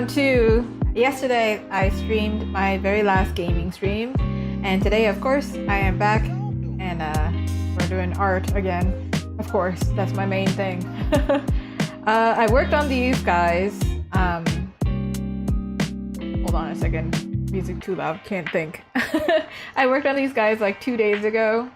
round two. Yesterday, I streamed my very last gaming stream, and today, of course, I am back, and we're doing art again. Of course, that's my main thing. I worked on these guys. Hold on a second. Music too loud. Can't think. I worked on these guys like 2 days ago,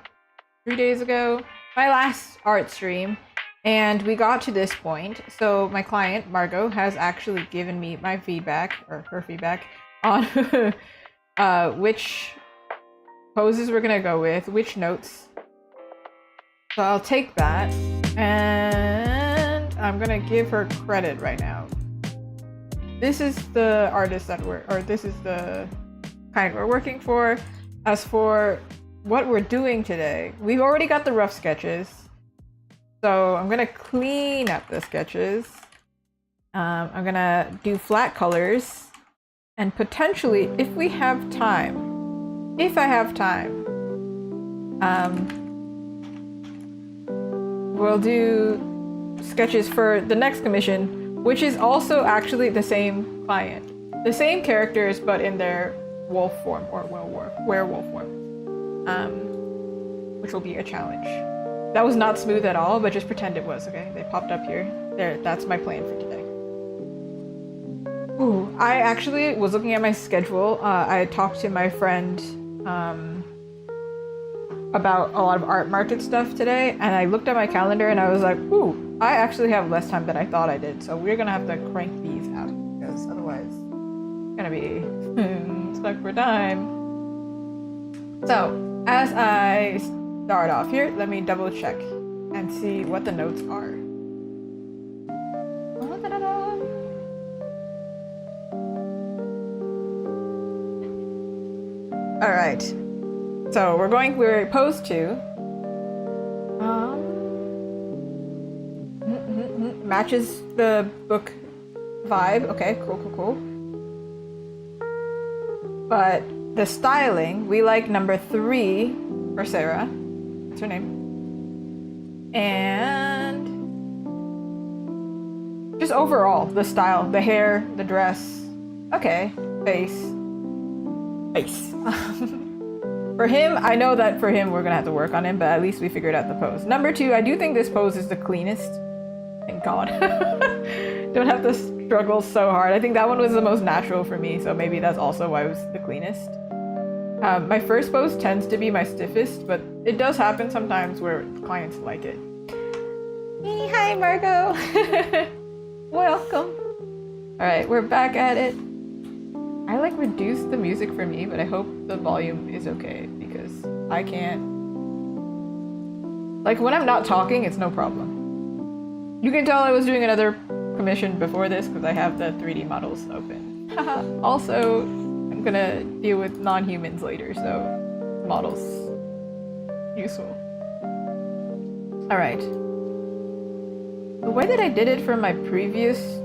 3 days ago. My last art stream. And we got to this point, so my client, Margot, has actually given me my feedback, or her feedback, on which poses we're gonna go with, which notes. So I'll take that, and I'm gonna give her credit right now. This is the artist that this is the client we're working for. As for what we're doing today, we've already got the rough sketches. So I'm gonna clean up the sketches. I'm gonna do flat colors, and potentially, if we have time, we'll do sketches for the next commission, which is also actually the same client, the same characters, but in their wolf form or werewolf form, which will be a challenge. That was not smooth at all, but just pretend it was, okay? They popped up here. There, that's my plan for today. Ooh, I actually was looking at my schedule. I talked to my friend about a lot of art market stuff today, and I looked at my calendar and I was like, ooh, I actually have less time than I thought I did, so we're gonna have to crank these out, because otherwise it's gonna be stuck for time. So, as I start off here, let me double check and see what the notes are. All right, so we're pose 2. Matches the book vibe. Okay, cool. But the styling, we like number 3 for Sarah. What's her name? And just overall, the style, the hair, the dress. Okay, face. For him, I know that for him, we're gonna have to work on him, but at least we figured out the pose. Number 2, I do think this pose is the cleanest. Thank God. Don't have to struggle so hard. I think that one was the most natural for me, so maybe that's also why it was the cleanest. My first pose tends to be my stiffest, but it does happen sometimes where clients like it. Hey, hi, Margot. Welcome. All right, we're back at it. I reduced the music for me, but I hope the volume is okay, because I can't. When I'm not talking, it's no problem. You can tell I was doing another commission before this because I have the 3D models open. Also, I'm gonna deal with non-humans later, so models useful. All right. The way that I did it for my previous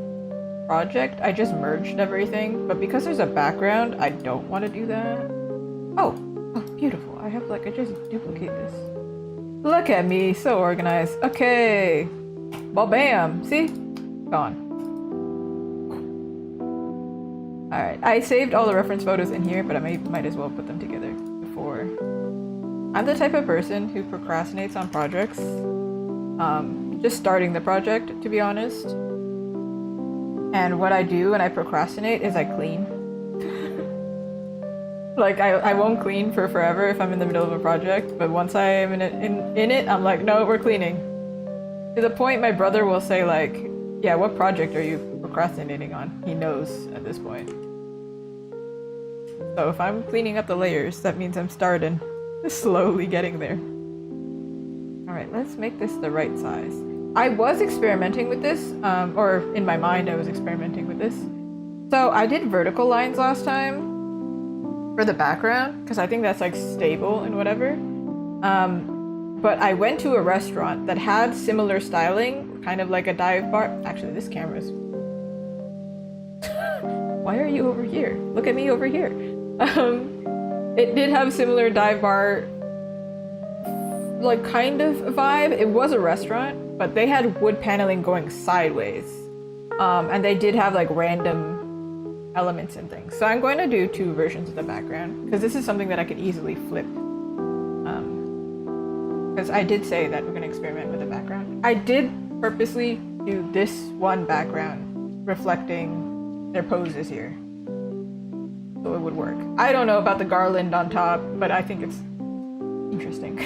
project, I just merged everything, but because there's a background, I don't want to do that. Oh, beautiful. I just duplicate this. Look at me, so organized. Okay. Well, bam. See? Gone. Alright, I saved all the reference photos in here, but I might as well put them together before. I'm the type of person who procrastinates on projects. Just starting the project, to be honest. And what I do when I procrastinate is I clean. I won't clean for forever if I'm in the middle of a project, but once I am in it, I'm like, no, we're cleaning. To the point my brother will say yeah, what project are you procrastinating on? He knows at this point. So if I'm cleaning up the layers, that means I'm starting. Slowly getting there. Alright, let's make this the right size. I was experimenting with this, or in my mind I was experimenting with this. So I did vertical lines last time for the background, because I think that's stable and whatever. But I went to a restaurant that had similar styling, kind of like a dive bar. Actually, this camera's... Why are you over here? Look at me over here. It did have similar dive bar, kind of vibe. It was a restaurant, but they had wood paneling going sideways. And they did have random elements and things. So I'm going to do 2 versions of the background because this is something that I could easily flip. Because I did say that we're going to experiment with the background. I did purposely do this one background reflecting their poses here, so it would work. I don't know about the garland on top, but I think it's interesting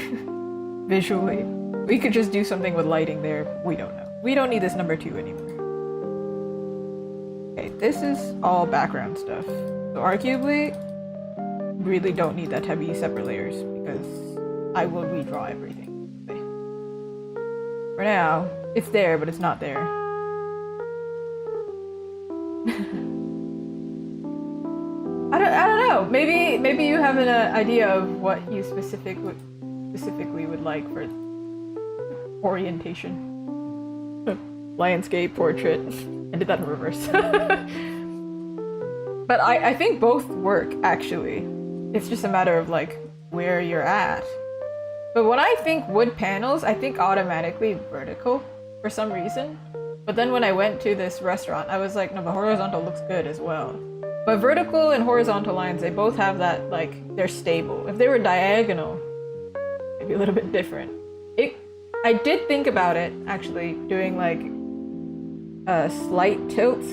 visually. We could just do something with lighting there. We don't know. We don't need this number 2 anymore. Okay, this is all background stuff. So arguably, really don't need that heavy separate layers because I will redraw everything. Okay. For now, it's there, but it's not there. I don't know. Maybe you have an idea of what you specifically would like for orientation. Landscape, portrait. I did that in reverse. But I think both work actually. It's just a matter of like where you're at. But when I think wood panels, I think automatically vertical for some reason. But then when I went to this restaurant, I was like, no, but horizontal looks good as well. But vertical and horizontal lines, they both have that, like, they're stable. If they were diagonal, it'd be a little bit different. I did think about it, actually, doing like a slight tilt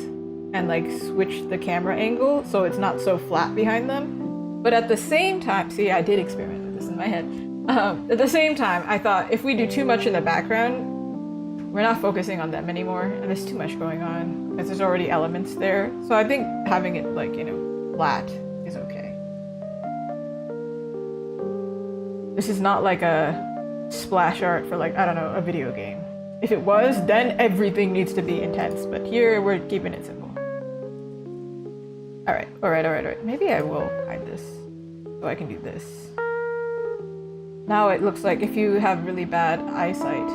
and like switch the camera angle so it's not so flat behind them. But at the same time, see, I did experiment with this in my head. At the same time, I thought if we do too much in the background, we're not focusing on them anymore, and there's too much going on because there's already elements there. So I think having it like, you know, flat is okay. This is not like a splash art for like, I don't know, a video game. If it was, then everything needs to be intense, but here we're keeping it simple. All right. Maybe I will hide this so I can do this. Now it looks like if you have really bad eyesight,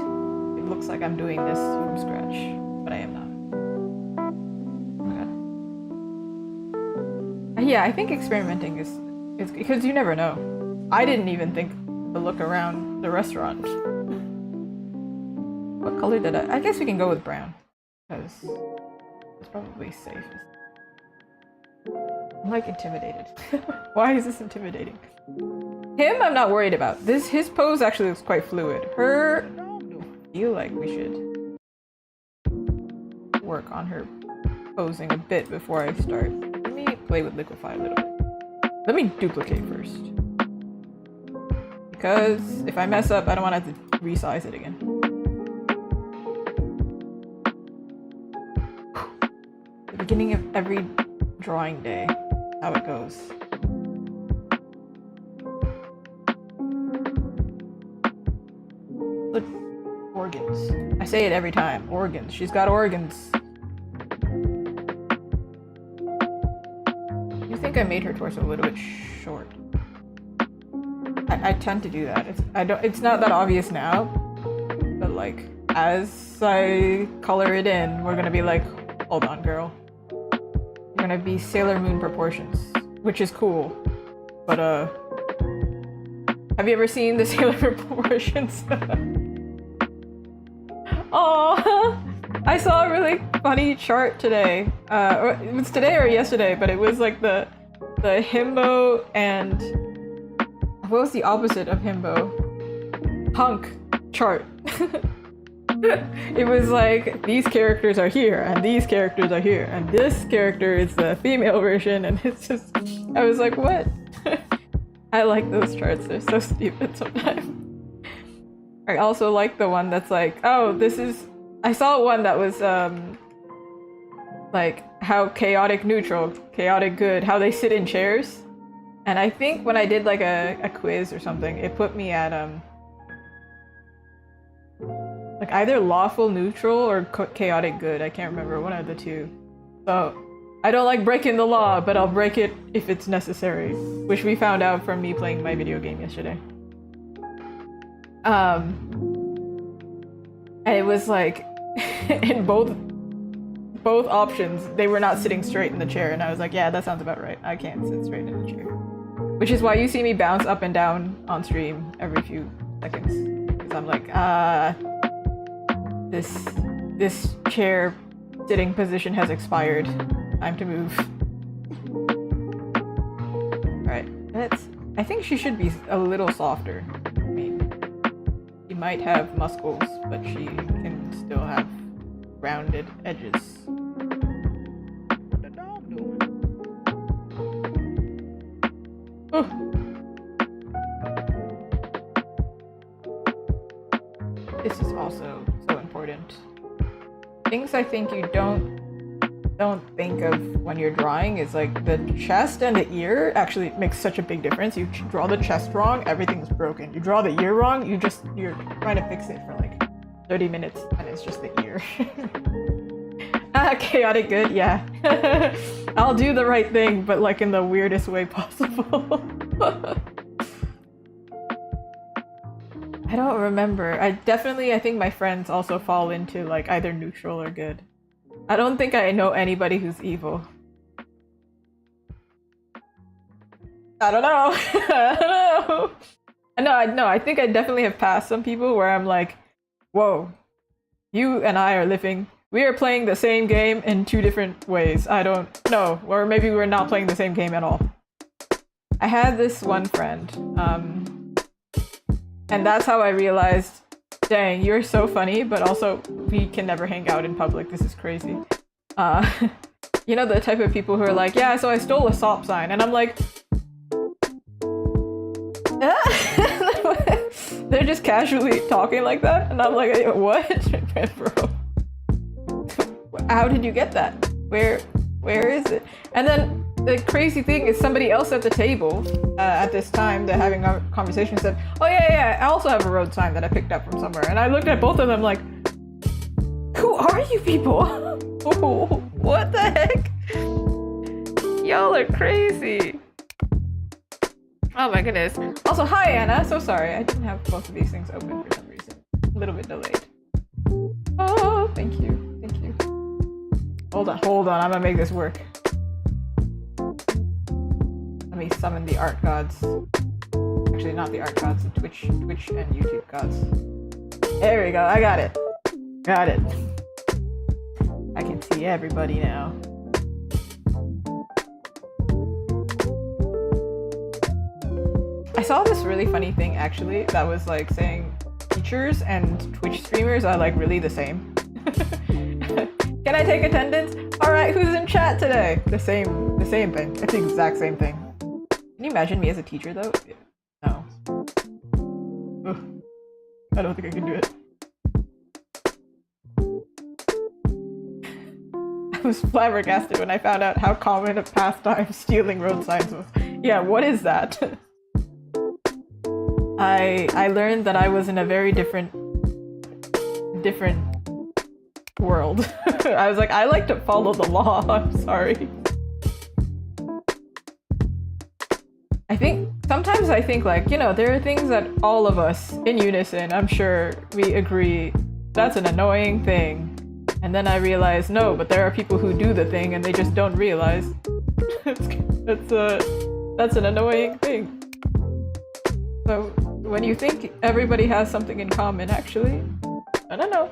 it looks like I'm doing this from scratch, but I am not. Oh my God. Yeah, I think experimenting is because you never know. I didn't even think to look around the restaurant. What color did I guess we can go with brown because it's probably safest. I'm like intimidated. Why is this intimidating? Him, I'm not worried about. His pose actually looks quite fluid. Her, I feel like we should work on her posing a bit before I start. Let me play with Liquify a little bit. Let me duplicate first. Because if I mess up, I don't want to have to resize it again. The beginning of every drawing day, how it goes. Look, organs. I say it every time. Organs. She's got organs. You think I made her torso a little bit short? I tend to do that. It's not that obvious now, but like as I color it in, we're gonna be like, hold on, girl. We're gonna be Sailor Moon proportions, which is cool. But have you ever seen the Sailor Moon proportions? Oh, I saw a really funny chart today. Or it was today or yesterday, but it was like the himbo and what was the opposite of himbo? Hunk chart. It was like these characters are here and these characters are here and this character is the female version, and it's just, I was like, what? I like those charts, they're so stupid sometimes. I also like the one that's like, oh, this is, I saw one that was like how chaotic neutral, chaotic good, how they sit in chairs. And I think when I did like a quiz or something, it put me at like either lawful neutral or chaotic good. I can't remember, one of the two. So I don't like breaking the law, but I'll break it if it's necessary, which we found out from me playing my video game yesterday. And it was like in both options, they were not sitting straight in the chair, and I was like, yeah, that sounds about right. I can't sit straight in the chair. Which is why you see me bounce up and down on stream every few seconds. Because I'm like, this chair sitting position has expired. Time to move. I think she should be a little softer. I mean, she might have muscles, but she can still have rounded edges. What the dog doing? Oh. This is also so important. Things I think you don't think of when you're drawing is like the chest and the ear actually makes such a big difference. You draw the chest wrong, everything's broken. You draw the ear wrong, you're trying to fix it for like 30 minutes and it's just the ear. Chaotic good, yeah. I'll do the right thing, but like in the weirdest way possible. I don't remember. I think my friends also fall into like either neutral or good. I don't think I know anybody who's evil. I don't know. I don't know. No, I think I definitely have passed some people where I'm like, whoa, you and I are we are playing the same game in two different ways. I don't know. Or maybe we're not playing the same game at all. I had this one friend, and that's how I realized, dang, you're so funny, but also we can never hang out in public. This is crazy. You know, the type of people who are like, yeah, so I stole a stop sign. And I'm like, they're just casually talking like that. And I'm like, what? Bro, how did you get that? Where is it? And then the crazy thing is somebody else at the table at this time, they're having a conversation, said, oh yeah, I also have a road sign that I picked up from somewhere. And I looked at both of them like, who are you people? What the heck? Y'all are crazy. Oh my goodness. Also, hi Anna, so sorry. I didn't have both of these things open for some reason. A little bit delayed. Oh, thank you. Hold on, I'm gonna make this work. Let me summon the art gods. Actually, not the art gods, the Twitch and YouTube gods. There we go, I got it. Got it. I can see everybody now. I saw this really funny thing actually that was like saying teachers and Twitch streamers are like really the same. Can I take attendance? Alright, who's in chat today? The same thing. It's the exact same thing. Can you imagine me as a teacher though? No. Ugh. I don't think I can do it. I was flabbergasted when I found out how common a pastime stealing road signs was. Yeah, what is that? I learned that I was in a very different world. I was like, I like to follow the law. I'm sorry. Sometimes I think like, you know, there are things that all of us in unison, I'm sure we agree, that's an annoying thing. And then I realize, no, but there are people who do the thing and they just don't realize. That's an annoying thing. So when you think everybody has something in common, actually, no.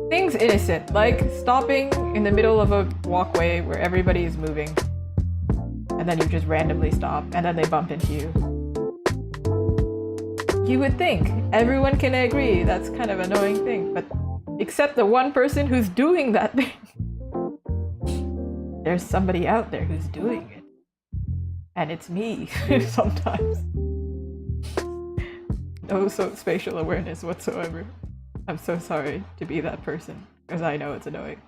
Things innocent, like stopping in the middle of a walkway where everybody is moving. And then you just randomly stop, and then they bump into you. You would think everyone can agree that's kind of an annoying thing, but except the one person who's doing that thing. There's somebody out there who's doing it. And it's me, sometimes. No spatial awareness whatsoever. I'm so sorry to be that person, because I know it's annoying.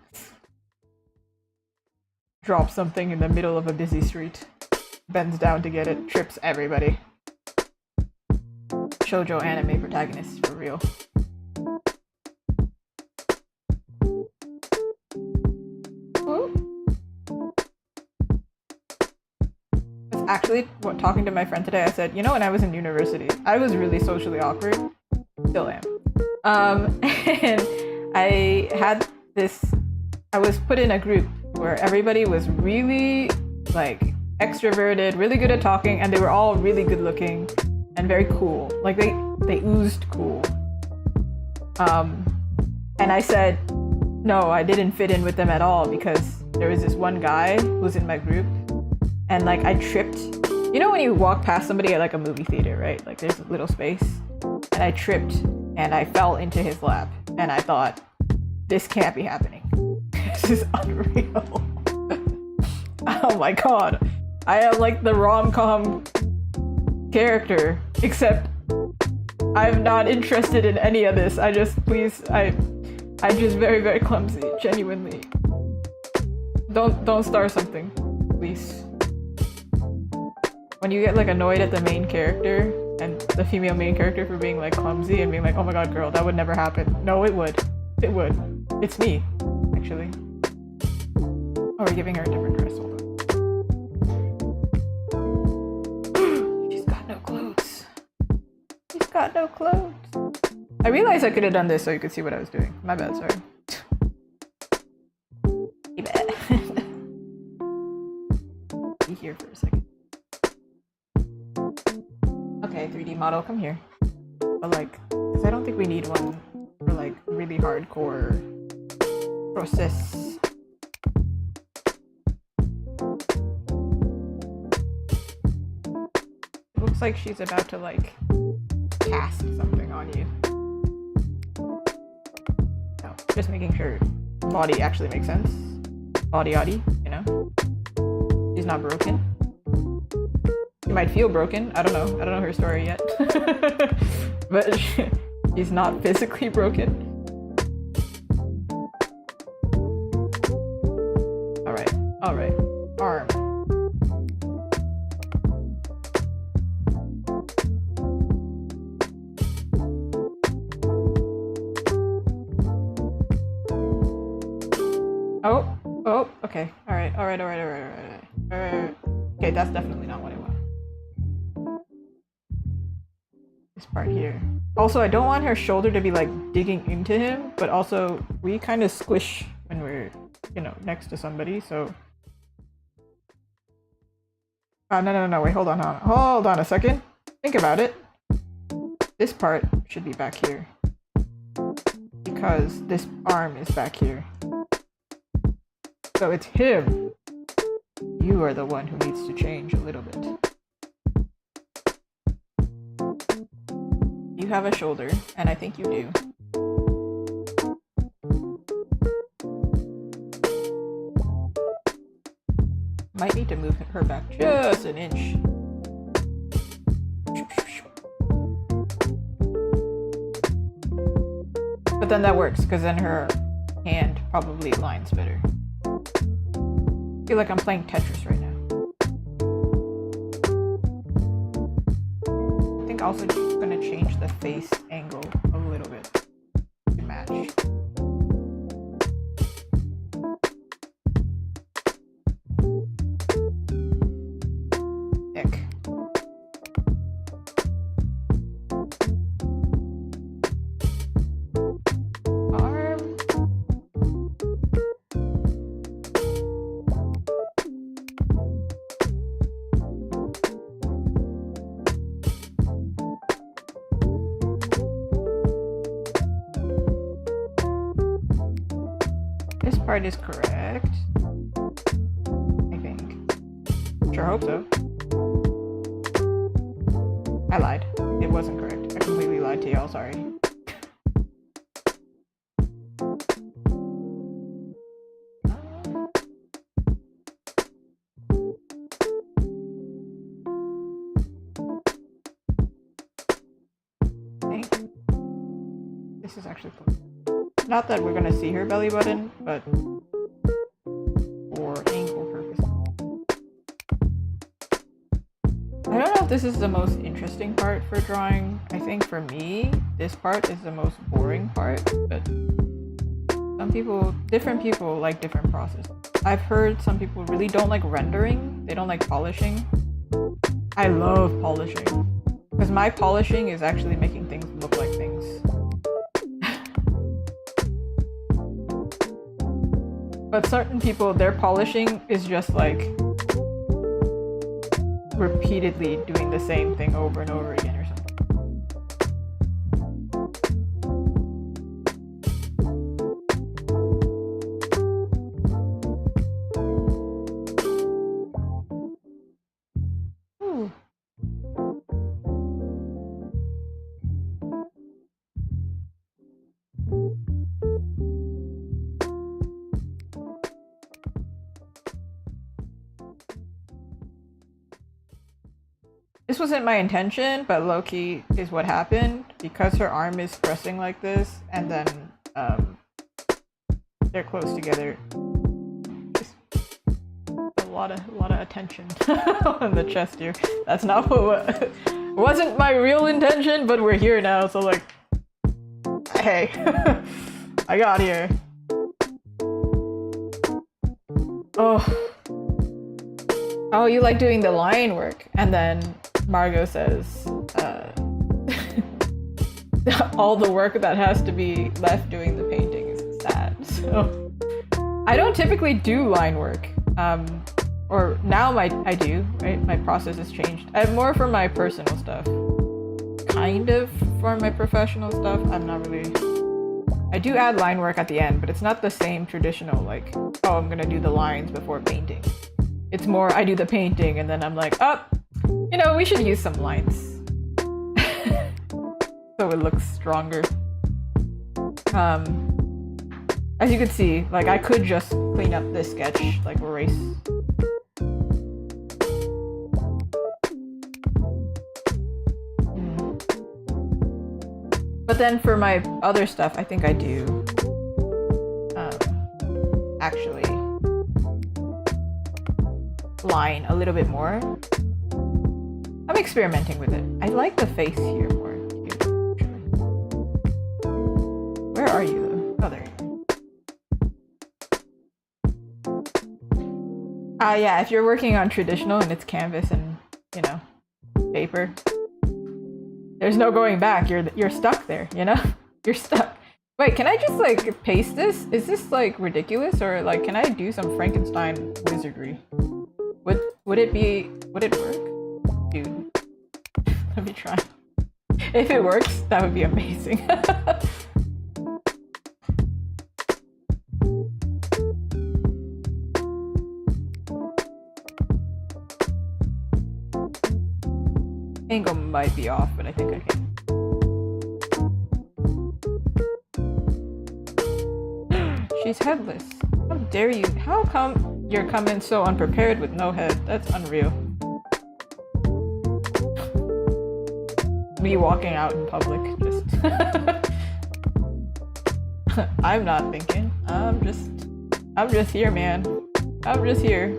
Drop something in the middle of a busy street, bends down to get it, trips everybody. Shoujo anime protagonists for real. Actually, talking to my friend today, I said, you know, when I was in university, I was really socially awkward. Still am. And I was put in a group where everybody was really, like, extroverted, really good at talking, and they were all really good looking and very cool. Like, they oozed cool. And I said, no, I didn't fit in with them at all because there was this one guy who was in my group, and like I tripped You know when you walk past somebody at like a movie theater, right? Like there's a little space, and I tripped and I fell into his lap, and I thought, this can't be happening. This is unreal. Oh my god. I am like the rom-com character, except I'm not interested in any of this. I'm just very, very clumsy, genuinely. Don't star something, please. When you get like annoyed at the main character and the female main character for being like clumsy and being like, oh my god, girl, that would never happen. No, it would. It would. It's me, actually. Oh, we're giving her a different dress. Hold on. She's got no clothes. She's got no clothes. I realized I could have done this so you could see what I was doing. My bad, sorry. My bad. Be here for a second. Okay, 3D model, come here. But like, because I don't think we need one for like really hardcore process. It looks like she's about to like cast something on you. No, just making sure body actually makes sense. Body, you know? She's not broken. She might feel broken. I don't know her story yet. But she's not physically broken. Alright. Arm. Oh, okay. Alright. Okay, that's definitely not what I want. This part here. Also, I don't want her shoulder to be like digging into him, but also we kind of squish when we're, you know, next to somebody, so. No, wait, hold on a second. Think about it. This part should be back here. Because this arm is back here. So it's him. You are the one who needs to change a little bit. You have a shoulder, and I think you do. Might need to move her back just an inch. But then that works, because then her hand probably lines better. I feel like I'm playing Tetris right now. I think also just gonna change the face angle a little bit to match. This part is correct. I think. Sure hope so. I lied. It wasn't correct. I completely lied to y'all, sorry. I think this is actually cool. Not that we're gonna see her belly button, but for angle purposes. I don't know if this is the most interesting part for drawing. I think for me, this part is the most boring part, but some people, different people like different processes. I've heard some people really don't like rendering, they don't like polishing. I love polishing, because my polishing is actually making things look like things. But certain people, their polishing is just like repeatedly doing the same thing over and over again or something. Ooh. this wasn't my intention, but low-key is what happened because her arm is pressing like this, and then they're close together. Just a lot of attention on the chest here. That's not what wasn't my real intention, but we're here now, so like, hey, I got here. Oh, you like doing the line work, and then Margot says, all the work that has to be left doing the painting is sad. So I don't typically do line work, or now I do, right? My process has changed. I'm more for my personal stuff, kind of for my professional stuff. I'm not really. I do add line work at the end, but it's not the same traditional like, oh, I'm gonna do the lines before painting. It's more I do the painting and then I'm like, oh, you know, we should use some lines. So it looks stronger. As you can see, like I could just clean up this sketch, like erase. But then for my other stuff, I think I do actually line a little bit more. I'm experimenting with it. I like the face here more. Where are you though? Oh, there you are. Yeah, if you're working on traditional and it's canvas and, you know, paper, there's no going back. You're stuck there, you know? You're stuck. Wait, can I just like paste this? Is this like ridiculous, or like can I do some Frankenstein wizardry? Would it work? Dude. Let me try. If it works, that would be amazing. Angle might be off, but I think I can. She's headless. How dare you? How come you're coming so unprepared with no head? That's unreal. Me walking out in public, just... I'm not thinking. I'm just here, man. I'm just here.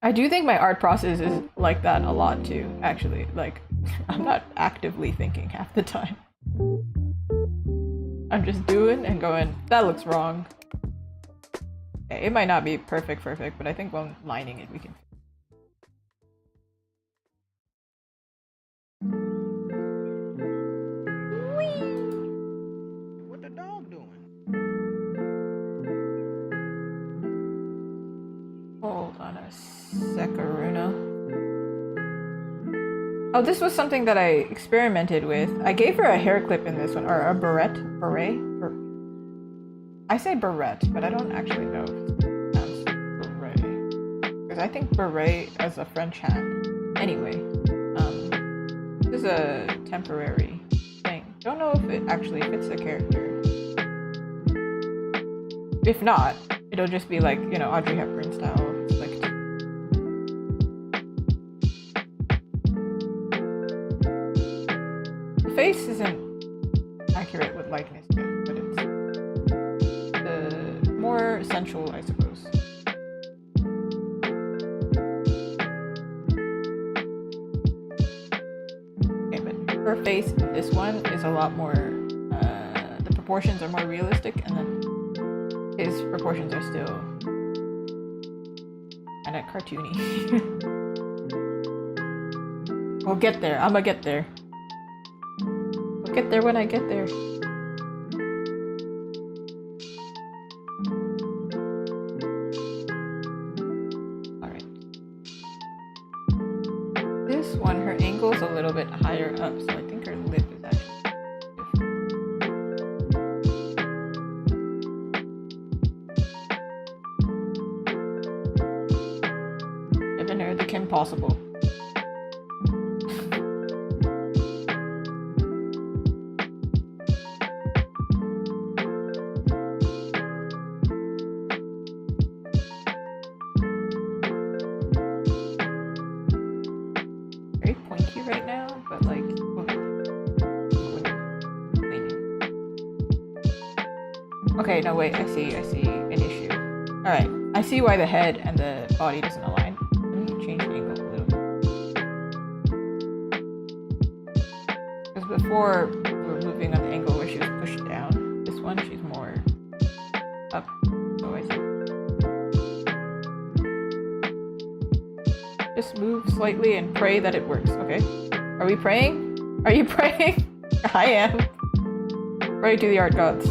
I do think my art process is like that a lot too, actually. Like, I'm not actively thinking half the time. I'm just doing and going, that looks wrong. Okay, it might not be perfect, but I think when lining it, we can. Whee! What the dog doing? Hold on a Sekaruna. Oh, this was something that I experimented with. I gave her a hair clip in this one, or a beret? I say barrette, but I don't actually know if it's pronounced beret. Because I think beret is a French hat. Anyway, this is a temporary thing. Don't know if it actually fits the character. If not, it'll just be like, you know, Audrey Hepburn style. Face isn't accurate with likeness yet, but it's the more sensual, I suppose. Okay, but her face in this one is a lot more, the proportions are more realistic, and then his proportions are still kind of cartoony. We'll get there. I'ma get there. Get there when I get there. Alright. This one, her angle's a little bit higher up, so I think her lip is actually different. Giving her the Kim Possible. Okay, no wait, I see an issue. Alright, I see why the head and the body doesn't align. Let me change the angle a little bit. Because before we were moving on the angle where she was pushed down. This one, she's more up. Oh, I see. Just move slightly and pray that it works, okay? Are we praying? Are you praying? I am. Pray to the art gods.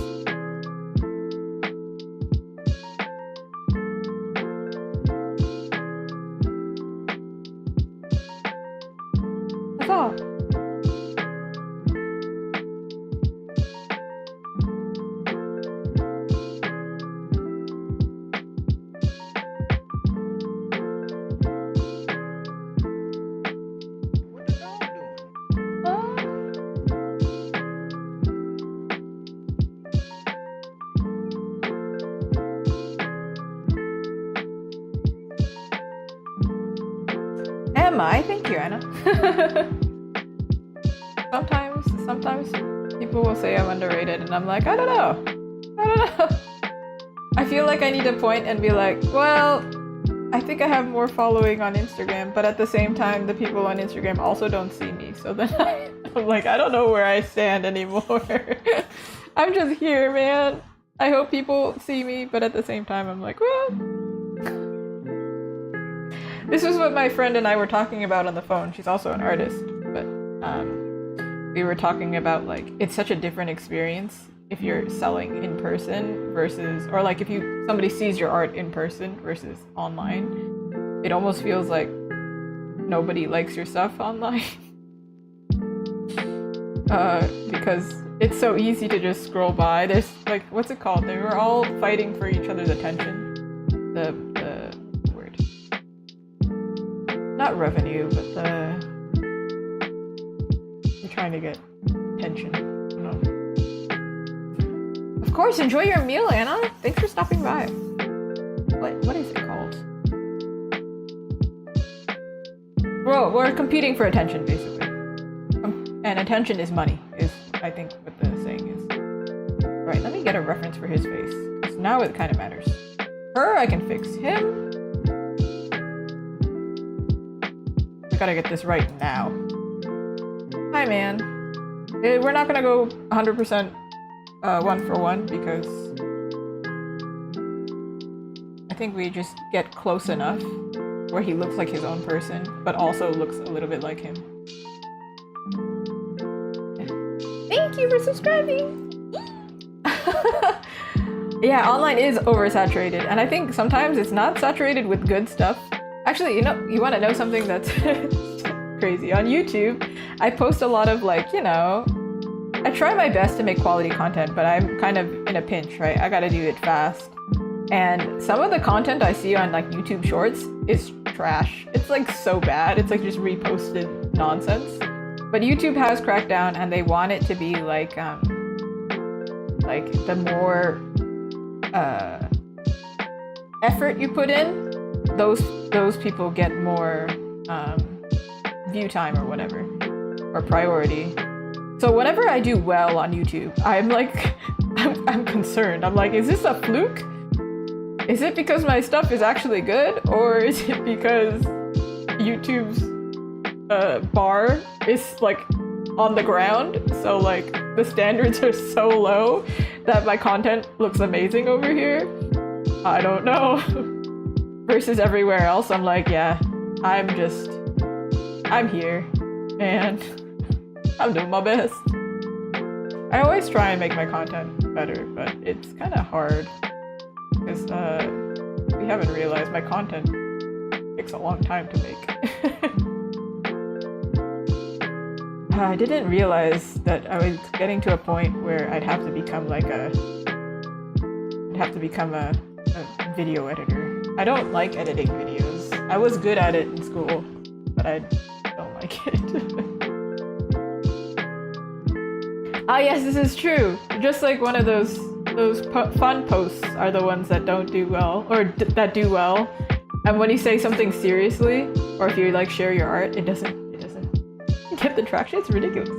That's all. What the dog doing? Am I? Thank you, Anna. Sometimes people will say I'm underrated, and I'm like, I don't know. I feel like I need to point and be like, well, I think I have more following on Instagram, but at the same time, the people on Instagram also don't see me. So then I'm like, I don't know where I stand anymore. I'm just here, man. I hope people see me, but at the same time, I'm like, well. This is what my friend and I were talking about on the phone. She's also an artist, but we were talking about like it's such a different experience if you're selling in person versus, or like if somebody sees your art in person versus online. It almost feels like nobody likes your stuff online. Because it's so easy to just scroll by. There's like, what's it called? They were all fighting for each other's attention. The word. Not revenue, but you're trying to get attention. I don't know. Of course, enjoy your meal, Anna. Thanks for stopping by. What is it called? Well, we're competing for attention, basically. And attention is money, is I think what the saying is. Alright, let me get a reference for his face. Because now it kind of matters. Her, I can fix him. I gotta get this right now. Hi, man. We're not gonna go 100% one for one because I think we just get close enough where he looks like his own person, but also looks a little bit like him. Thank you for subscribing! Yeah, online is oversaturated, and I think sometimes it's not saturated with good stuff. Actually, you want to know something that's crazy? On YouTube, I post a lot of like, I try my best to make quality content, but I'm kind of in a pinch, right? I gotta do it fast. And some of the content I see on like YouTube Shorts is trash. It's like so bad. It's like just reposted nonsense. But YouTube has cracked down, and they want it to be like the more effort you put in, those people get more view time or whatever, or priority. So whenever I do well on YouTube, I'm like, I'm concerned. I'm like, is this a fluke? Is it because my stuff is actually good, or is it because YouTube's bar is like on the ground? So like the standards are so low that my content looks amazing over here. I don't know. Versus everywhere else, I'm like, yeah, I'm here and I'm doing my best. I always try and make my content better, but it's kind of hard because we haven't realized my content takes a long time to make. I didn't realize that I was getting to a point where I'd have to become a video editor. I don't like editing videos. I was good at it in school, but I don't like it. Ah, yes, this is true. Just like one of those fun posts are the ones that don't do well, or that do well. And when you say something seriously, or if you like share your art, it doesn't get the traction. It's ridiculous.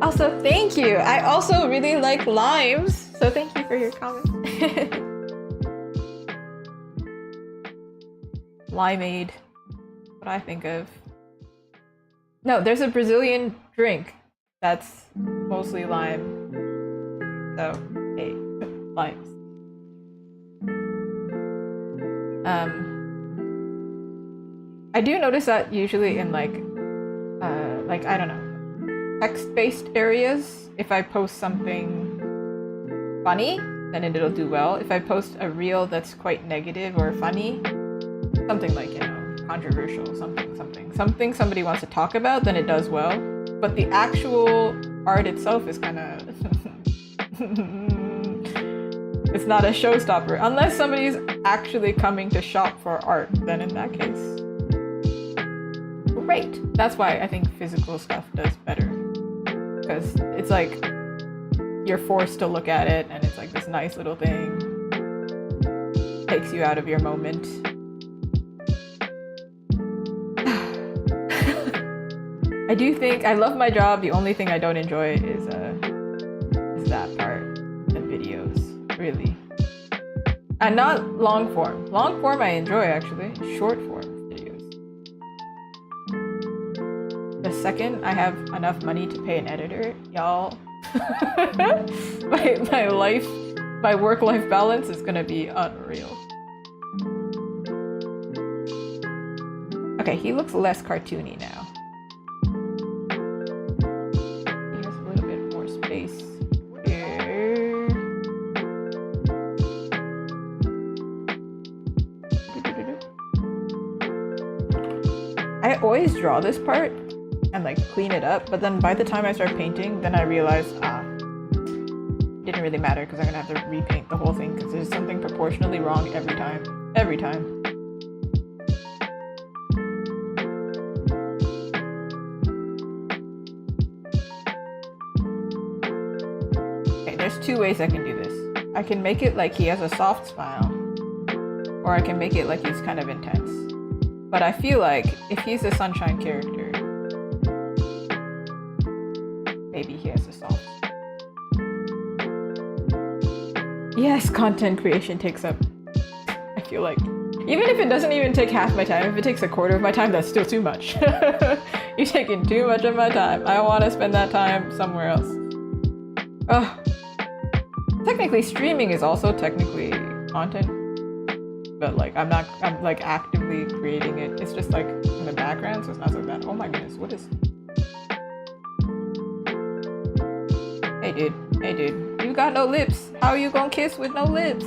Also, thank you. I also really like limes, So thank you for your comment. Limeade. What I think of. No, there's a Brazilian drink that's mostly lime. So, hey, limes. I do notice that usually in like I don't know, text-based areas, if I post something funny, then it'll do well. If I post a reel that's quite negative or funny, something like, you know, controversial, something somebody wants to talk about, then it does well. But the actual art itself is kind of it's not a showstopper unless somebody's actually coming to shop for art. Then in that case, great. That's why I think physical stuff does better, because it's like you're forced to look at it, and it's like this nice little thing, takes you out of your moment. I do think I love my job. The only thing I don't enjoy is that part, the videos, really. And not long form. Long form I enjoy, actually. Short form videos. The second I have enough money to pay an editor, y'all, my work-life balance is gonna be unreal. Okay, he looks less cartoony now. He has a little bit more space here. I always draw this part and like clean it up, but then by the time I start painting, then I realize, it didn't really matter because I'm gonna have to repaint the whole thing because there's something proportionally wrong every time. Every time. Okay, there's two ways I can do this. I can make it like he has a soft smile, or I can make it like he's kind of intense. But I feel like if he's a sunshine character, maybe he has a soft. Yes, content creation takes up, I feel like, even if it doesn't even take half my time, if it takes a quarter of my time, that's still too much. You're taking too much of my time. I want to spend that time somewhere else. Oh. Technically, streaming is also technically content. But like I'm like actively creating it. It's just like in the background, so it's not so bad. Oh my goodness, what is? Hey dude, you got no lips. How are you gonna kiss with no lips?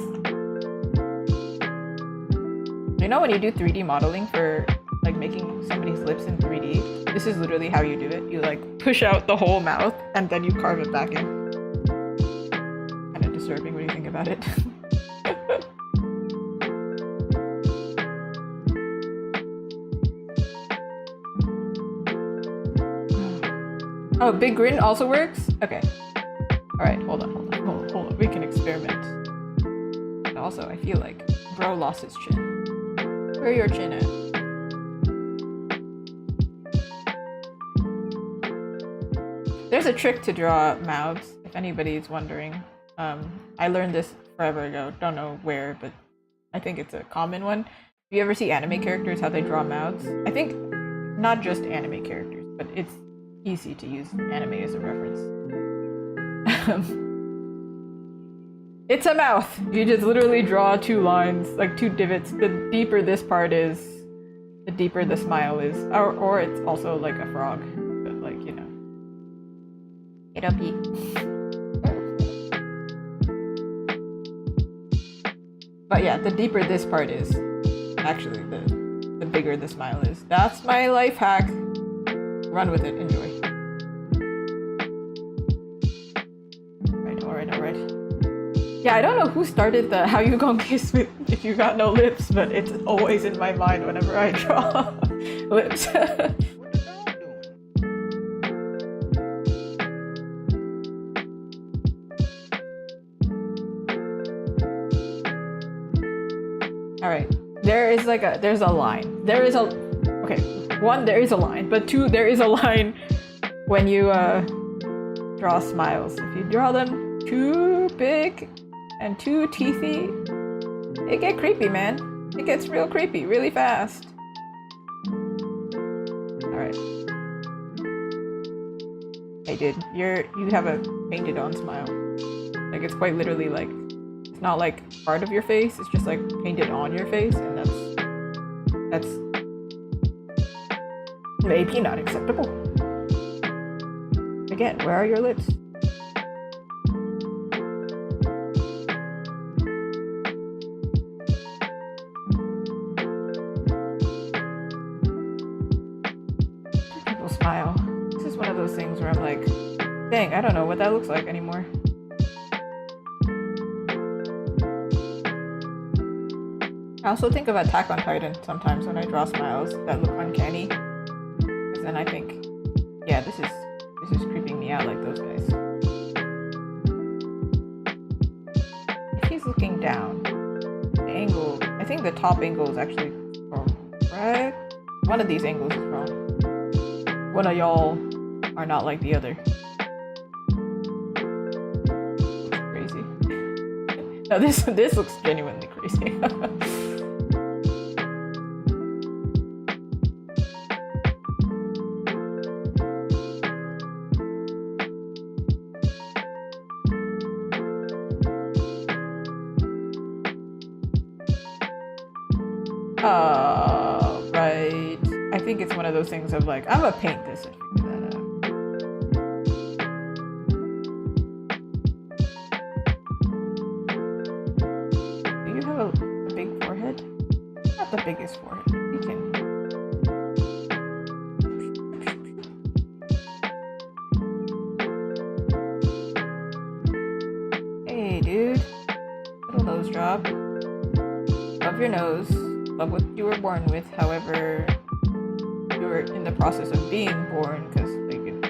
You know when you do 3D modeling for like making somebody's lips in 3D, this is literally how you do it. You like push out the whole mouth and then you carve it back in. Kind of disturbing when you think about it. Oh, big grin also works? Okay. Alright, hold on. We can experiment. And also, I feel like bro lost his chin. Where your chin at? There's a trick to draw mouths, if anybody's wondering. I learned this forever ago. Don't know where, but I think it's a common one. Do you ever see anime characters, how they draw mouths? I think not just anime characters, but it's easy to use anime as a reference. It's a mouth. You just literally draw two lines, like two divots. The deeper this part is, the deeper the smile is. Or it's also like a frog, but like, you know. It'll be. But yeah, the deeper this part is, actually, the bigger the smile is. That's my life hack. Run with it. Enjoy. Alright. Yeah, I don't know who started the how you gonna kiss with if you got no lips, but it's always in my mind whenever I draw lips. Alright. There's a line. There is a line, but two, there is a line when you draw smiles. If you draw them too big and too teethy, it get creepy, man. It gets real creepy really fast. Alright. Hey dude, you have a painted on smile. Like it's quite literally like, it's not like part of your face, it's just like painted on your face, and that's maybe not acceptable. Again, where are your lips? People smile. This is one of those things where I'm like, dang, I don't know what that looks like anymore. I also think of Attack on Titan sometimes when I draw smiles that look uncanny. Because then I think, yeah, this is creeping me out like those guys. If he's looking down, the angle, I think the top angle is actually correct. One of these angles is wrong. One of y'all are not like the other. Looks crazy. No, this looks genuinely crazy. Right. I think it's one of those things of like, I'm gonna paint this and figure that out. Do you have a big forehead? Not the biggest forehead. You can. Hey, dude. Little nose job. Love your nose. Love what you were born with, however, you were in the process of being born because they get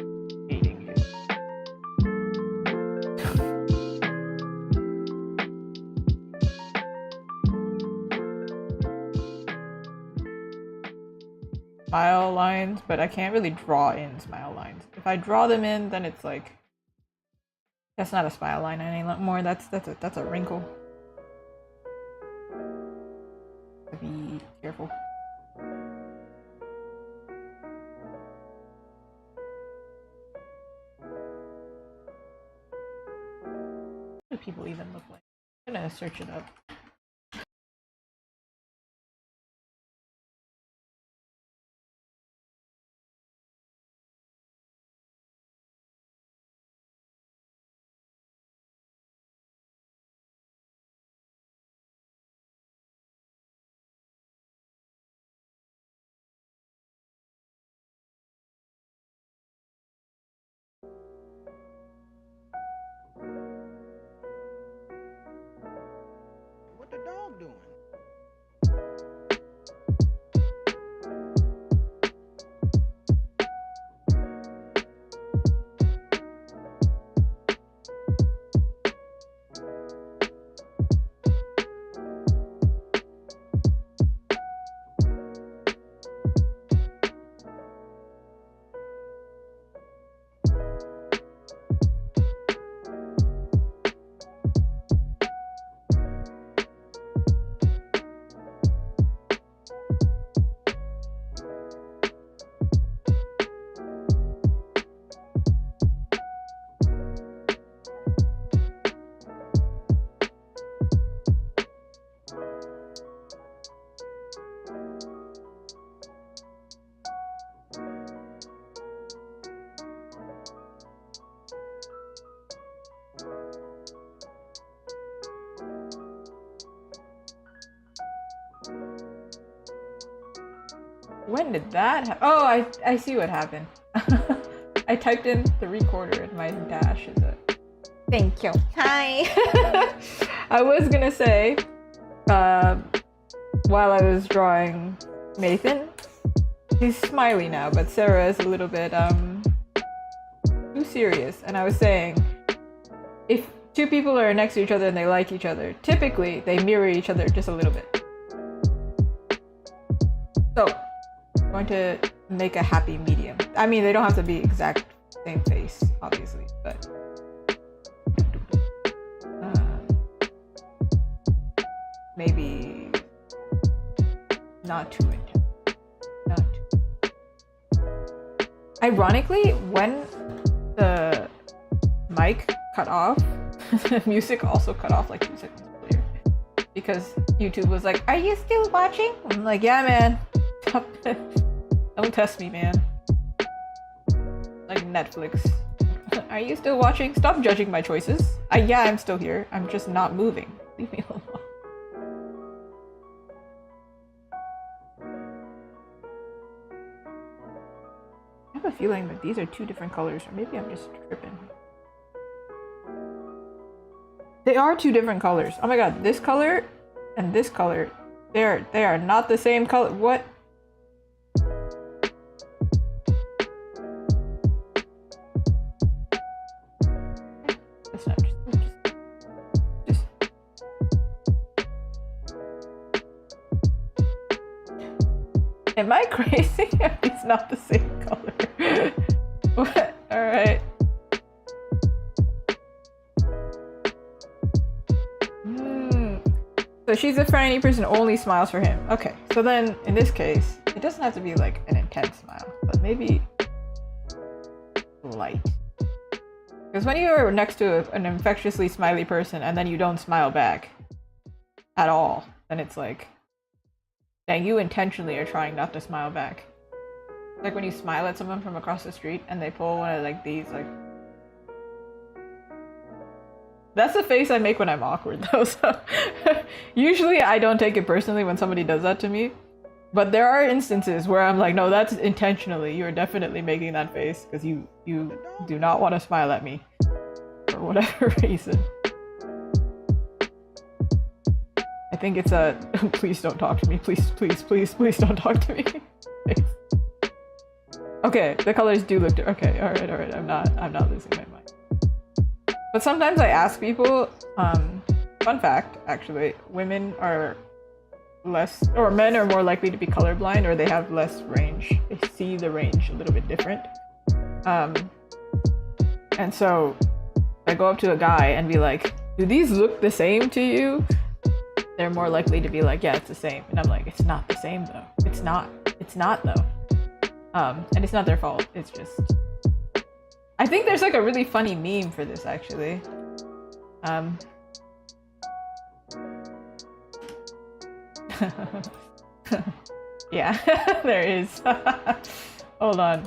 hating you. Smile lines, but I can't really draw in smile lines. If I draw them in, then it's like, that's not a smile line anymore. That's a wrinkle. Be careful. What do people even look like? I'm gonna search it up. What the dog doing? When did that happen? Oh, I see what happened. I typed in the recorder and my dash is a thank you. Hi. I was gonna say, while I was drawing Nathan, he's smiley now, but Sarah is a little bit too serious. And I was saying, if two people are next to each other and they like each other, typically they mirror each other just a little bit. So, I'm going to make a happy medium. I mean, they don't have to be exact same face, obviously, but maybe not too intense. Not too. Ironically, when the mic cut off, the music also cut off like 2 seconds later. Because YouTube was like, "Are you still watching?" I'm like, "Yeah, man. Don't test me, man." Like Netflix. "Are you still watching? Stop judging my choices." Yeah, I'm still here. I'm just not moving. Leave me alone. I have a feeling that these are 2 different colors, or maybe I'm just tripping. They are 2 different colors. Oh my god, this color and this color, they are not the same color. What? It's not just. Am I crazy? It's not the same color. What? Alright. So she's a friendly person, only smiles for him. Okay, so then in this case, it doesn't have to be like an intense smile, but maybe light. Because when you're next to an infectiously smiley person and then you don't smile back at all, then it's like, dang, you intentionally are trying not to smile back. Like when you smile at someone from across the street and they pull one of like these, like. That's the face I make when I'm awkward though, so usually I don't take it personally when somebody does that to me. But there are instances where I'm like, no, that's intentionally. You're definitely making that face because you do not want to smile at me for whatever reason. I think it's a please don't talk to me. Please don't talk to me. Okay, the colors do look okay. All right. I'm not losing my mind. But sometimes I ask people, fun fact, actually, women are less, or men are more likely to be colorblind, or they have less range. They see the range a little bit different. And so I go up to a guy and be like, "Do these look the same to you?" They're more likely to be like, "Yeah, it's the same." And I'm like, "It's not the same though. It's not though." And it's not their fault. It's just. I think there's like a really funny meme for this actually. Yeah, there is. Hold on.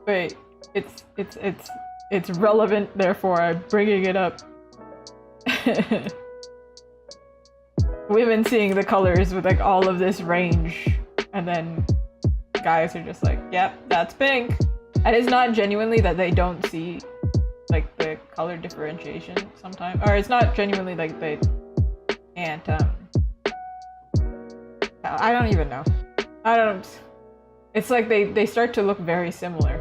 Wait, it's relevant, therefore I'm bringing it up. Women seeing the colors with like all of this range, and then guys are just like, "Yep, that's pink." And it's not genuinely that they don't see like the color differentiation sometimes, or it's not genuinely like they can't. I don't even know. It's like they start to look very similar.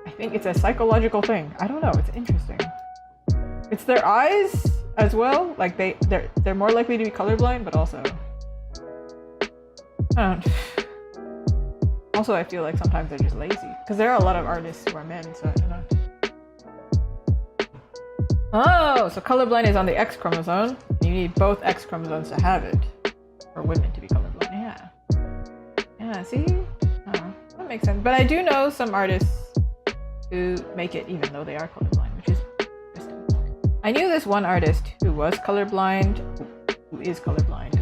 I think it's a psychological thing. I don't know. It's interesting. It's their eyes as well. Like they're more likely to be colorblind, but also. I don't. Also, I feel like sometimes they're just lazy. Because there are a lot of artists who are men, so I don't know. Oh, so colorblind is on the X chromosome. You need both X chromosomes to have it. For women to be colorblind, yeah. Yeah, see? Oh, that makes sense. But I do know some artists who make it even though they are colorblind, which is interesting. I knew this one artist who was colorblind, who is colorblind.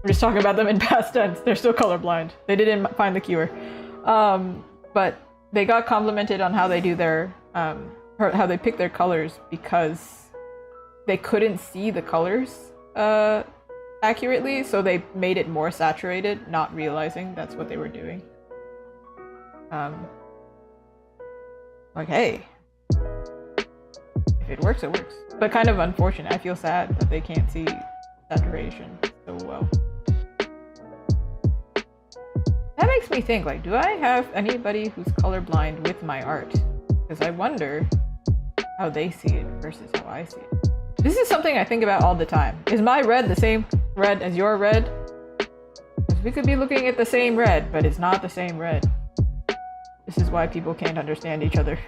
We're just talking about them in past tense. They're still colorblind. They didn't find the cure. But they got complimented on how they do their, or how they pick their colors because they couldn't see the colors accurately, so they made it more saturated, not realizing that's what they were doing. Like, hey, if it works, it works. But kind of unfortunate. I feel sad that they can't see saturation so well. That makes me think, like, do I have anybody who's colorblind with my art? Because I wonder how they see it versus how I see it. This is something I think about all the time. Is my red the same red as your red? Because we could be looking at the same red, but it's not the same red. This is why people can't understand each other.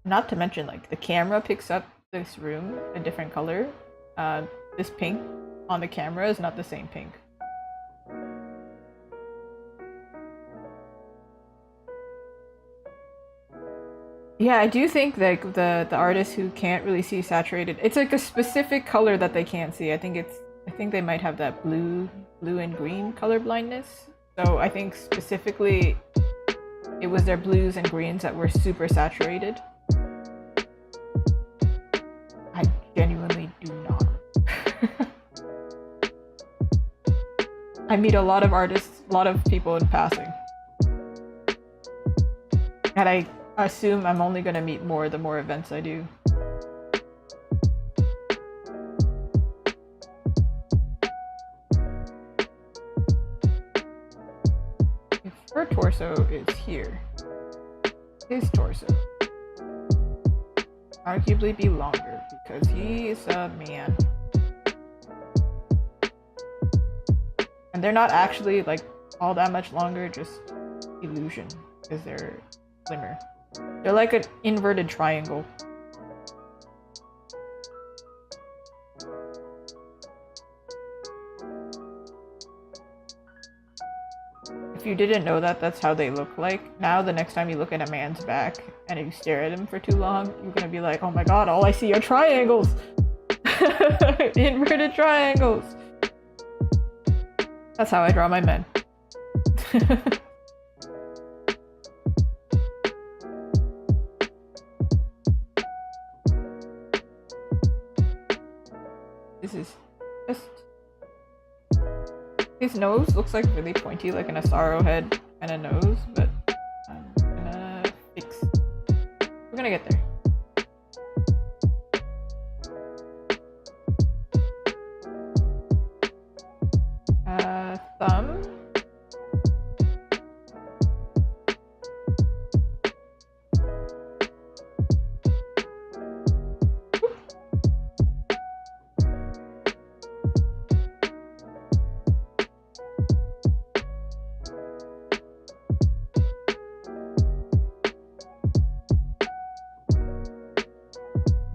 Not to mention, like, the camera picks up this room a different color. This pink on the camera is not the same pink. Yeah, I do think like the artists who can't really see saturated, it's like a specific color that they can't see. I think they might have that blue and green color blindness. So I think specifically it was their blues and greens that were super saturated. I genuinely do not. I meet a lot of artists, a lot of people in passing. And I assume I'm only gonna meet more the more events I do. If her torso is here, his torso arguably be longer because he's a man. And they're not actually like all that much longer, just illusion because they're slimmer. They're like an inverted triangle. If you didn't know that, that's how they look like. Now, the next time you look at a man's back and you stare at him for too long, you're gonna be like, oh my god, all I see are triangles! Inverted triangles! That's how I draw my men. This is just... His nose looks like really pointy, like an Asaro head and a nose, but I'm gonna fix... We're gonna get there. Thumb.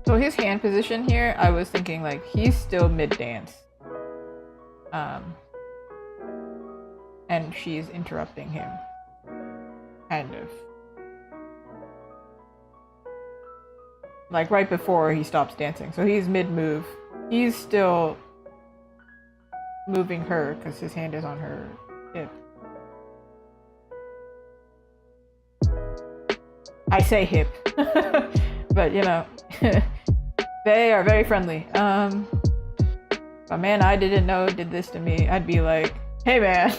So his hand position here, I was thinking like he's still mid-dance. And she's interrupting him. Kind of. Like right before he stops dancing. So he's mid-move. He's still moving her because his hand is on her hip. I say hip. But you know, they are very friendly. If a man I didn't know did this to me, I'd be like, hey man.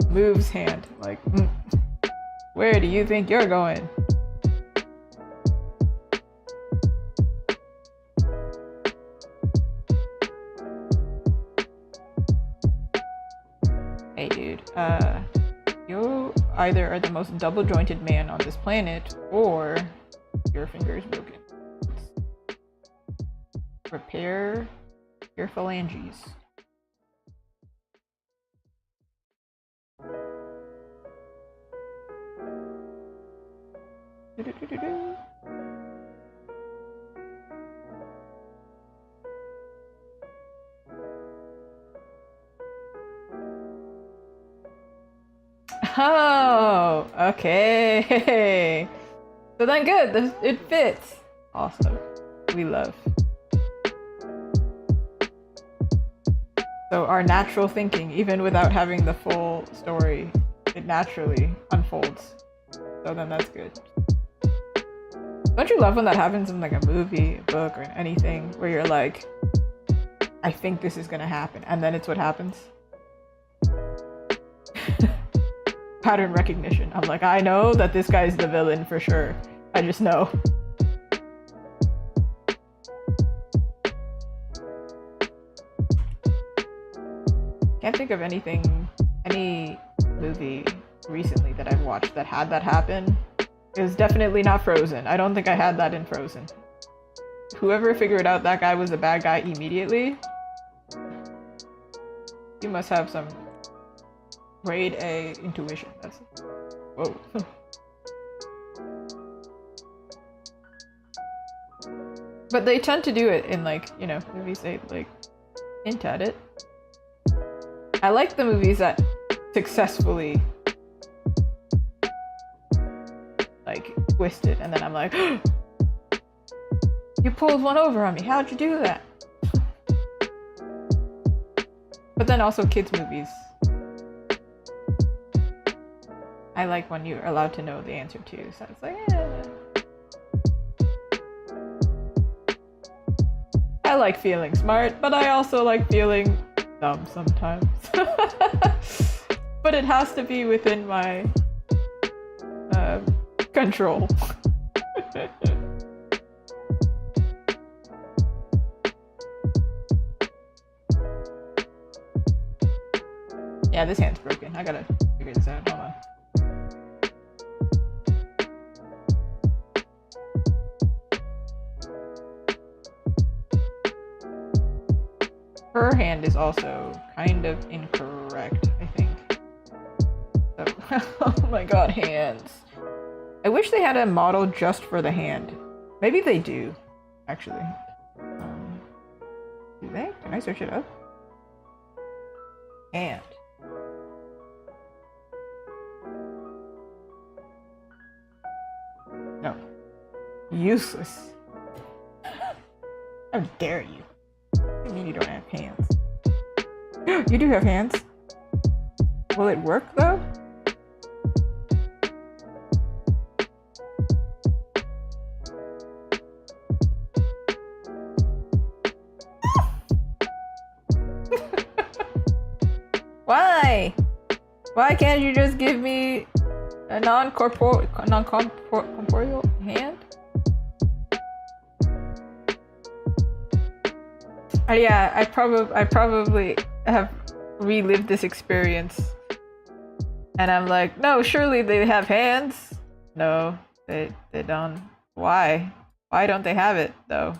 Moves hand. Like, where do you think you're going? Hey dude, you either are the most double-jointed man on this planet, or your finger is broken. Repair your phalanges. Oh, okay. So then good, it fits. Awesome. We love. So our natural thinking, even without having the full story, it naturally unfolds. So then that's good. Don't you love when that happens in like a movie, a book, or anything, where you're like, I think this is gonna happen, and then it's what happens? Pattern recognition. I'm like, I know that this guy's the villain for sure. I just know. Can't think of any movie recently that I've watched that had that happen. It was definitely not Frozen. I don't think I had that in Frozen. Whoever figured out that guy was a bad guy immediately, you must have some grade A intuition. That's... Whoa. But they tend to do it in, like, you know, movies they, like, hint at it. I like the movies that successfully, like, twist it, and then I'm like, you pulled one over on me, how'd you do that? But then also kids' movies. I like when you're allowed to know the answer to, so it's like, yeah. I like feeling smart, but I also like feeling dumb sometimes. But it has to be within my control. Yeah, this hand's broken. I gotta figure this out. Hold on. Her hand is also kind of incorrect, I think. So, oh my god, hands. I wish they had a model just for the hand. Maybe they do, actually. Do they? Can I search it up? Hand. No. Useless. How dare you? What do you mean you don't have hands? You do have hands. Will it work though? Why? Why can't you just give me a non-corporeal hand? Yeah, I probably have relived this experience, and I'm like, no, surely they have hands. No, they don't. Why? Why don't they have it though?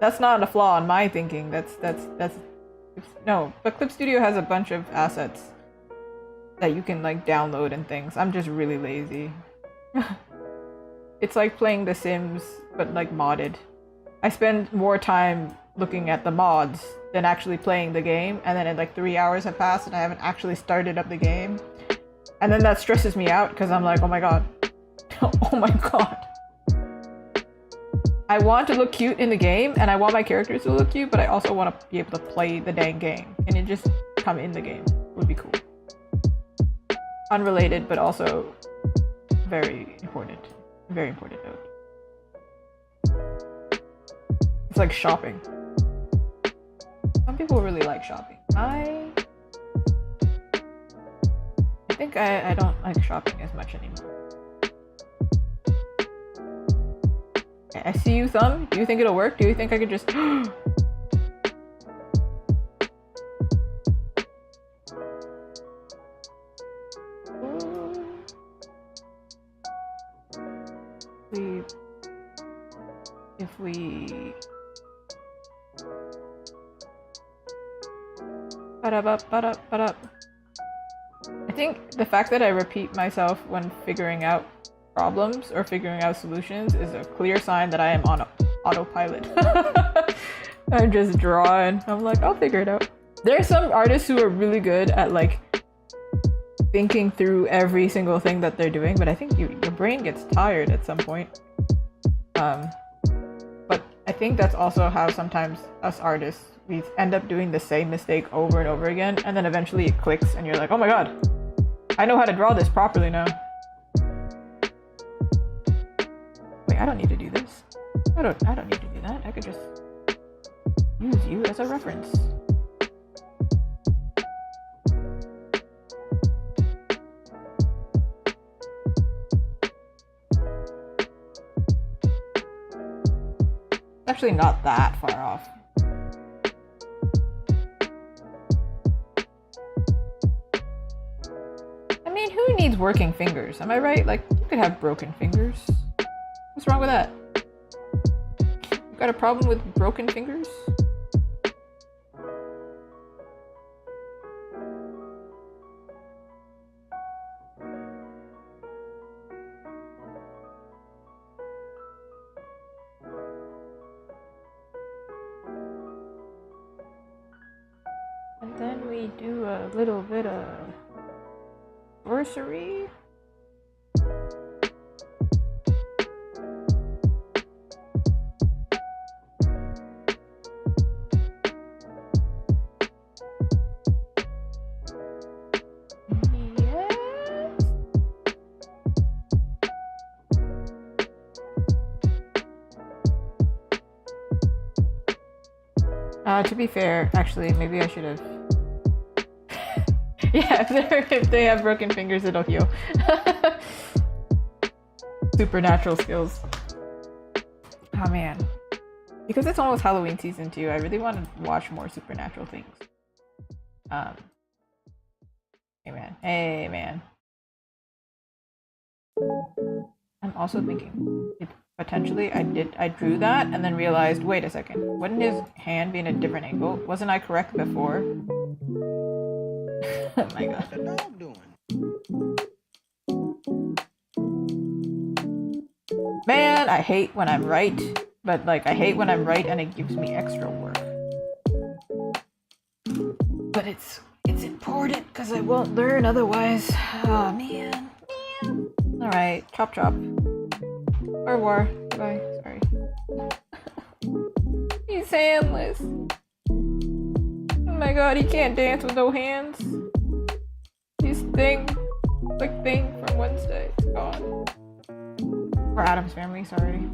That's not a flaw in my thinking. That's no. But Clip Studio has a bunch of assets that you can like download and things. I'm just really lazy. It's like playing The Sims, but like modded. I spend more time looking at the mods than actually playing the game, and then in like 3 hours have passed and I haven't actually started up the game. And then that stresses me out because I'm like, oh my god. Oh my god. I want to look cute in the game and I want my characters to look cute, but I also want to be able to play the dang game. Can it just come in the game? Would be cool. Unrelated, but also very important. Very important note. It's like shopping. Some people really like shopping. I think I don't like shopping as much anymore. Okay, I see you, Thumb. Do you think it'll work? Do you think I could just... If we... I think the fact that I repeat myself when figuring out problems or figuring out solutions is a clear sign that I am on autopilot. I'm just drawing. I'm like, I'll figure it out. There are some artists who are really good at like thinking through every single thing that they're doing, but I think your brain gets tired at some point. But I think that's also how sometimes us artists, we end up doing the same mistake over and over again, and then eventually it clicks and you're like, oh my god, I know how to draw this properly now. Wait, I don't need to do this. I don't need to do that. I could just use you as a reference. Actually not that far off. I mean, who needs working fingers? Am I right? Like, you could have broken fingers. What's wrong with that? You got a problem with broken fingers? then we do a little bit of sorcery. To be fair, actually, maybe I should have. Yeah, if they have broken fingers, it'll heal. Supernatural skills. Oh man. Because it's almost Halloween season 2, I really want to watch more supernatural things. Hey man. Hey man. I'm also thinking potentially I drew that and then realized, wait a second, wouldn't his hand be in a different angle? Wasn't I correct before? Oh my god. What the dog doing? Man, I hate when I'm right, but like I hate when I'm right and it gives me extra work. But it's important because I won't learn otherwise. Oh man. Alright, chop chop. Au revoir. Bye. Sorry. He's handless. Oh my god, he can't dance with no hands. His thing, like thing from Wednesday, is gone. Or Addams Family, sorry.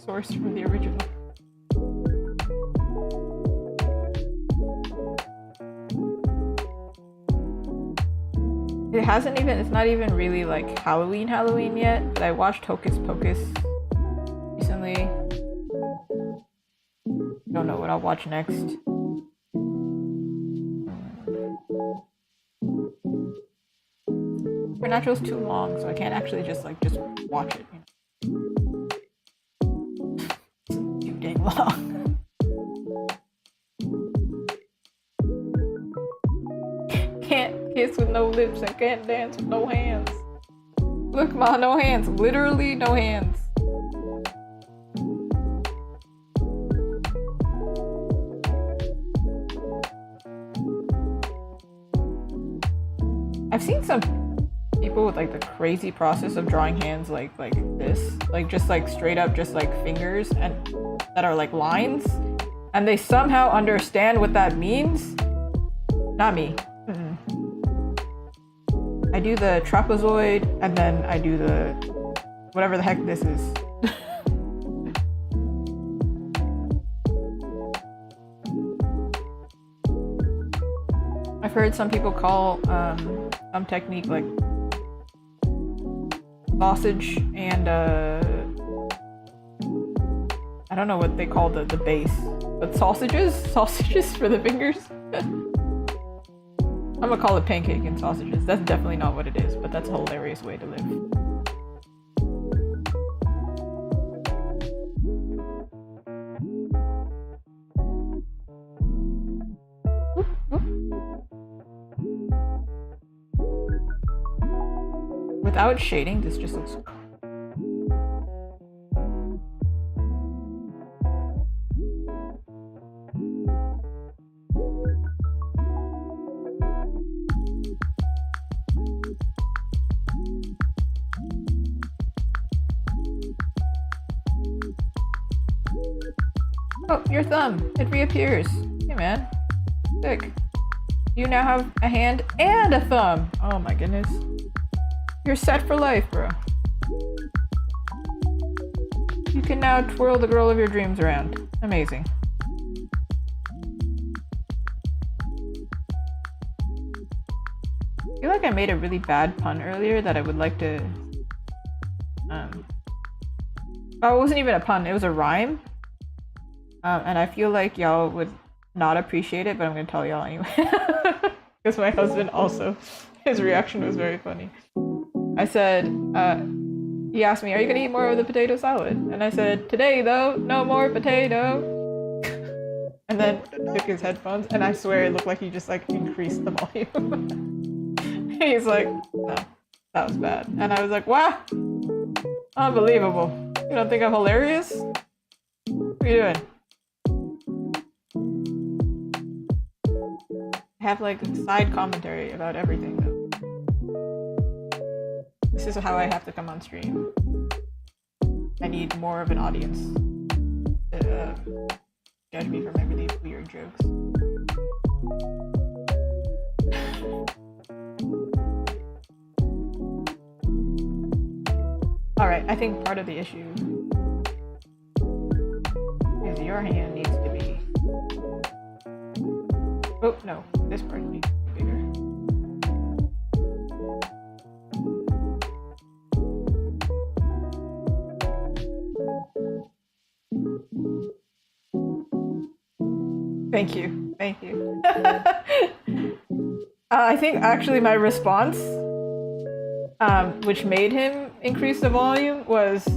Sourced from the original. It's not even really like Halloween yet, but I watched Hocus Pocus recently. Don't know what I'll watch next. Supernatural's too long, so I can't actually just watch it. You know? It's too dang long. Can't kiss with no lips and can't dance with no hands. Look, ma, no hands. Literally no hands. I've seen some people with like the crazy process of drawing hands like this, like just like straight up just like fingers and that are like lines, and they somehow understand what that means. Not me. I do the trapezoid and then I do the whatever the heck this is. I've heard some people call some technique like sausage and I don't know what they call the base, but sausages for the fingers. I'm gonna call it pancake and sausages. That's definitely not what it is, but that's a hilarious way to live. Without shading, this just looks. Oh, your thumb. It reappears. Hey, man. Sick. You now have a hand and a thumb. Oh my goodness. You're set for life, bro. You can now twirl the girl of your dreams around. Amazing. I feel like I made a really bad pun earlier that I would like to... Oh, it wasn't even a pun. It was a rhyme. And I feel like y'all would not appreciate it, but I'm gonna tell y'all anyway. Because my husband also, his reaction was very funny. I said, he asked me, are you gonna eat more of the potato salad? And I said, today though, no more potato. And then took his headphones, and I swear it looked like he just like increased the volume. He's like, no, that was bad. And I was like, wow, unbelievable. You don't think I'm hilarious? What are you doing? have like side commentary about everything though. This is how I have to come on stream. I need more of an audience to judge me for my really weird jokes. Alright, I think part of the issue is your hand needs to be... Oh, no, this part needs to be bigger. Thank you, thank you. I think actually my response, which made him increase the volume, was,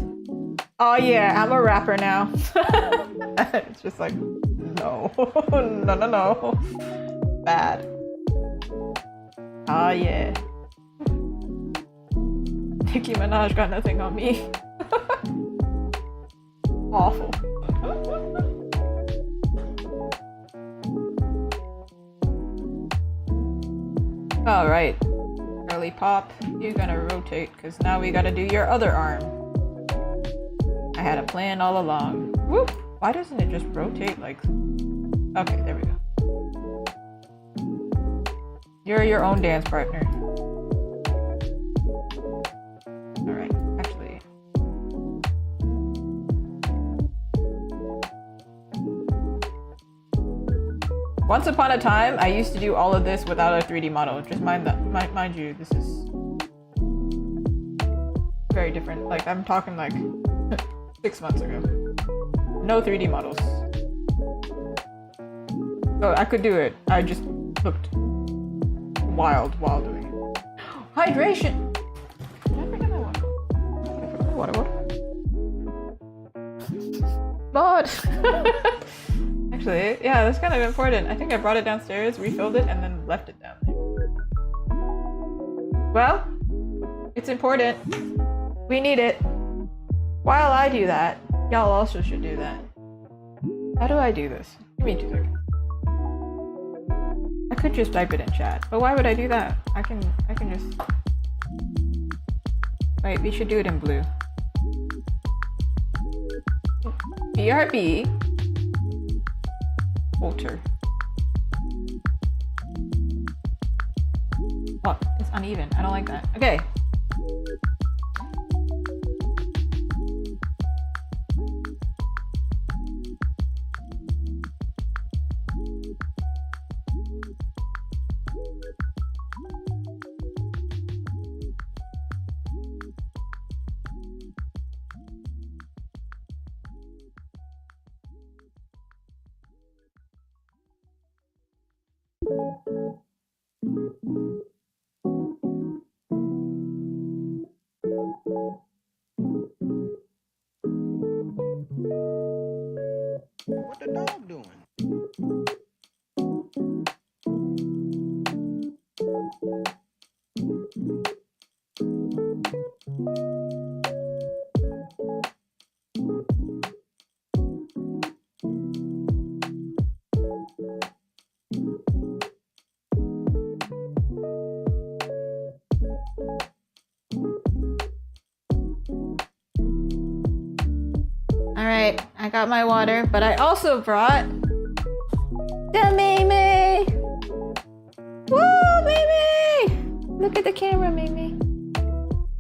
"Oh yeah, I'm a rapper now." It's just like, no, no. Bad. Oh yeah. Nicki Minaj got nothing on me. Awful. Alright. Early Pop, you're gonna rotate, because now we gotta do your other arm. I had a plan all along. Whoop! Why doesn't it just rotate like... Okay, there we go. You're your own dance partner. Alright, actually... Once upon a time, I used to do all of this without a 3D model. Just mind you, this is very different. Like, I'm talking like 6 months ago. No 3D models. So I could do it. I just looked wild while doing it. Hydration! Did I forget my water? I forgot my water. Lord! Actually, yeah, that's kind of important. I think I brought it downstairs, refilled it, and then left it down there. Well, it's important. We need it. While I do that, y'all also should do that. How do I do this? Give me 2 seconds. I could just type it in chat, but why would I do that? I can just... Wait, we should do it in blue. BRB. Walter. Oh, it's uneven. I don't like that. Okay. What the dog doing? Alright, I got my water, but I also brought the Mimi! Woo, Mimi! Look at the camera, Mimi.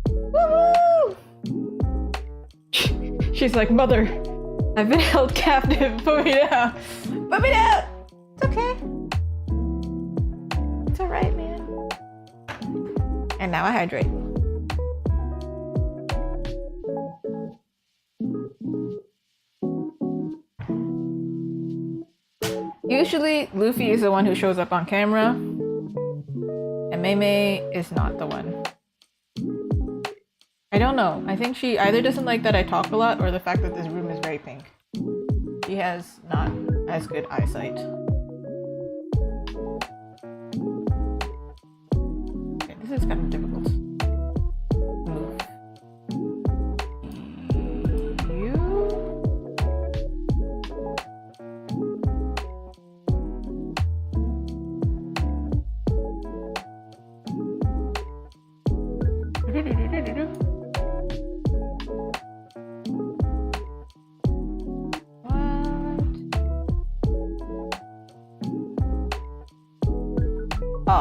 Woo! She's like, "Mother, I've been held captive. Put me down. Put me down! It's okay. It's alright, man." And now I hydrate. Usually, Luffy is the one who shows up on camera, and Mei is not the one. I don't know. I think she either doesn't like that I talk a lot, or the fact that this room is very pink. She has not as good eyesight. Okay, this is kind of difficult. Move. You.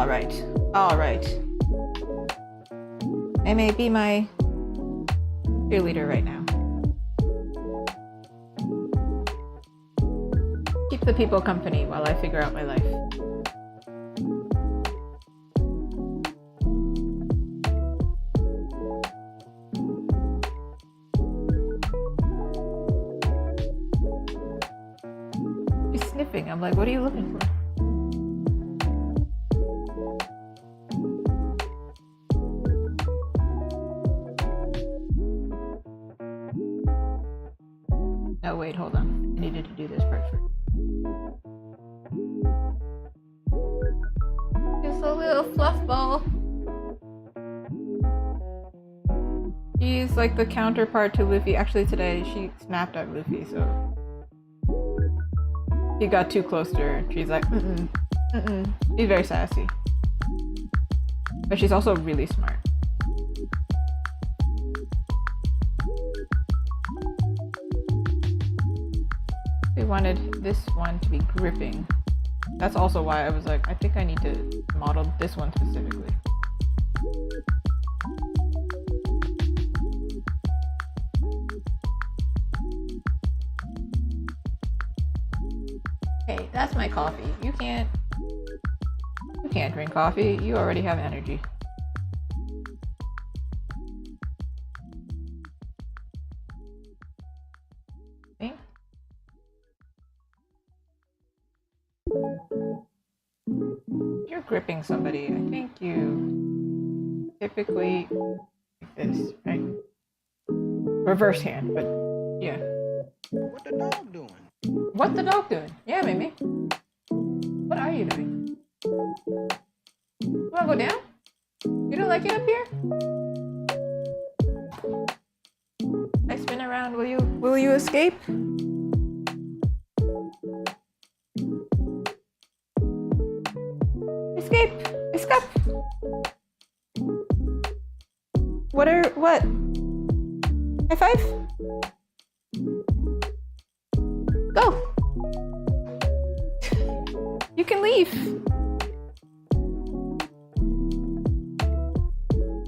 Alright. Alright. I may be my cheerleader right now. Keep the people company while I figure out my life. She's sniffing. I'm like, what are you looking for? Oh wait, hold on. I needed to do this part first. Just a little fluff ball. She's like the counterpart to Luffy. Actually today she snapped at Luffy, so he got too close to her. She's like, She's very sassy. But she's also really smart. We wanted this one to be gripping. That's also why I was like, I think I need to model this one specifically. Hey, that's my coffee. You can't drink coffee. You already have energy. See? You're gripping somebody. I think you typically like this, right? Reverse hand, but yeah. What the dog doing? What the dog doing? Yeah, Mimi. What are you doing? You wanna go down? You don't like it up here? I spin around. Will you escape? Escape! Escape! What? High five? Go! You can leave.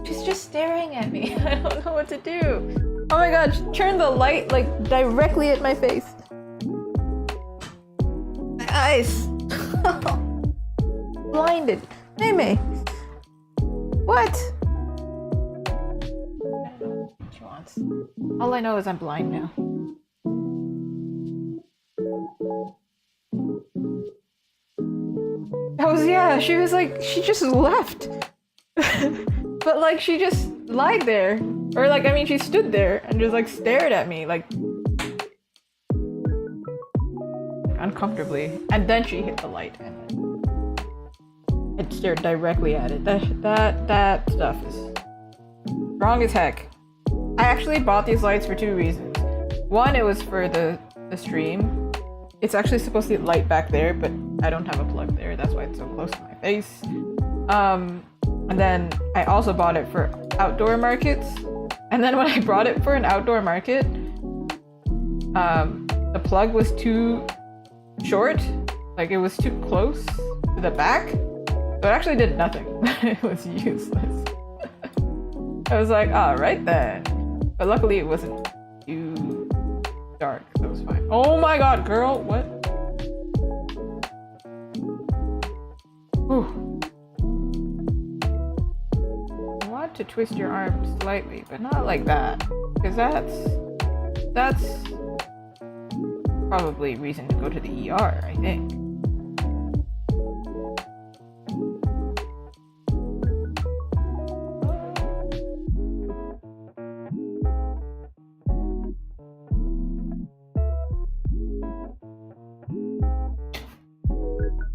She's just staring at me. I don't know what to do. Oh my god, turn the light like directly at my face. My eyes. Blinded. Mei. What? I don't know what she wants. All I know is I'm blind now. Yeah, she was like, she just left. But like, she just lied there. Or like, I mean, she stood there and just like stared at me, like uncomfortably. And then she hit the light and it stared directly at it. That stuff is wrong as heck. I actually bought these lights for two reasons. One, it was for the stream. It's actually supposed to light back there, but I don't have a plug there. That's why it's so close to my face. And then I also bought it for outdoor markets. And then when I brought it for an outdoor market, the plug was too short. Like it was too close to the back. So it actually did nothing. It was useless. I was like, all right then. But luckily it wasn't too dark, so it was fine. Oh my god, girl, what? Whew. I want to twist your arm slightly, but not like that. Because that's probably reason to go to the ER, I think.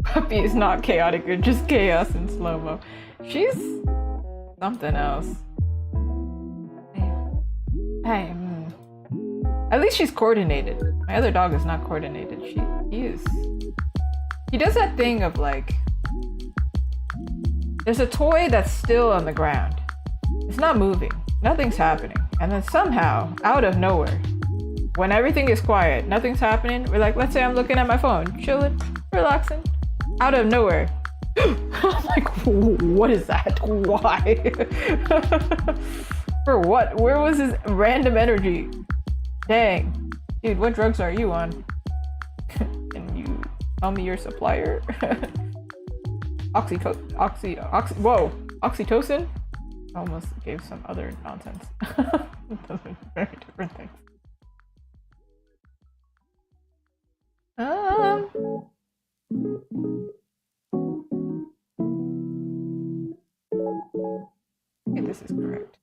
Puppy is not chaotic, or just chaos in slow-mo. She's something else. Hey, at least she's coordinated. My other dog is not coordinated. He does that thing of like, there's a toy that's still on the ground. It's not moving. Nothing's happening. And then somehow, out of nowhere, when everything is quiet, nothing's happening, we're like, let's say I'm looking at my phone, chilling, relaxing. Out of nowhere, I'm like, what is that? Why? For what? Where was his random energy? Dang. Dude, what drugs are you on? Can you tell me your supplier? Whoa! Oxytocin? Almost gave some other nonsense. Those are very different things. Okay, this is correct.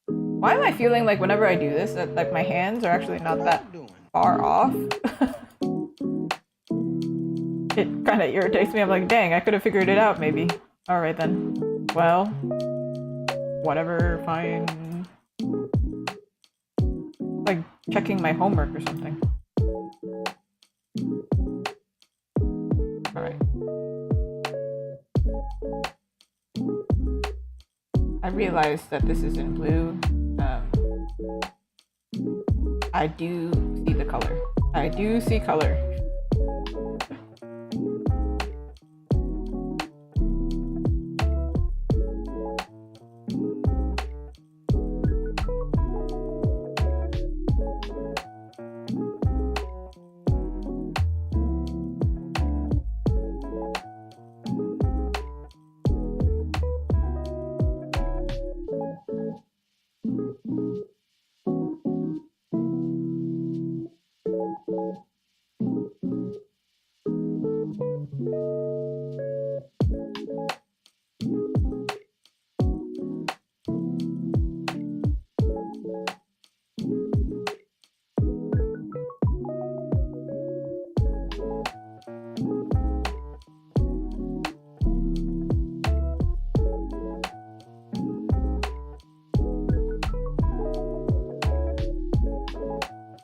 Why am I feeling like whenever I do this, that like my hands are actually not that far off? It kind of irritates me. I'm like, dang, I could have figured it out maybe. Alright then. Well, whatever, fine. Like checking my homework or something. Alright. I realized that this is in blue. I do see the color. I do see color.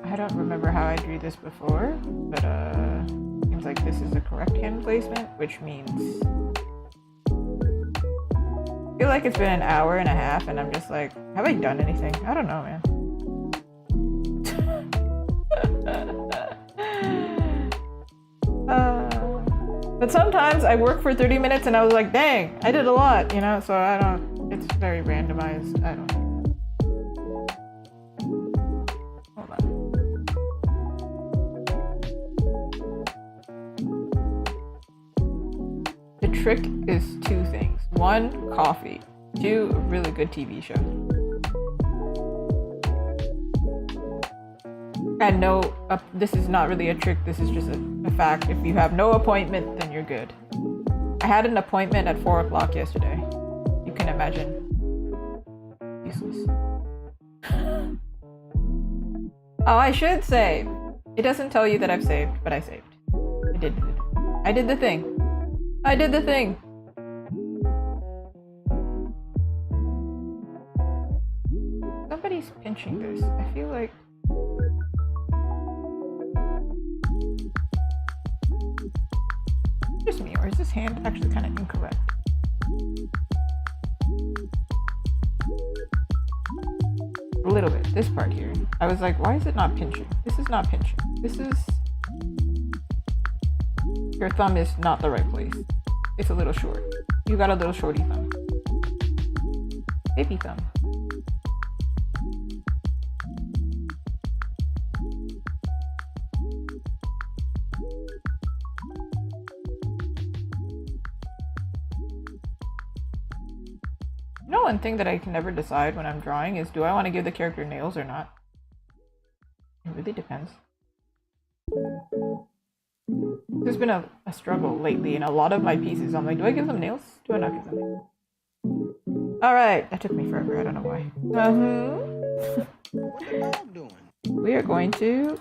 I don't remember how I drew this before, but seems like this is the correct hand placement, which means I feel like it's been an hour and a half and I'm just like, have I done anything? I don't know, man. But sometimes I work for 30 minutes and I was like, dang, I did a lot, you know, so I don't, it's very randomized. I don't know. Hold on. The trick is two things. One, coffee. Two, a really good TV show. And no, this is not really a trick, this is just a fact. If you have no appointment, then you're good. I had an appointment at 4 o'clock yesterday. You can imagine. Useless. Oh, I should save. It doesn't tell you that I've saved, but I saved. I did the thing. I did the thing. Somebody's pinching this. I feel like... Just me, or is this hand actually kind of incorrect? A little bit. This part here. I was like, why is it not pinching? This is not pinching. This is... Your thumb is not the right place. It's a little short. You got a little shorty thumb. Baby thumb. You know, one thing that I can never decide when I'm drawing is, do I want to give the character nails or not? It really depends. There's been a struggle lately in a lot of my pieces. I'm like, do I give them nails? Do I not give them nails? Alright, that took me forever, I don't know why. What the dog doing? We are going to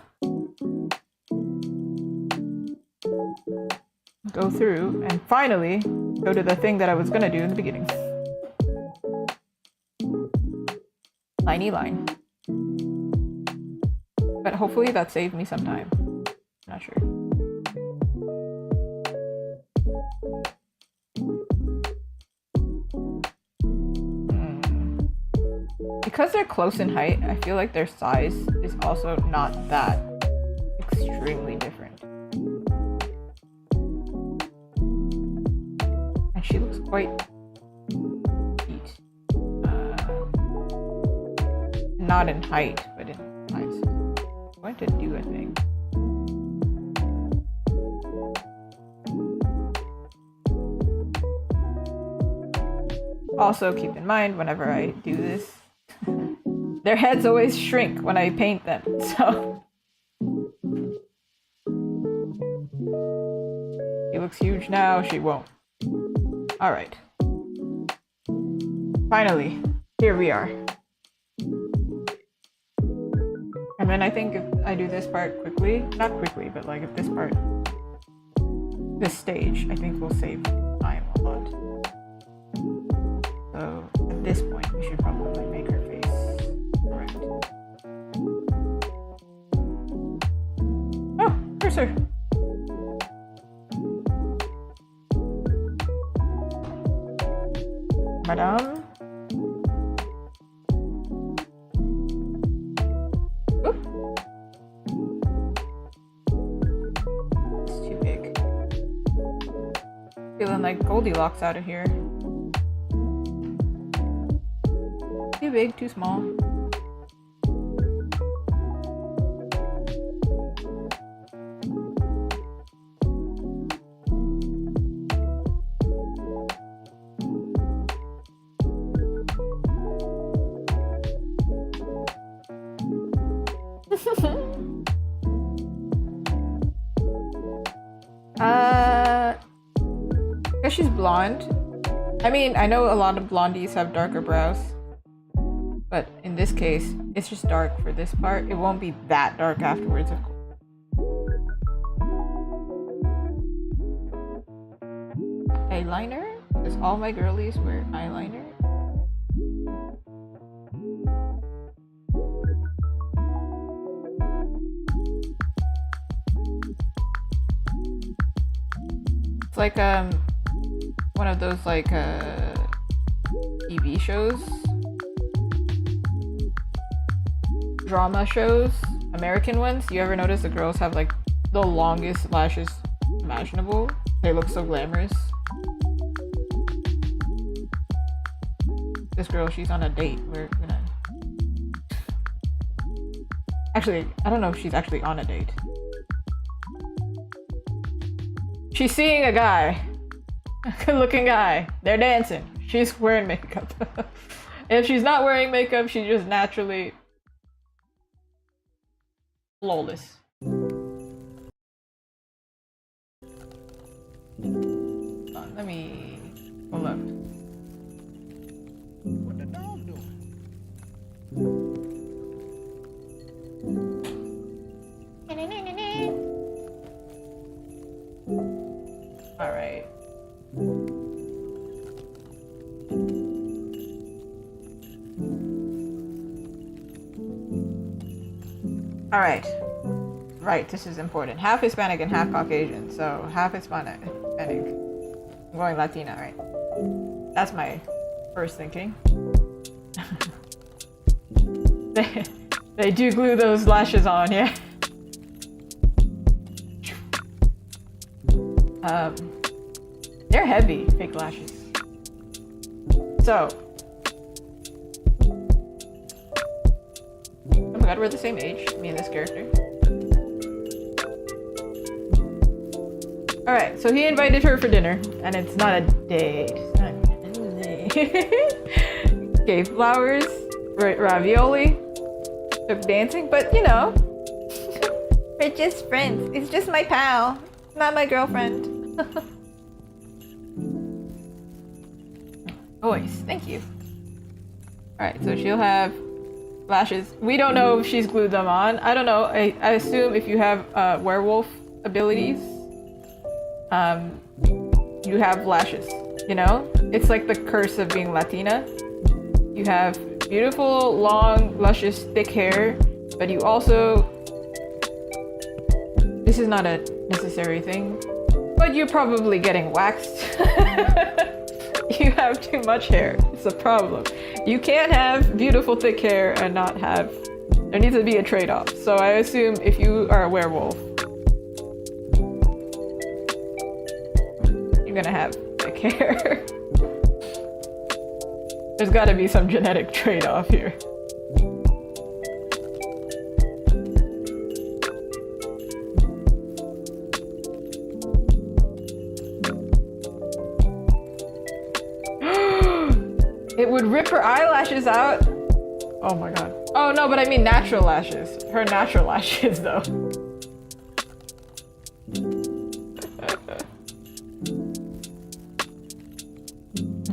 go through and finally go to the thing that I was gonna do in the beginning. Liney line. But hopefully that saved me some time. Not sure. Because they're close in height, I feel like their size is also not that extremely different. I quite feet. Not in height, but in size. I'm going to do a thing. Also, keep in mind whenever I do this, their heads always shrink when I paint them, so. She looks huge now, she won't. Alright. Finally, here we are. And then I think if I do this part quickly, not quickly, but like if this part, this stage, I think will save time a lot. So at this point, we should probably make her face correct. Oh, cursor! Madame? Oop. It's too big. Feeling like Goldilocks out of here. Too big, too small. Because she's blonde. I mean, I know a lot of blondies have darker brows. But in this case, it's just dark for this part. It won't be that dark afterwards, of course. Eyeliner? Does all my girlies wear eyeliner? It's like one of those like TV shows. Drama shows, American ones. You ever notice the girls have like the longest lashes imaginable? They look so glamorous. This girl, she's on a date. We're gonna... Actually, I don't know if she's actually on a date. She's seeing a guy. A good-looking guy. They're dancing. She's wearing makeup. If she's not wearing makeup, she's just naturally flawless. Hold on, let me pull up. What the dog doing? All right. All right. Right, this is important. Half Hispanic and half Caucasian. So half Hispanic. I'm going Latina, right? That's my first thinking. They do glue those lashes on, yeah. They're heavy, fake lashes. So. Oh my god, we're the same age, me and this character. Alright, so he invited her for dinner, and it's not a date. It's not a date. Gave flowers, ravioli, took dancing, but you know, we're just friends. It's just my pal, not my girlfriend. Voice, thank you. Alright, so she'll have lashes. We don't know if she's glued them on. I don't know. I assume if you have werewolf abilities, you have lashes, you know? It's like the curse of being Latina. You have beautiful, long, luscious, thick hair, but you also... This is not a necessary thing, but you're probably getting waxed. You have too much hair. It's a problem. You can't have beautiful, thick hair and not have... There needs to be a trade-off. So I assume if you are a werewolf, you're gonna have thick hair. There's gotta be some genetic trade-off here. It would rip her eyelashes out. Oh my god. Oh no, but I mean natural lashes. Her natural lashes though.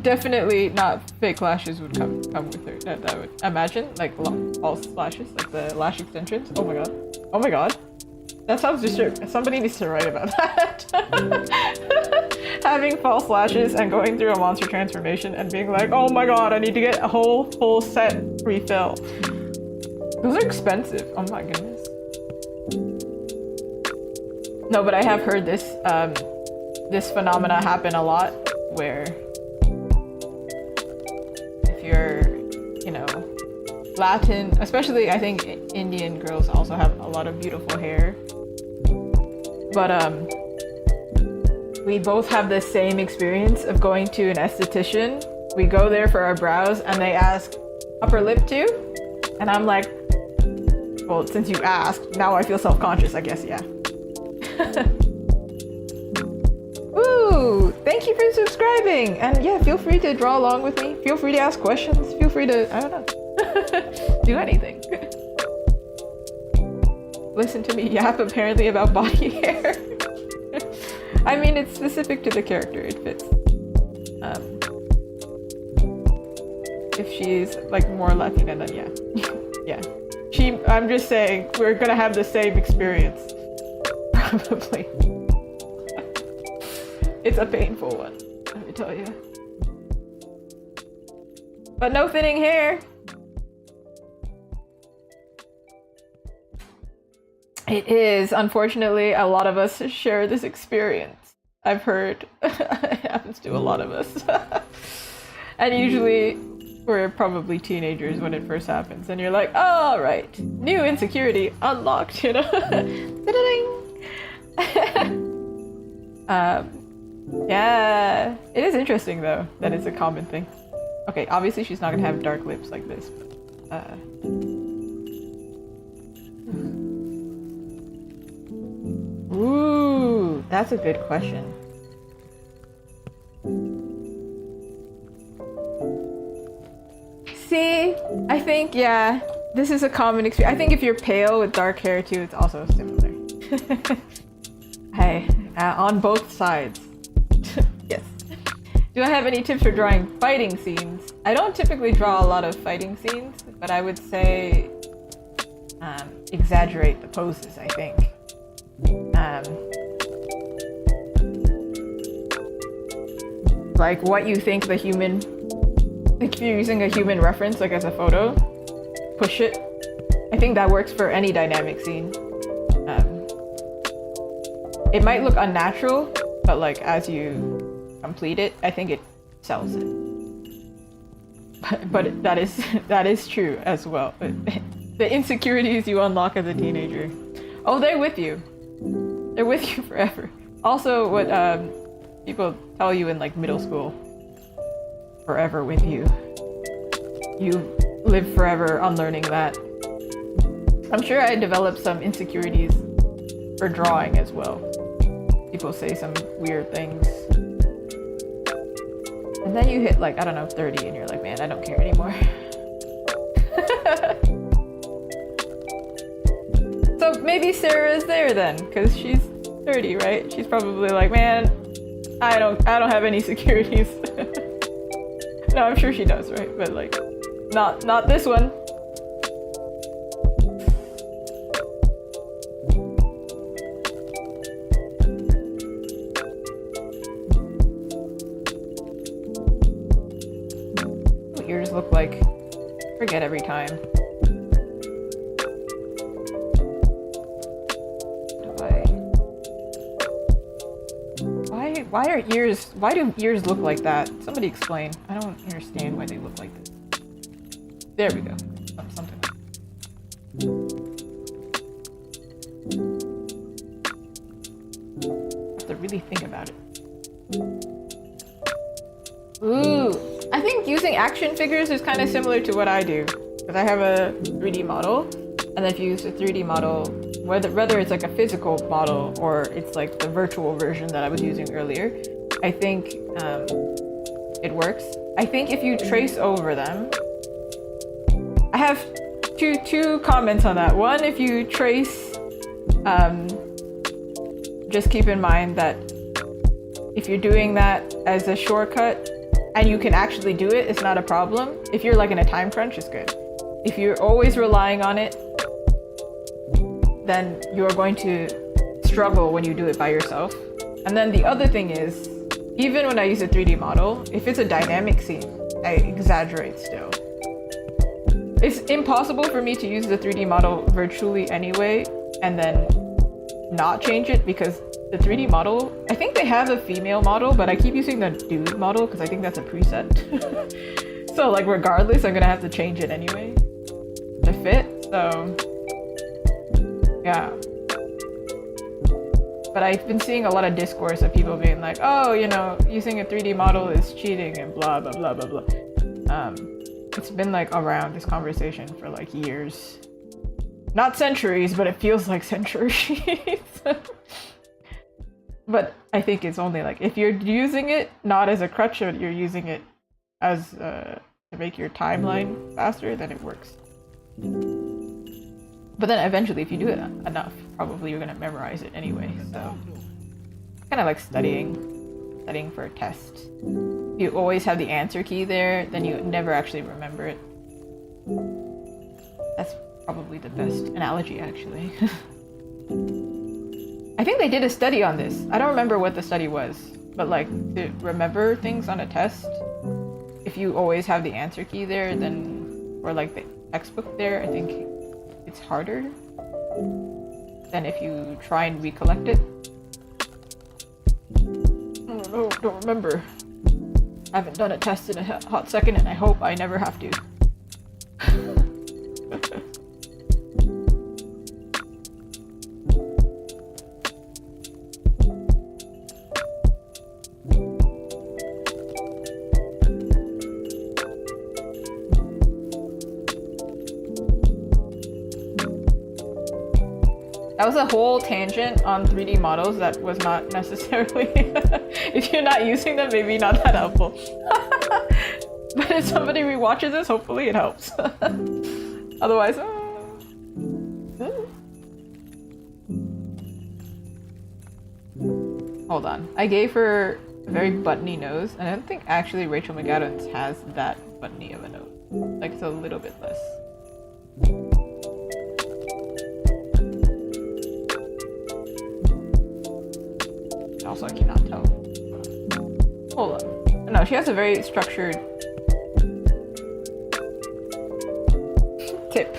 Definitely not fake lashes would come with her. That would imagine like false lashes, like the lash extensions. Oh my god. Oh my god. That sounds disturbing. Somebody needs to write about that. Having false lashes and going through a monster transformation and being like, oh my god, I need to get a whole full set refill. Those are expensive. Oh my goodness. No, but I have heard this this phenomena happen a lot where if you're, you know, Latin, especially I think Indian girls also have a lot of beautiful hair. But we both have the same experience of going to an esthetician. We go there for our brows and they ask, upper lip too? And I'm like, well, since you asked, now I feel self-conscious, I guess, yeah. Ooh, thank you for subscribing! And yeah, feel free to draw along with me. Feel free to ask questions. Feel free to, I don't know, do anything. Listen to me yap apparently about body hair. I mean, it's specific to the character, it fits. If she's like more Latina, then yeah. Yeah. I'm just saying, we're gonna have the same experience. Probably. It's a painful one, let me tell you. But no thinning hair. It is. Unfortunately, a lot of us share this experience. I've heard it happens to a lot of us. And usually we're probably teenagers when it first happens and you're like, oh, right, new insecurity unlocked, you know? Yeah, it is interesting though that it's a common thing. Okay, obviously she's not gonna have dark lips like this, but ooh, that's a good question. See, I think, yeah, this is a common experience. I think if you're pale with dark hair too, it's also similar. Hey, on both sides. Yes. Do I have any tips for drawing fighting scenes? I don't typically draw a lot of fighting scenes, but I would say exaggerate the poses, I think. Like what you think the human, like if you're using a human reference like as a photo, push it. I think that works for any dynamic scene. It might look unnatural, but like as you complete it, I think it sells it. But that is true as well. The insecurities you unlock as a teenager, oh, they're with you. They're with you forever. Also, what people tell you in like middle school, forever with you. You live forever unlearning that. I'm sure I developed some insecurities for drawing as well. People say some weird things. And then you hit like, I don't know, 30 and you're like, man, I don't care anymore. So maybe Sarah's there then, because she's 30, right? She's probably like, man, I don't have any securities. No, I'm sure she does, right? But like, not this one. What ears look like? Forget every time. Why do ears look like that? Somebody explain. I don't understand why they look like this. There we go. Something like that. Have to really think about it. Ooh, I think using action figures is kind of similar to what I do. Because I have a 3D model, and then if you use a 3D model, whether it's like a physical model or it's like the virtual version that I was using earlier, I think it works. I think if you trace over them, I have two comments on that. One, if you trace, just keep in mind that if you're doing that as a shortcut and you can actually do it, it's not a problem. If you're like in a time crunch, it's good. If you're always relying on it, then you're going to struggle when you do it by yourself. And then the other thing is, even when I use a 3D model, if it's a dynamic scene, I exaggerate still. It's impossible for me to use the 3D model virtually anyway, and then not change it, because the 3D model, I think they have a female model, but I keep using the dude model because I think that's a preset. So like regardless, I'm gonna have to change it anyway to fit, so yeah. But I've been seeing a lot of discourse of people being like, oh, you know, using a 3D model is cheating and blah, blah, blah, blah, blah. It's been like around this conversation for like years. Not centuries, but it feels like centuries. But I think it's only like, if you're using it not as a crutch, but you're using it as to make your timeline faster, then it works. But then eventually, if you do it enough, probably you're gonna memorize it anyway. So, kind of like studying for a test. If you always have the answer key there, then you never actually remember it. That's probably the best analogy, actually. I think they did a study on this. I don't remember what the study was, but like to remember things on a test, if you always have the answer key there, then, or like the textbook there, I think it's harder than if you try and recollect it. I don't know, don't remember. I haven't done a test in a hot second, and I hope I never have to. That was a whole tangent on 3D models that was not necessarily, if you're not using them, maybe not that helpful. But if somebody rewatches this, hopefully it helps. Otherwise, hold on. I gave her a very buttony nose, and I don't think actually Rachel McAdams has that buttony of a nose. Like, it's a little bit less. Also, I cannot tell. Hold on. No, she has a very structured tip.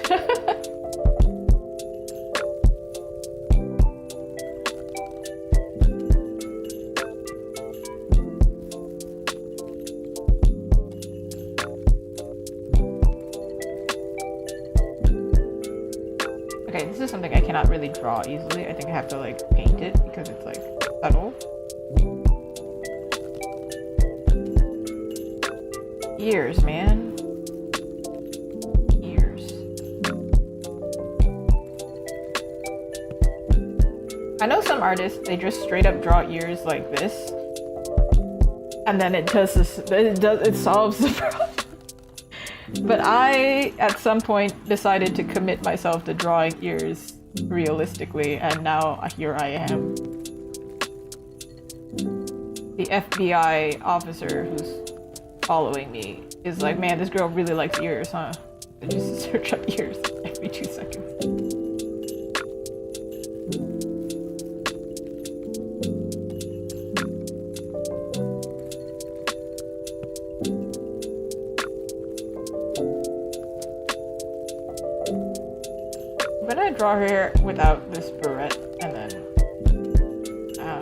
Okay, this is something I cannot really draw easily. I think I have to like paint it because it's like subtle. Ears, man. Ears. I know some artists, they just straight up draw ears like this, and then it does this. It solves the problem. But I, at some point, decided to commit myself to drawing ears realistically, and now here I am. The FBI officer who's following me is like, man, this girl really likes ears, huh? I just search up ears every 2 seconds. I'm gonna draw her hair without this barrette, and then I'm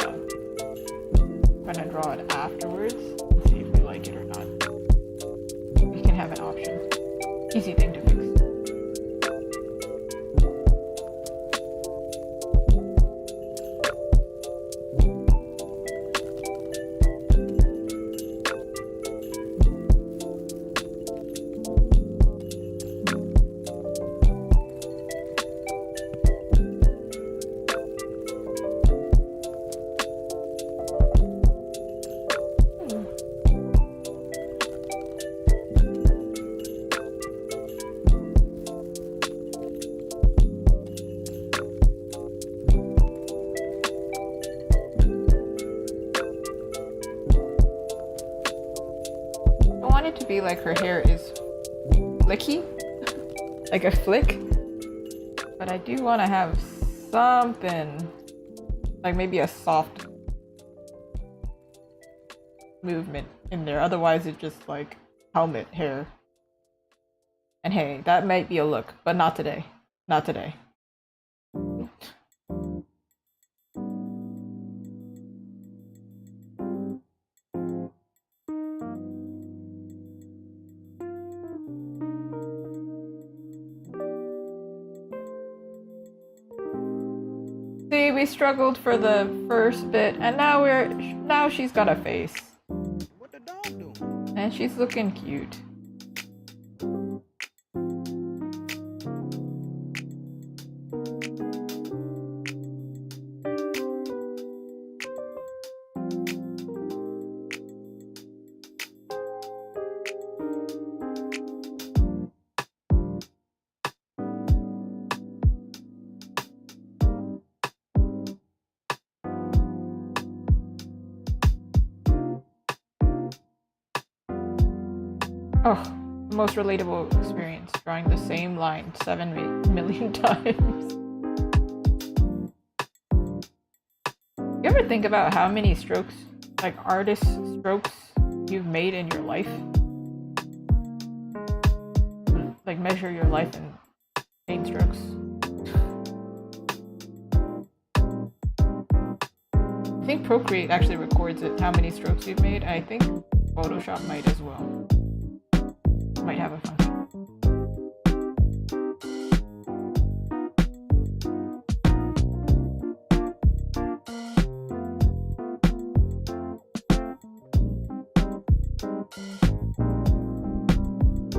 gonna draw it afterwards and see if we like it or not. We can have an option. Easy thing to fix. her hair is flicky, like a flick. But I do want to have something, like maybe a soft movement in there. Otherwise, it's just like helmet hair. And hey, that might be a look, but not today. Not today. See, we struggled for the first bit, and now she's got a face. What the dog doing? And she's looking cute. Oh, the most relatable experience, drawing the same line 7 million times. You ever think about how many strokes, like artist strokes, you've made in your life? Like measure your life in paint strokes. I think Procreate actually records it, how many strokes you've made. I think Photoshop might as well. Might have a function.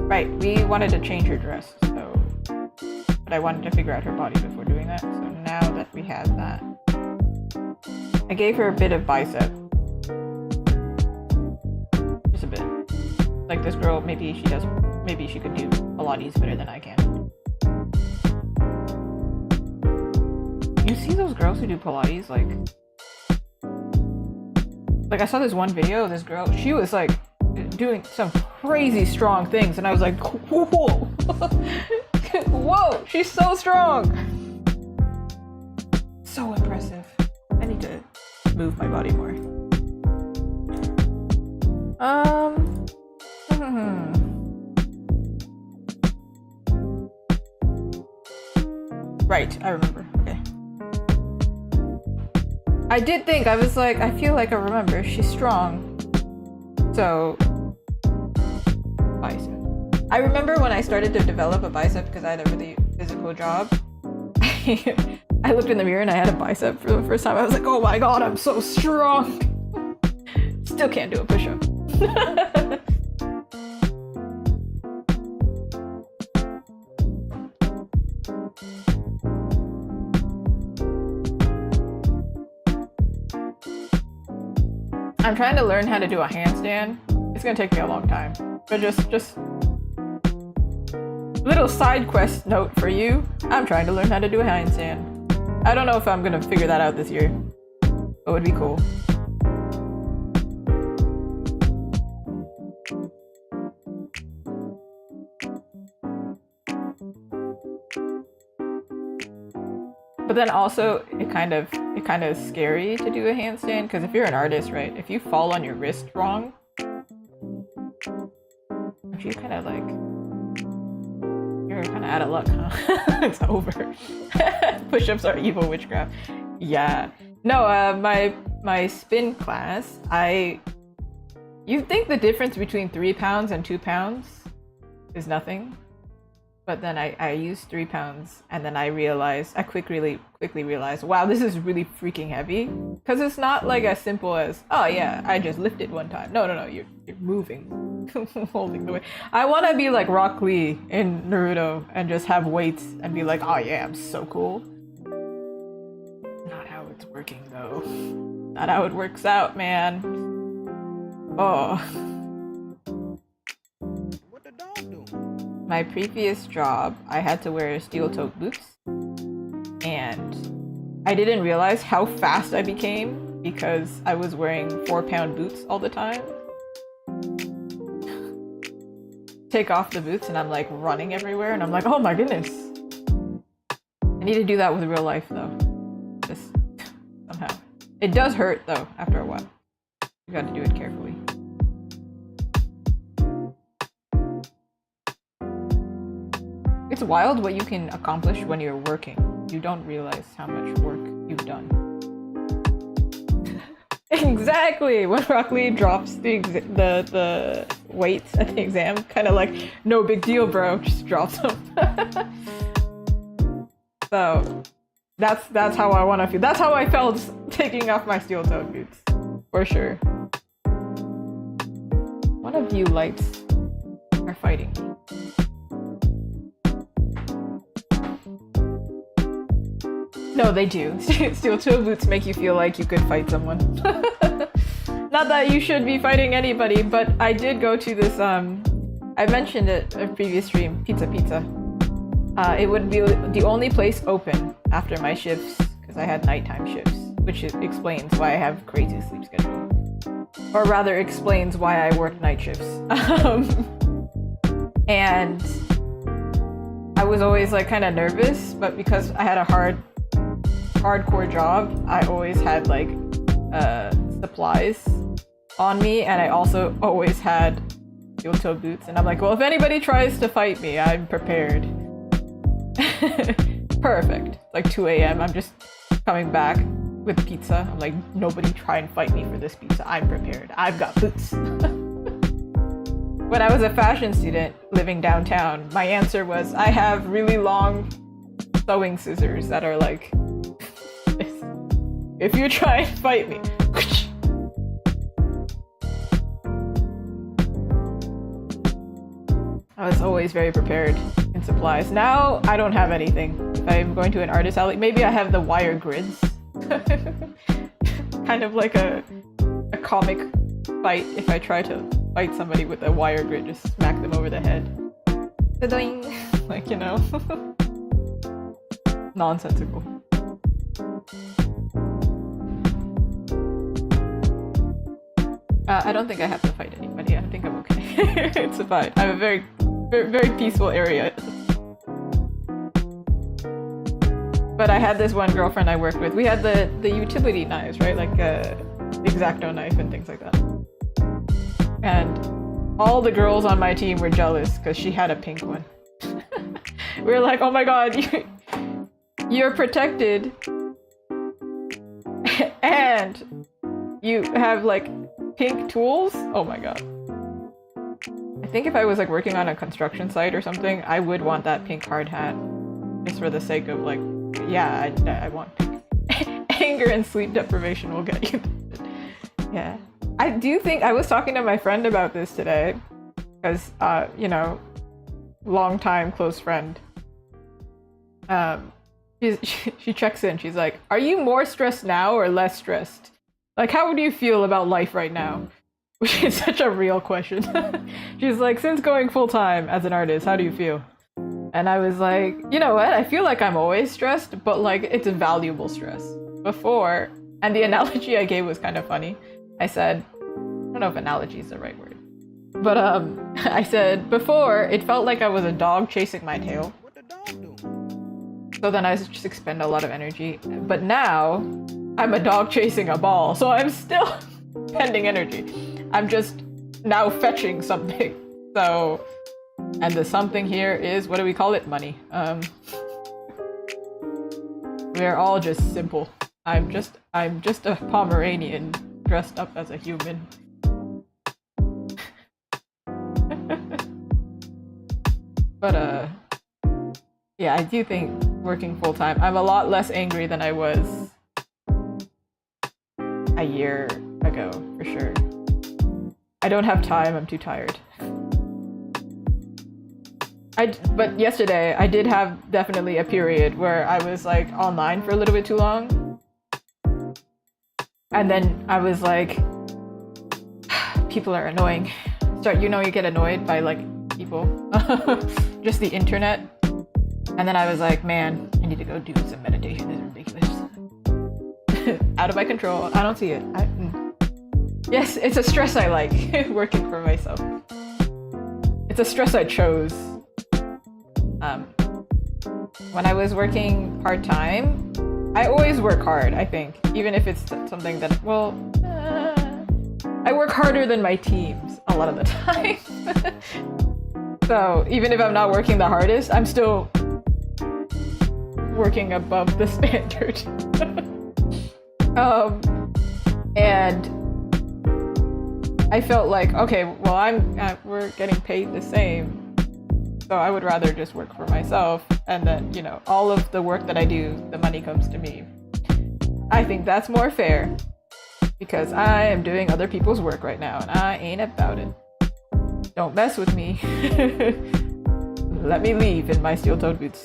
Right, we wanted to change her dress, so but I wanted to figure out her body before doing that. So now that we have that, I gave her a bit of bicep. Just a bit. Like this girl, maybe she could do Pilates better than I can. You see those girls who do Pilates, like I saw this one video of this girl, she was like doing some crazy strong things, and I was like, whoa, whoa, she's so strong. So impressive. I need to move my body more. Right, I remember. Okay. I did think, I was like, I feel like I remember. She's strong. So, bicep. I remember when I started to develop a bicep because I had a really physical job. I looked in the mirror and I had a bicep for the first time. I was like, oh my god, I'm so strong. Still can't do a push-up. I'm trying to learn how to do a handstand. It's gonna take me a long time. But just little side quest note for you. I'm trying to learn how to do a handstand. I don't know if I'm gonna figure that out this year. But it would be cool. But then also, it kind of is scary to do a handstand, because if you're an artist, right, if you fall on your wrist wrong, if you kind of like, you're kind of out of luck, huh? It's over. Push-ups are evil witchcraft. Yeah. No, my spin class, you'd think the difference between 3 pounds and 2 pounds is nothing. But then I used 3 pounds, and then I quickly realized, wow, this is really freaking heavy. Because it's not like as simple as, oh yeah, I just lifted one time. No, you're moving, holding the weight. I want to be like Rock Lee in Naruto and just have weights and be like, oh yeah, I'm so cool. Not how it's working though. Not how it works out, man. Oh. What the dog doing? My previous job, I had to wear steel-toed boots, and I didn't realize how fast I became because I was wearing 4-pound boots all the time. take off the boots and I'm like running everywhere and I'm like, oh my goodness. I need to do that with real life though. Just somehow. It does hurt though after a while. You gotta do it carefully. It's wild what you can accomplish when you're working. You don't realize how much work you've done. Exactly! When Rock Lee drops the weights at the exam, kind of like, no big deal, bro. Just drops them. So that's how I want to feel. That's how I felt taking off my steel-toed boots, for sure. One of you lights are fighting me. No, they do. Steel-toed boots make you feel like you could fight someone. Not that you should be fighting anybody, but I did go to this, I mentioned it in a previous stream, Pizza Pizza. It would be the only place open after my shifts, because I had nighttime shifts, which explains why I have crazy sleep schedule. Or rather, explains why I work night shifts. And I was always like kind of nervous, but because I had a hardcore job, I always had like supplies on me, and I also always had steel-toe boots, and I'm like, well, if anybody tries to fight me, I'm prepared. Perfect. Like 2 a.m. I'm just coming back with pizza. I'm like, nobody try and fight me for this pizza. I'm prepared. I've got boots. When I was a fashion student living downtown, my answer was, I have really long sewing scissors that are like this. If you try and fight me. I was always very prepared in supplies. Now I don't have anything. If I'm going to an artist alley, maybe I have the wire grids. Kind of like a comic fight if I try to fight somebody with a wire grid, just smack them over the head. Ta-doing! Like, you know. Nonsensical. I don't think I have to fight anybody. I think I'm okay. It's fine. I have a very, very, very peaceful area. But I had this one girlfriend I worked with. We had the utility knives, right? Like X-Acto knife and things like that. And all the girls on my team were jealous because she had a pink one. We were like, oh my god, you're protected. And you have like pink tools? Oh my god. I think if I was like working on a construction site or something, I would want that pink hard hat. Just for the sake of like, yeah, I want pink. Anger and sleep deprivation will get you. Yeah. I do think, I was talking to my friend about this today, because, you know, long time close friend. She checks in, she's like, are you more stressed now or less stressed? Like, how would you feel about life right now? Which is such a real question. She's like, since going full-time as an artist, how do you feel? And I was like, you know what? I feel like I'm always stressed, but like, it's a valuable stress. Before, and the analogy I gave was kind of funny. I said, I don't know if analogy is the right word, but I said, before, it felt like I was a dog chasing my tail. What the dog doing? So then I just expend a lot of energy. But now, I'm a dog chasing a ball, so I'm still spending energy. I'm just now fetching something. So, and the something here is, what do we call it? Money. We're all just simple. I'm just a Pomeranian dressed up as a human. But yeah, I do think working full time, I'm a lot less angry than I was a year ago, for sure. I don't have time, I'm too tired. But yesterday, I did have definitely a period where I was like online for a little bit too long. And then I was like, people are annoying. You know, you get annoyed by like people, just the internet. And then I was like, man, I need to go do some meditation. This is ridiculous. Out of my control. I don't see it. Yes, it's a stress I like, working for myself. it's a stress I chose. When I was working part-time, I always work hard, I think. Even if it's something that, well, I work harder than my teams a lot of the time. So even if I'm not working the hardest, I'm still working above the standard. And I felt like, okay, well, we're getting paid the same, so I would rather just work for myself, and then, you know, all of the work that I do, the money comes to me. I think that's more fair, because I am doing other people's work right now, and I ain't about it. Don't mess with me. Let me leave in my steel-toed boots.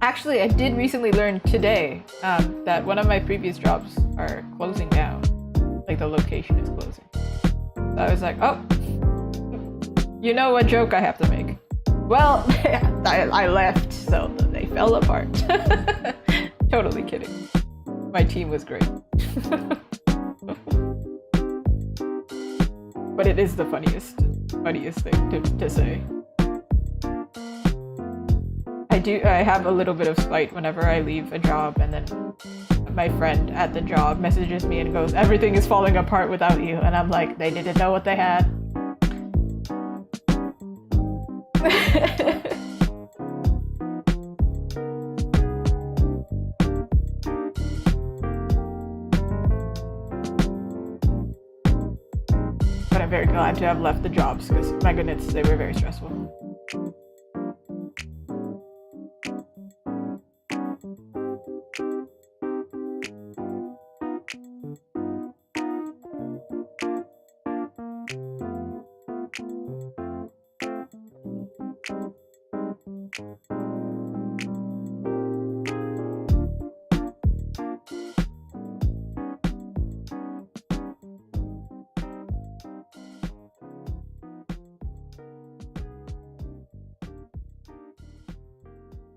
Actually, I did recently learn today that one of my previous jobs are closing down. Like, the location is closing. So I was like, oh, you know what joke I have to make. Well, I left, so they fell apart. Totally kidding. My team was great. But it is the funniest thing to say. I have a little bit of spite whenever I leave a job and then my friend at the job messages me and goes, everything is falling apart without you. And I'm like, they didn't know what they had. But I'm very glad to have left the jobs because, my goodness, they were very stressful.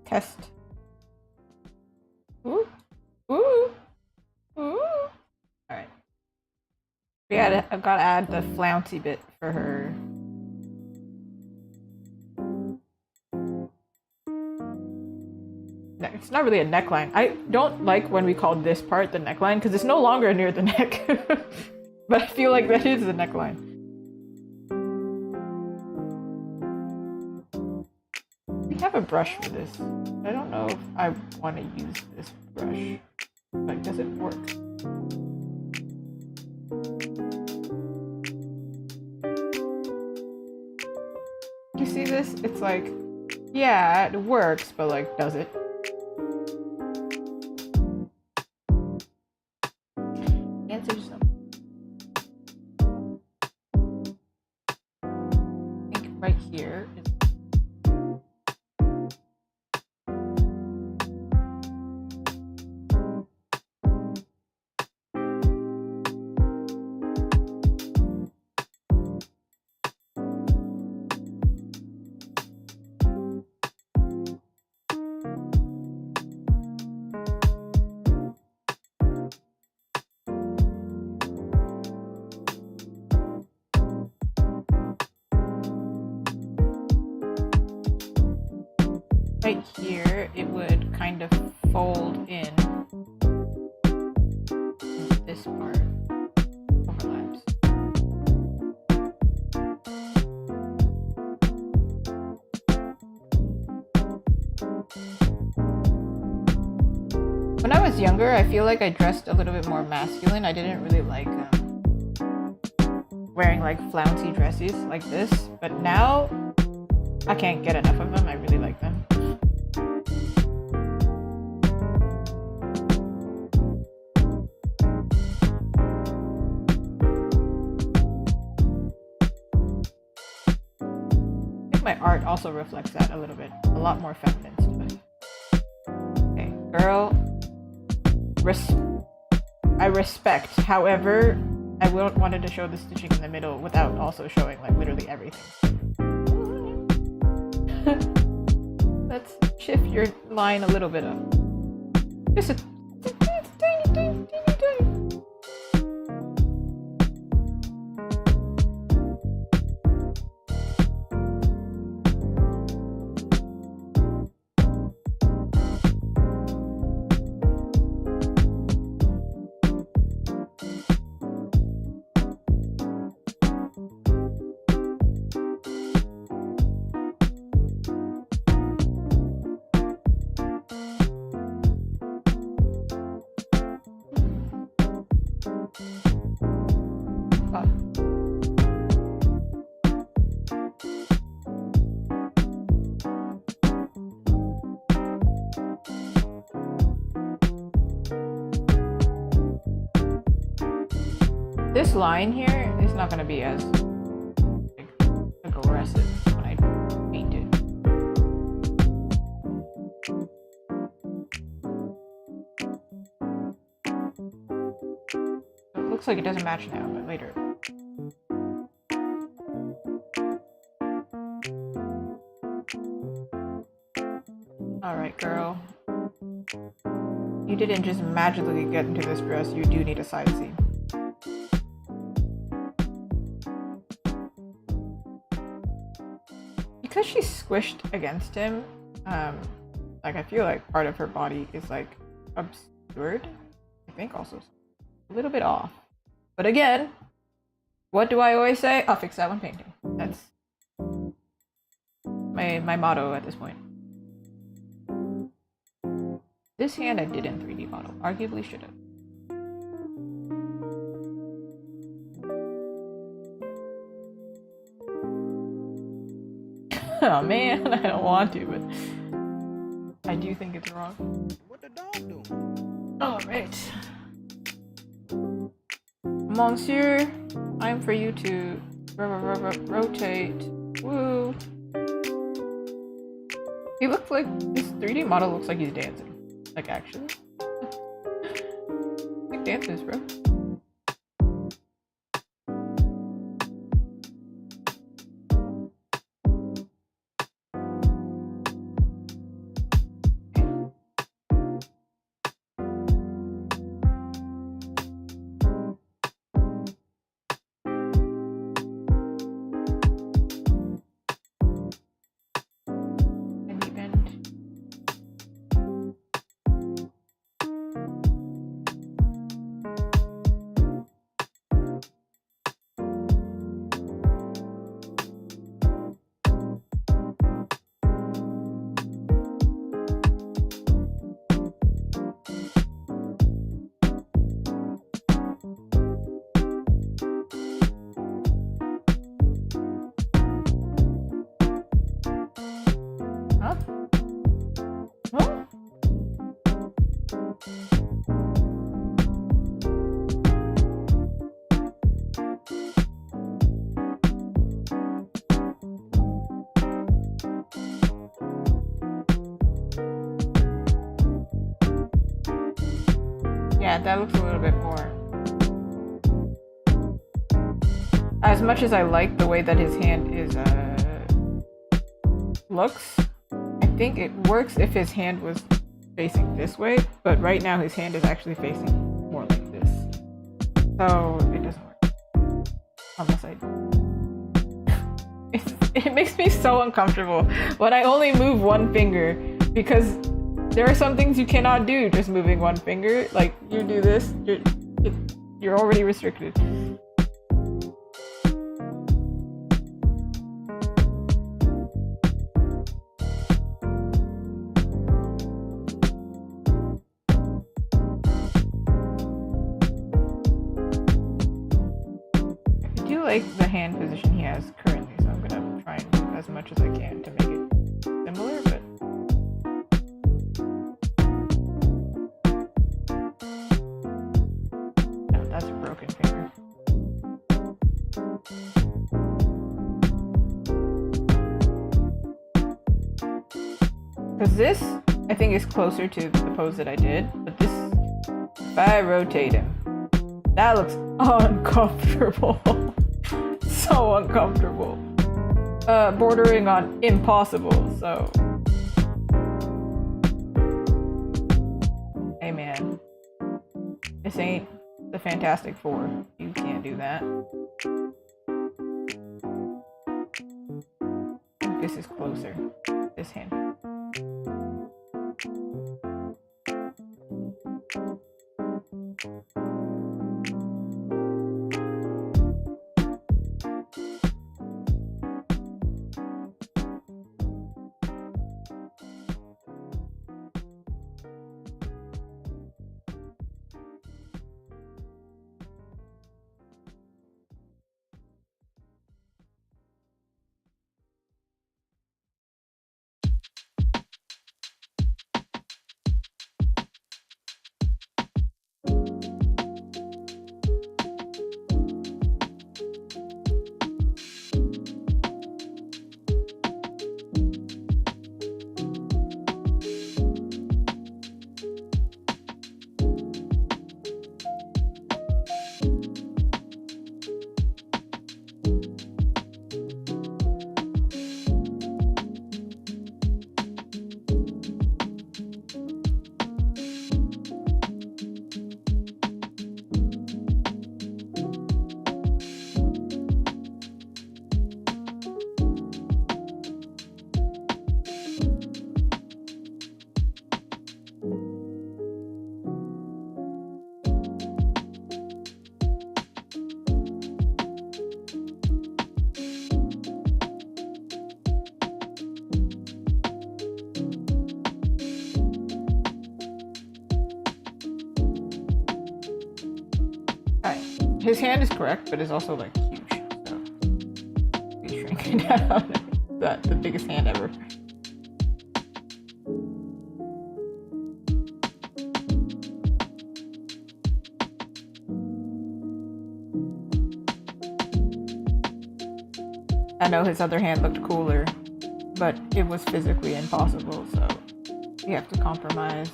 Test. Ooh. Ooh. Ooh. Alright. I've got to add the flouncy bit for her. It's not really a neckline. I don't like when we call this part the neckline because it's no longer near the neck. But I feel like that is the neckline. We have a brush for this. I don't know if I want to use this brush. Like, does it work? You see this? It's like, yeah, it works, but like, does it? Answers them. I think right here is. Right here, it would kind of fold in this part, overlaps. When I was younger, I feel like I dressed a little bit more masculine. I didn't really like wearing like flouncy dresses like this, but now I can't get enough of them. I really like them. My art also reflects that a little bit. A lot more feminine stuff. Okay, girl. I respect. However, I wanted to show the stitching in the middle without also showing like literally everything. Let's shift your line a little bit up. Just a tiny. this line here is not going to be as like, aggressive when I paint it. So it looks like it doesn't match now, but later. Alright, girl. You didn't just magically get into this dress, you do need a side seam. Because she's squished against him, like I feel like part of her body is like obscured. I think also a little bit off. But again, what do I always say? I'll fix that when painting. That's my motto at this point. This hand I did in 3D model. Arguably should have. Oh man, I don't want to, but I do think it's wrong. What the dog doing? Alright. Monsieur, time for you to rotate. Woo. He looks like, this 3D model looks like he's dancing. Like, actually. Like dances, bro. Yeah, that looks a little bit more. As much as I like the way that his hand is looks, I think it works if his hand was facing this way, but right now his hand is actually facing more like this. So it doesn't work. Unless I it makes me so uncomfortable when I only move one finger, because there are some things you cannot do just moving one finger. Like, you do this, you're already restricted. I do like the hand position he has currently, so I'm gonna try and do as much as I can to make it similar, but that's a broken finger. Because this, I think, is closer to the pose that I did, but this, if I rotate him, that looks uncomfortable. So uncomfortable. Bordering on impossible, so. Hey man, this ain't the Fantastic Four. You can't do that. I think this is closer. This hand. his hand is correct, but it's also like huge. So he's shrinking down. That's the biggest hand ever. I know his other hand looked cooler, but it was physically impossible, so you have to compromise.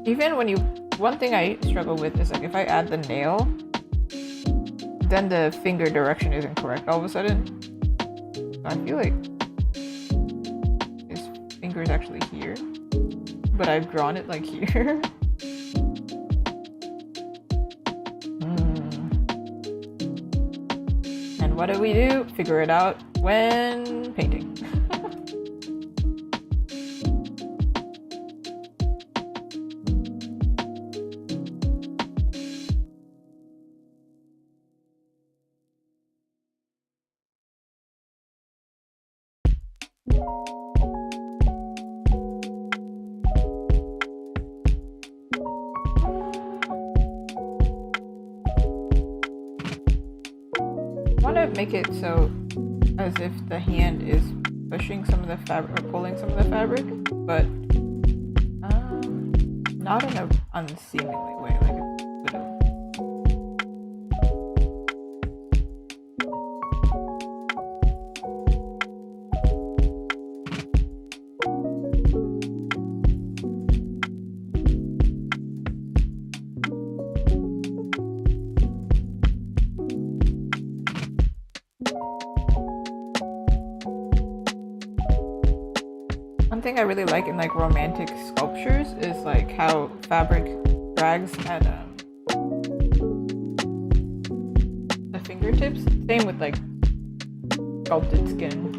Even when you, one thing I struggle with is like if I add the nail, then the finger direction isn't correct all of a sudden. So I feel like his finger is actually here, but I've drawn it like here. And what do we do? Figure it out when painting. Make it so as if the hand is pushing some of the fabric or pulling some of the fabric, but not in an unseemly way, like it's sort of. One thing I really like in like romantic sculptures is like how fabric drags at the fingertips. Same with like sculpted skin.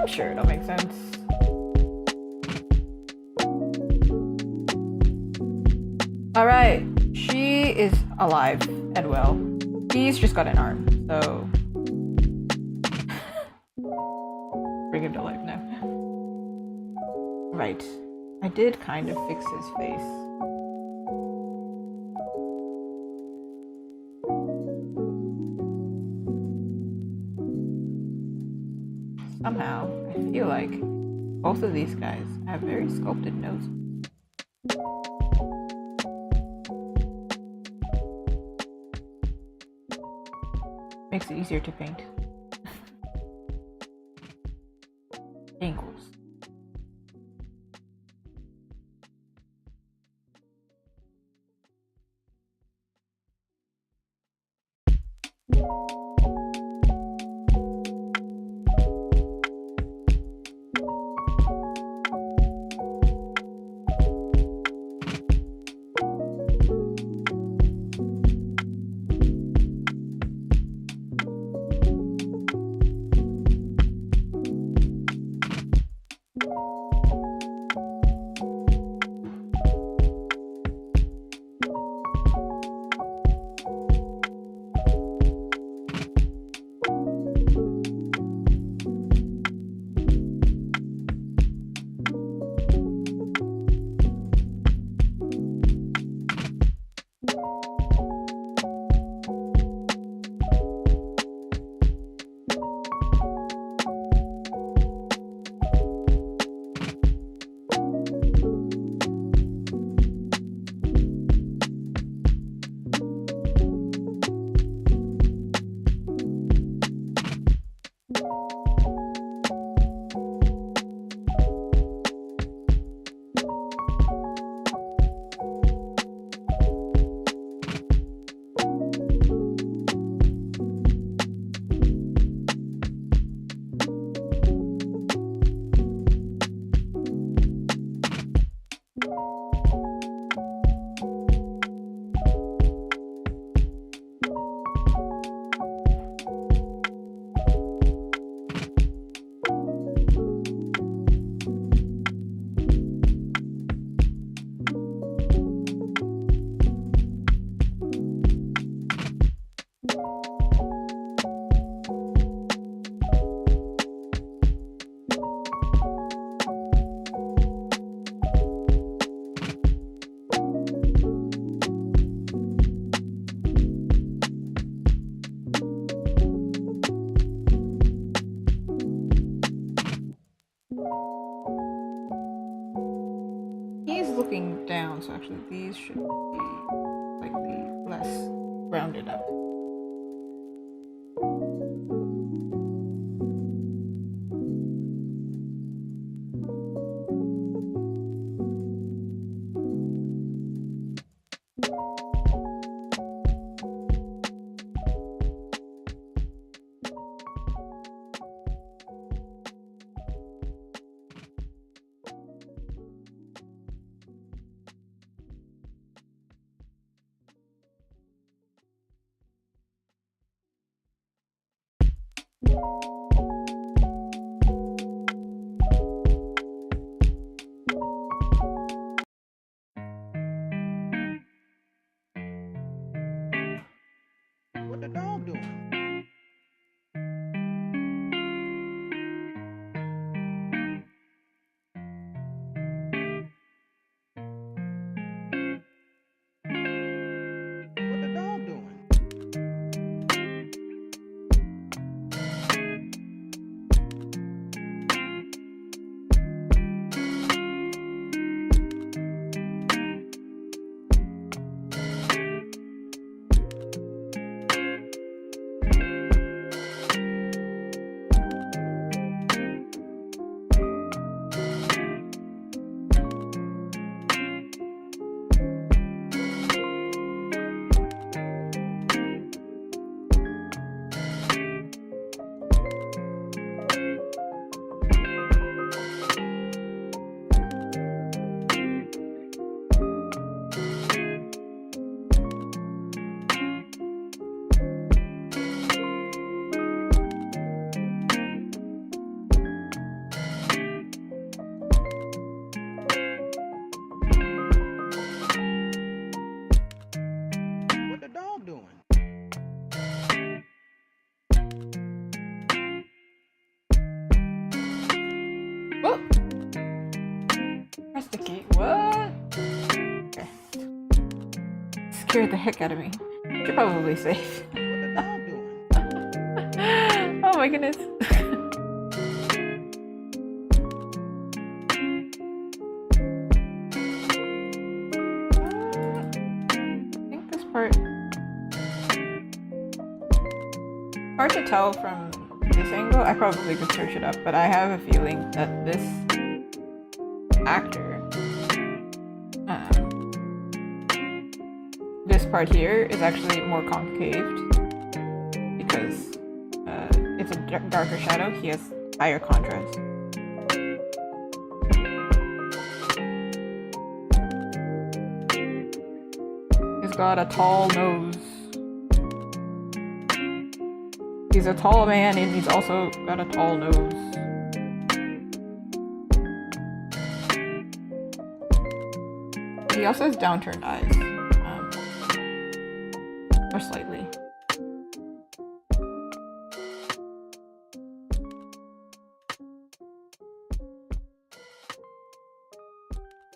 Sure, it'll make sense. Alright, she is alive and well. He's just got an arm, so bring him to life now. Right, I did kind of fix his face. somehow, I feel like both of these guys have very sculpted noses. Makes it easier to paint. Angles. He's looking down, so actually these should be slightly less rounded up. What the dog doing? What the dog doing? What the dog doing? Oh! Press the key. What? Okay. Scared the heck out of me. You're probably safe. What the dog doing? Oh my goodness. part. Hard to tell from this angle. I probably could search it up, but I have a feeling that this actor, this part here is actually more concaved because it's a darker shadow. He has higher contrast. He's got a tall nose. He's a tall man and he's also got a tall nose. He also has downturned eyes. Or slightly.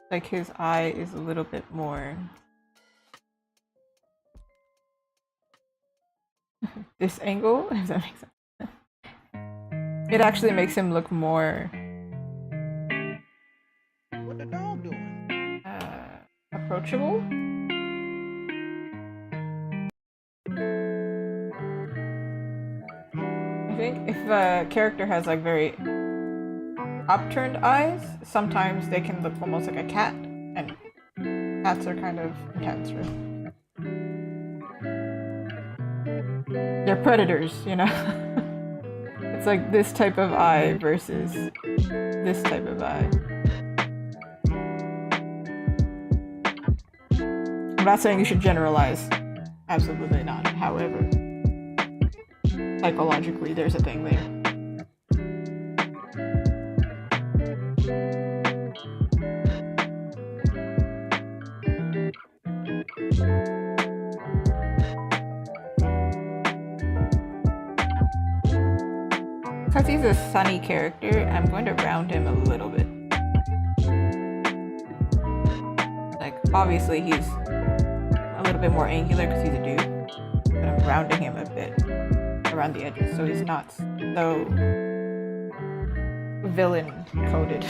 Like his eye is a little bit more this angle, if that makes sense. It actually makes him look more What the dog doing? approachable. I think if a character has like very upturned eyes, sometimes they can look almost like a cat, and cats are kind of intense, right? They're predators, you know? It's like this type of eye versus this type of eye. I'm not saying you should generalize. Absolutely not. However, psychologically, there's a thing there. Because he's a sunny character, I'm going to round him a little bit. Like, obviously he's a little bit more angular because he's a dude, but I'm rounding him a bit around the edges so he's not so villain-coded.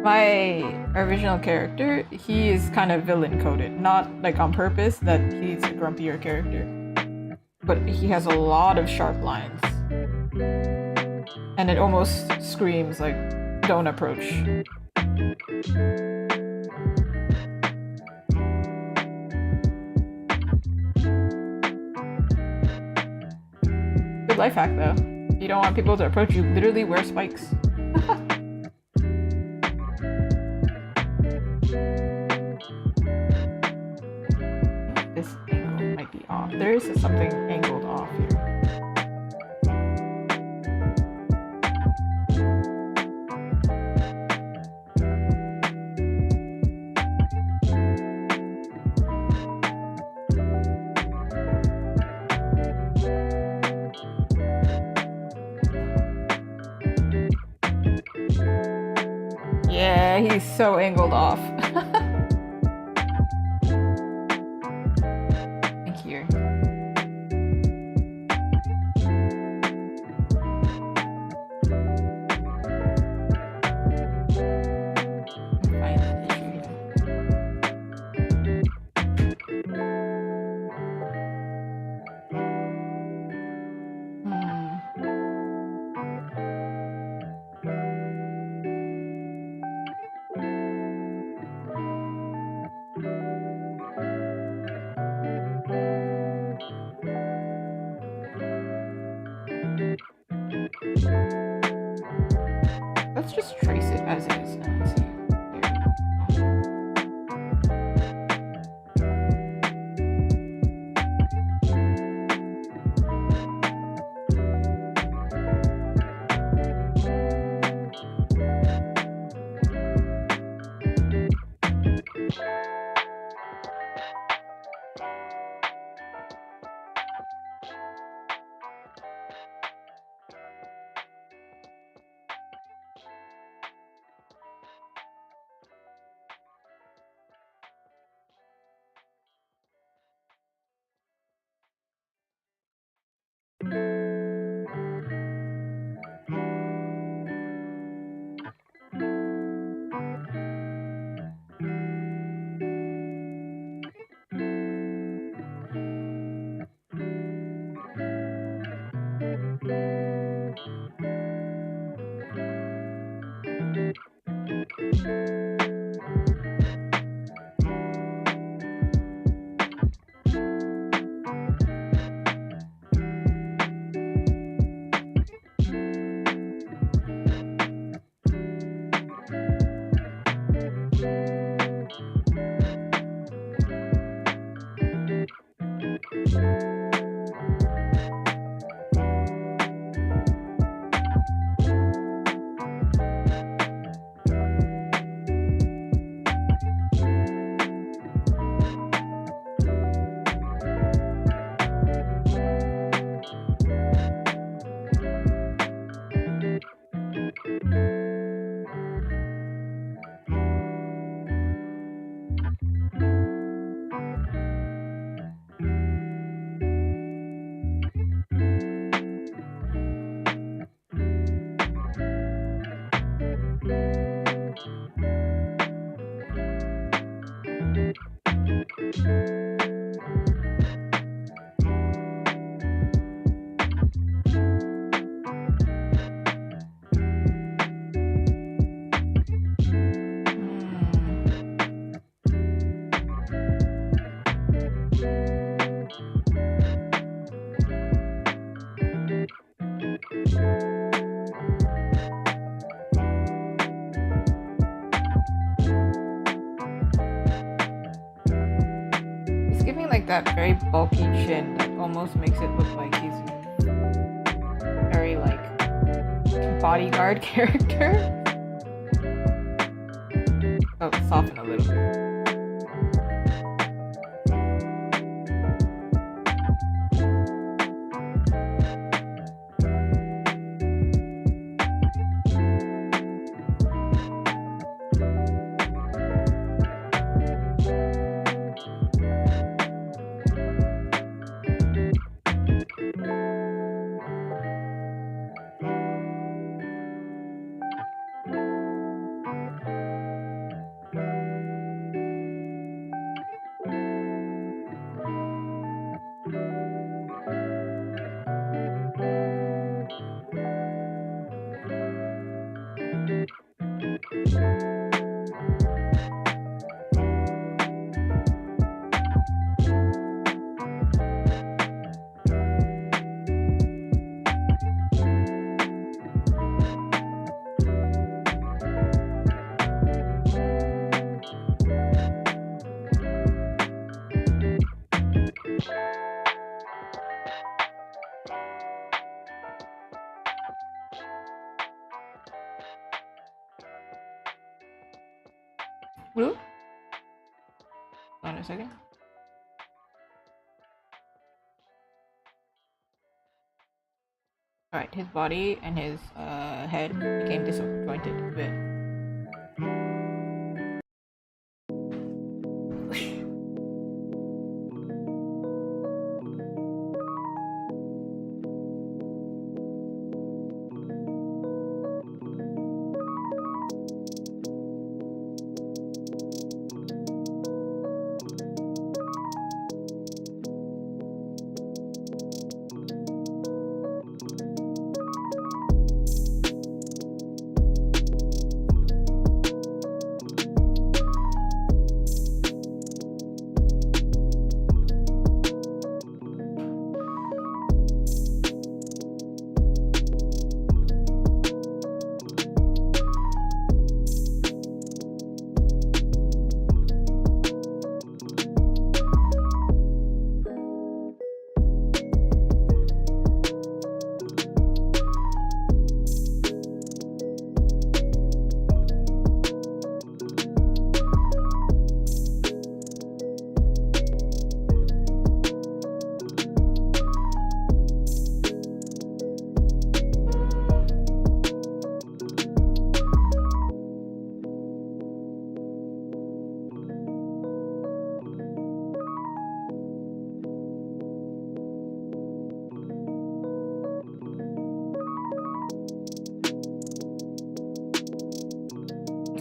My original character, he is kind of villain-coded, not like on purpose that he's a grumpier character. But he has a lot of sharp lines. And it almost screams like, don't approach. Good life hack though. If you don't want people to approach you, literally wear spikes. This angle might be off. There is something angled off here. Yeah, he's so angled off. Like here. Find the issue here. Let's just trace it as is and see. like that very bulky chin that almost makes it look like he's very like bodyguard character. Oh, soften a little bit. Blue? Hold on a second. Alright, his body and his head became disjointed a bit.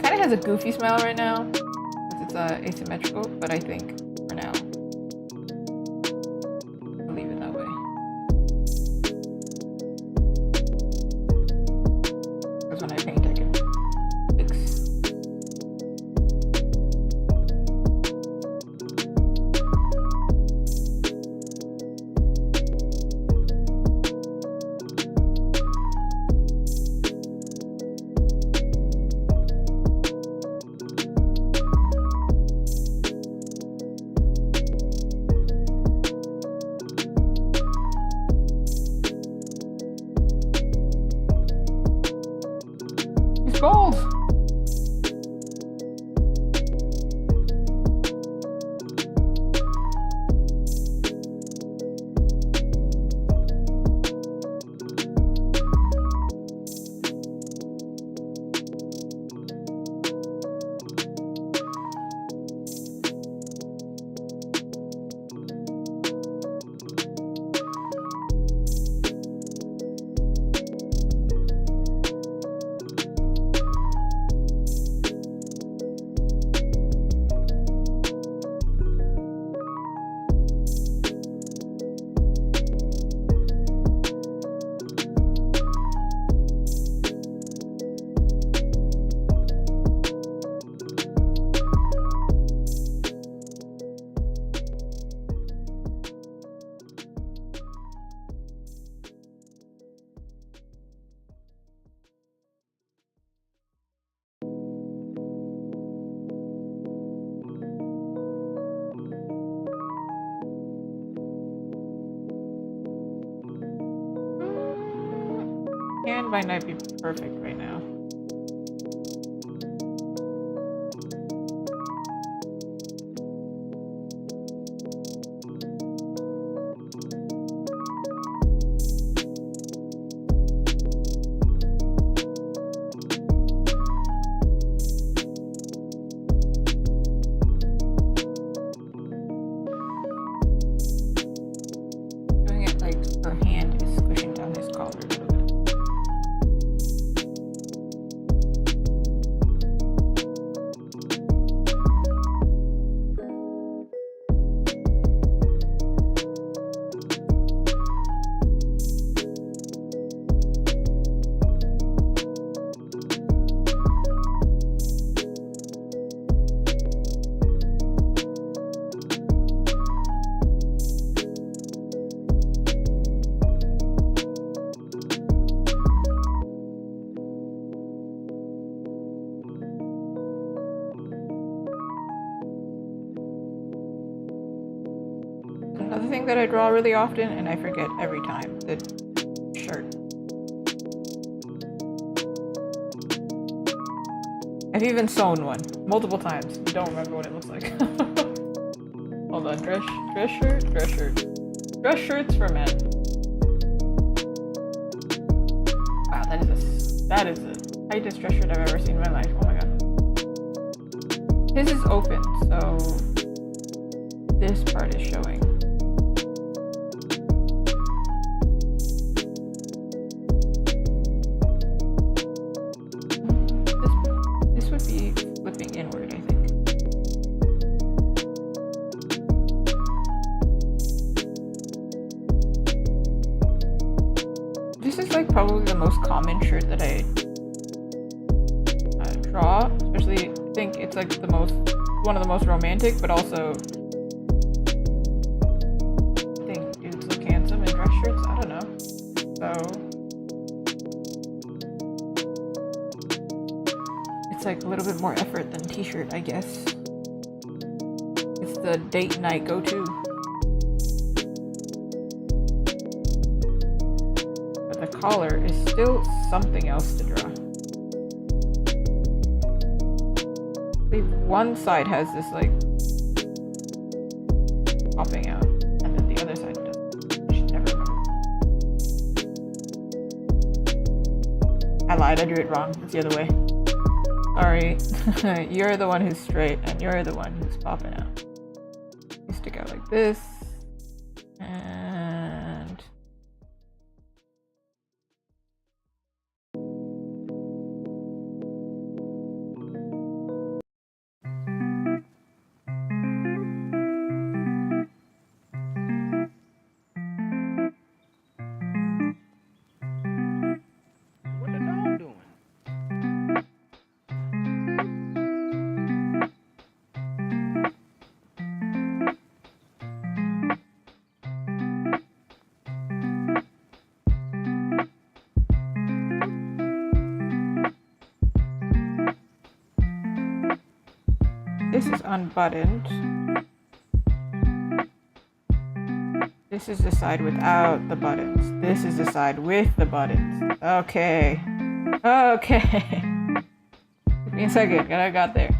Kind of has a goofy smile right now, because it's asymmetrical, but I think for now, I'll leave it that way. Because when I paint, I can fix. Gold! one might not be perfect right now. Doing it like her hand is squishing down his collar a little bit. Another thing that I draw really often, and I forget every time, the shirt. I've even sewn one multiple times. Don't remember what it looks like. Hold on, dress shirts for men. Wow, that is the tightest dress shirt I've ever seen in my life. Oh my god. His is open, so this part is showing. This would be flipping inward, I think. This is like probably the most common shirt that I draw, especially I think it's like one of the most romantic, but also I think dudes look handsome in dress shirts. I don't know. So it's like a little bit more effort than t-shirt, I guess. It's the date night go-to. But the collar is still something else to draw. One side has this like popping out, and then the other side doesn't. I should never remember. I lied, I drew it wrong. It's the other way. Sorry. You're the one who's straight, and you're the one who's popping out. You stick out like this, and What the dog doing? this is unbuttoned. This is the side without the buttons. This is the side with the buttons. Okay. Okay. Give me a second. I got there.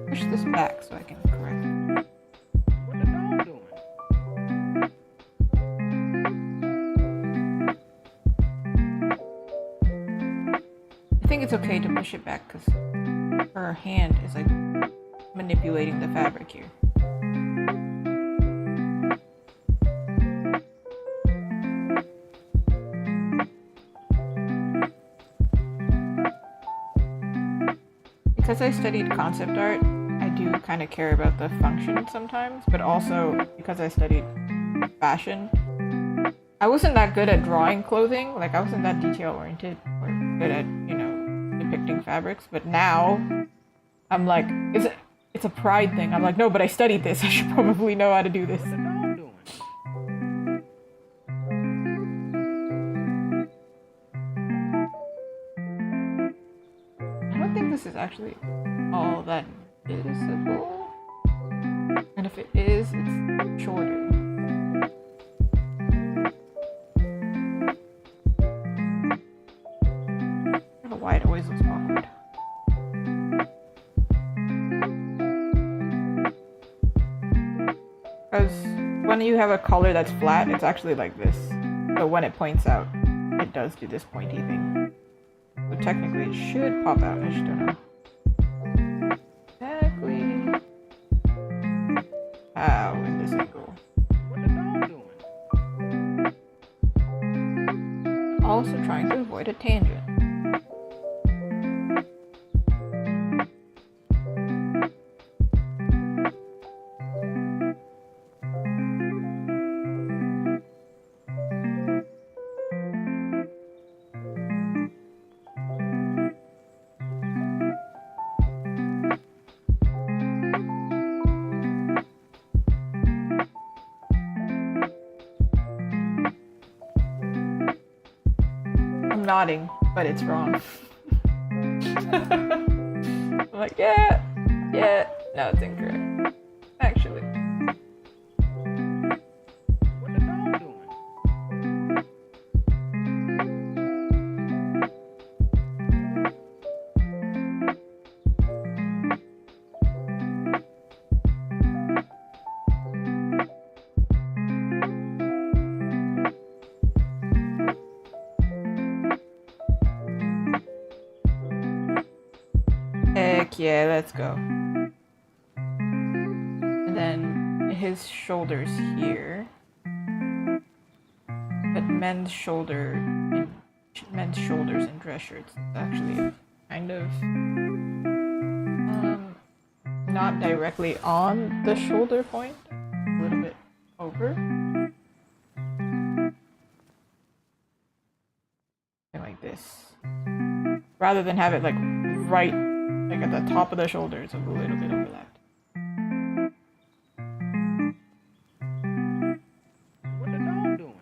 Push this back so I can correct it. What the dog doing? I think it's okay to push it back because her hand is like manipulating the fabric here. Because I studied concept art, I do kind of care about the function sometimes, but also because I studied fashion, I wasn't that good at drawing clothing. Like, I wasn't that detail oriented or good at, you know, depicting fabrics. But now, I'm like, it's a pride thing. I'm like, no, but I studied this. I should probably know how to do this. What the dog doing? I don't think this is actually all that visible. if it is, it's shorter. I don't know why it always looks awkward. Because when you have a color that's flat, it's actually like this. So when it points out, it does do this pointy thing. So technically it should pop out, I just don't know. Exactly how in this angle. What the dog doing? Also trying to avoid a tangent. I'm nodding, but it's wrong. I'm like, yeah, no, it's incorrect. Actually. What the dog doing? Heck yeah, let's go. And then his shoulders here. But men's shoulders in dress shirts is actually kind of not directly on the shoulder point, a little bit over. Something like this. Rather than have it like right like at the top of the shoulders, a little bit overlapped. What the dog doing?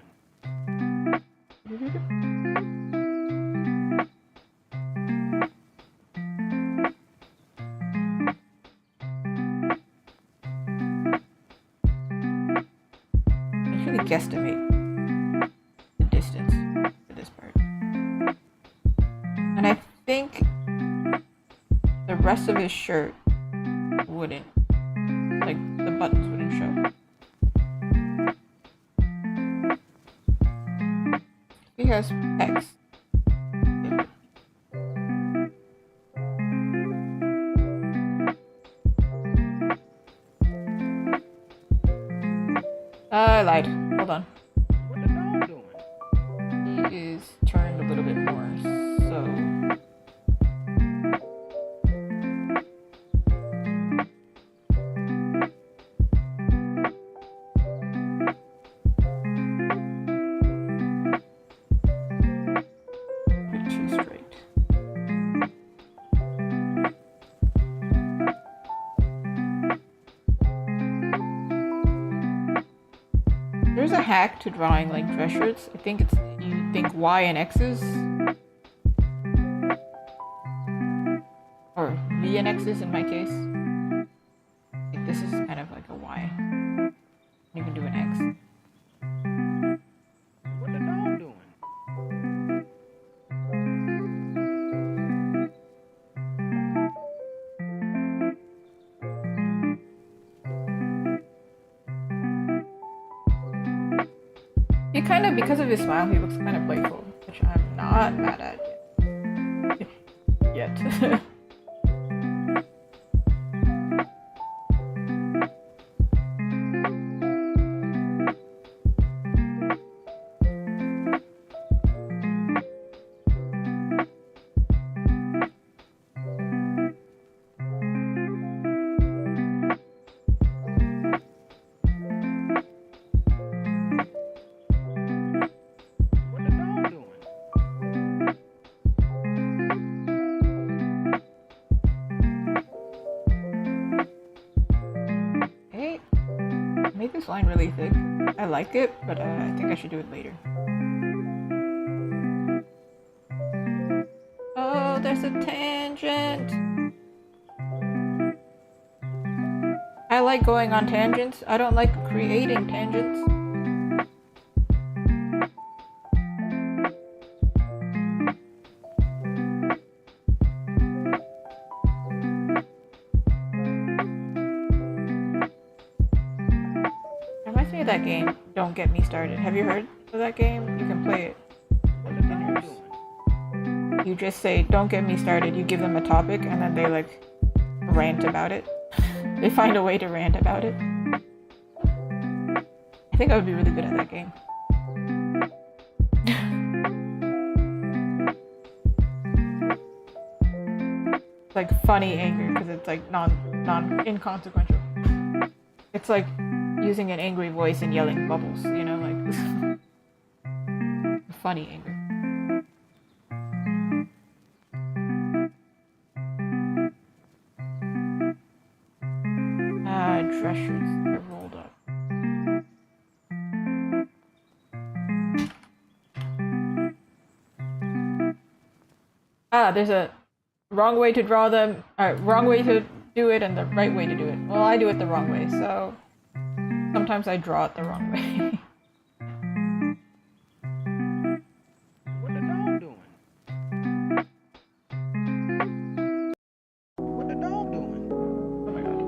I should really guesstimate the distance for this part. And I think the rest of his shirt wouldn't, like the buttons wouldn't show. He has pecs. I lied. Hold on. What the dog doing? He is turned a little bit more, so. Too straight. There's a hack to drawing like dress shirts. I think it's you think Y and X's or V and X's in my case. I think this is kind of like a Y. You can do an X. What the dog doing? He kind of, because of his smile, he looks kind of playful, which I'm not mad at yet. What the dog doing? Hey, I made this line really thick. I like it, but I think I should do it later. Oh, there's a tangent. I like going on tangents. I don't like creating tangents. Reminds me of that game, Don't Get Me Started. Have you heard of that game? You can play it at the dinners. You just say, don't get me started, you give them a topic, and then they like rant about it. They find a way to rant about it. I think I would be really good at that game. It's like funny anger, because it's like inconsequential. It's like using an angry voice and yelling bubbles, you know, like funny anger. Dress shirts are rolled up. There's a wrong way to draw them, wrong way to do it and the right way to do it. Well, I do it the wrong way, so sometimes I draw it the wrong way. What the dog doing? What the dog doing? Oh my god.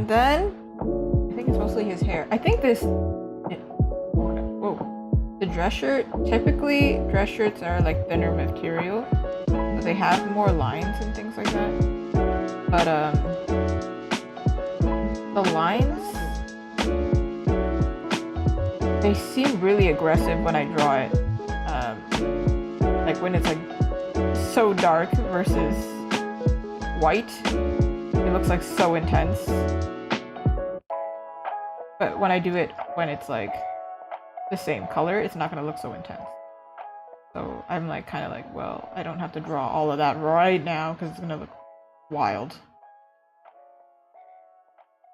then I think it's mostly his hair. I think this. Whoa. The dress shirt. Typically, dress shirts are like thinner material, so they have more lines and things like that. But the lines, they seem really aggressive when I draw it. Like when it's like so dark versus white, it looks like so intense. But when I do it when it's like the same color, it's not gonna look so intense. So I'm like kind of like, well, I don't have to draw all of that right now because it's gonna look wild.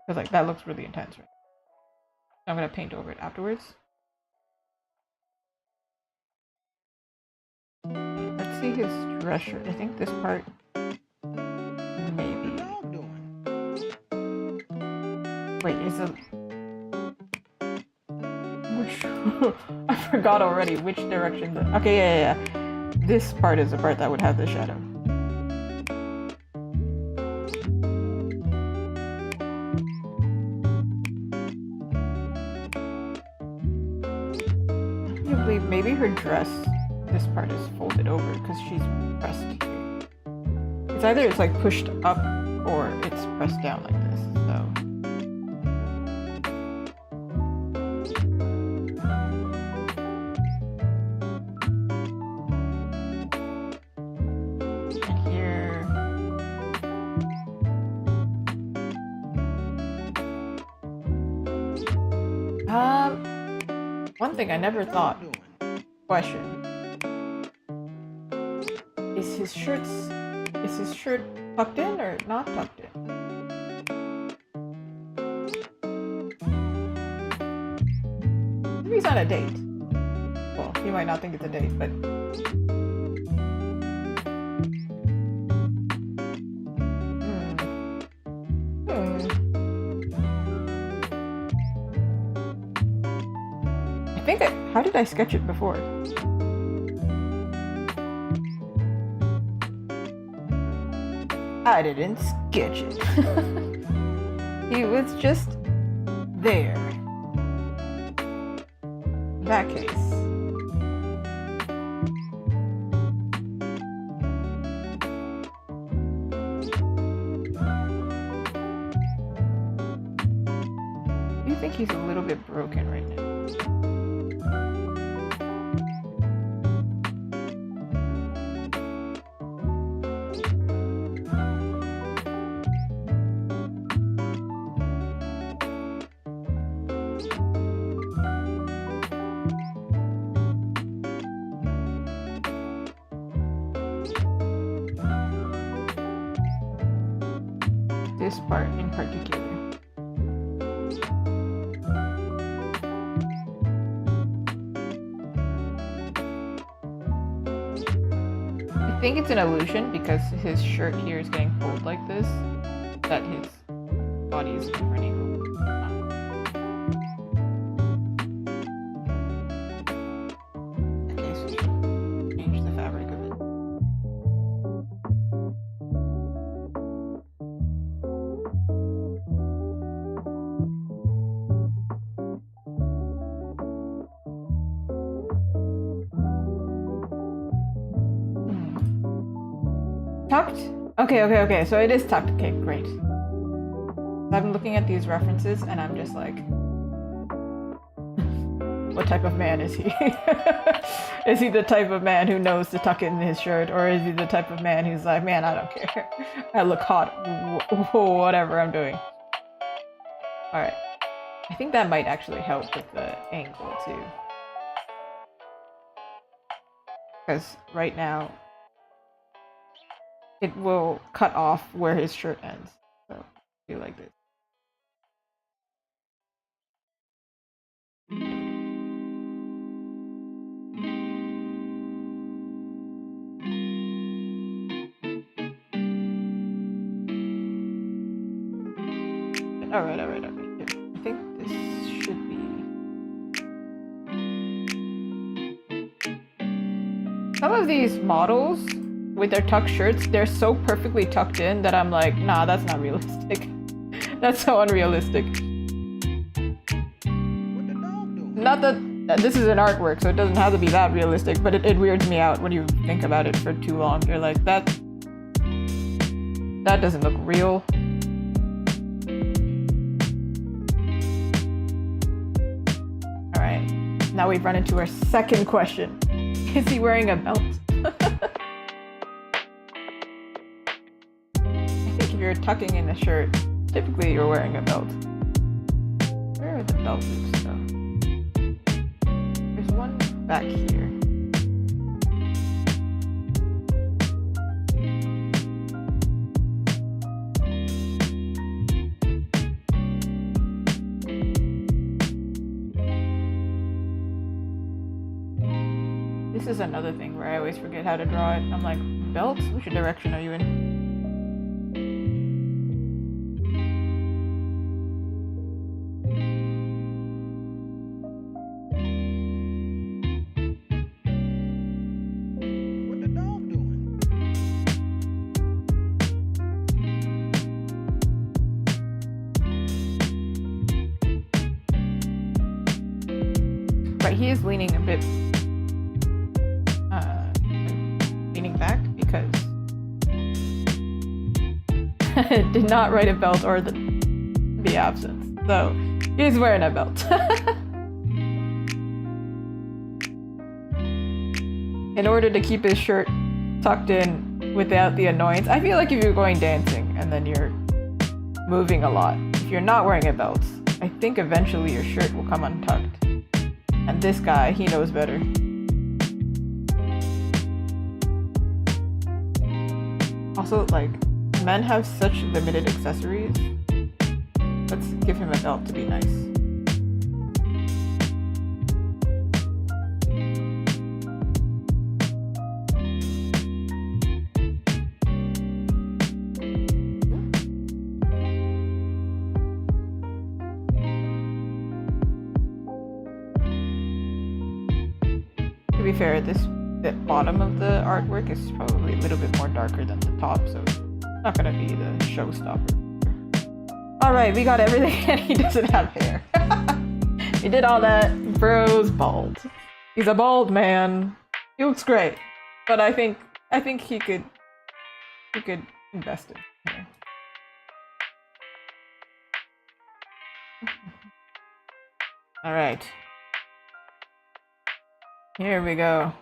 Because like that looks really intense, right? I'm gonna paint over it afterwards. Let's see his dress shirt. I think this part maybe. Wait, is it? Which? I forgot already which direction. Okay, yeah. This part is the part that would have the shadow. Actually, maybe her dress, this part is folded over because she's pressed here. It's either it's like pushed up or it's pressed down like this, so. And here. One thing I never thought. Question. Is his shirt tucked in or not tucked in? Maybe he's on a date. Well, you might not think it's a date, but how did I sketch it before? I didn't sketch it. He was just there. In that case. Do you think he's a little bit broken right now? This part in particular. I think it's an illusion because his shirt here is getting pulled like this, that his body is a different angle. Okay, so change the fabric of it. Tucked? Okay, so it is tucked. Okay, great. I'm looking at these references and I'm just like, what type of man is he? Is he the type of man who knows to tuck it in his shirt, or is he the type of man who's like, man, I don't care. I look hot, whatever I'm doing. Alright. I think that might actually help with the angle too. Because right now, it will cut off where his shirt ends. So, do like this. Alright. I think this should be... Some of these models with their tucked shirts, they're so perfectly tucked in that I'm like, nah, that's not realistic. That's so unrealistic. What the dog doing? Not that this is an artwork, so it doesn't have to be that realistic, but it weirds me out when you think about it for too long. You're like, that doesn't look real. Alright, now we've run into our second question. Is he wearing a belt? If you're tucking in a shirt, typically you're wearing a belt. Where are the belt loops though? There's one back here. This is another thing where I always forget how to draw it. I'm like, belts? Which direction are you in? Right, he is leaning a bit did not write a belt or the absence. So he's wearing a belt. In order to keep his shirt tucked in without the annoyance. I feel like if you're going dancing and then you're moving a lot, if you're not wearing a belt, I think eventually your shirt will come untucked. And this guy, he knows better. Also, like, men have such limited accessories. Let's give him a belt to be nice. To be fair, the bottom of the artwork is probably a little bit more darker than the top, so it's not gonna be the showstopper. Alright, we got everything and he doesn't have hair. We did all that. Bro's bald. He's a bald man. He looks great. But I think he could invest in hair. Alright. Here we go.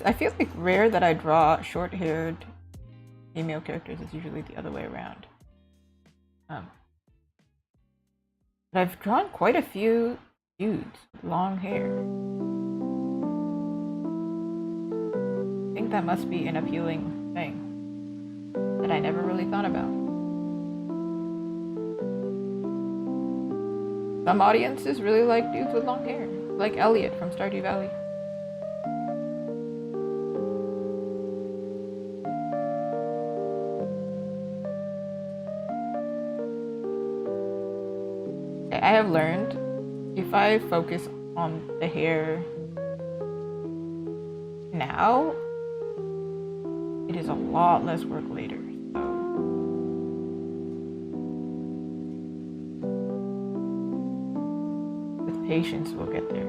I feel like rare that I draw short-haired female characters. It's usually the other way around. But I've drawn quite a few dudes with long hair. I think that must be an appealing thing that I never really thought about. Some audiences really like dudes with long hair, like Elliot from Stardew Valley. I have learned if I focus on the hair now, it is a lot less work later. So with patience, we'll get there.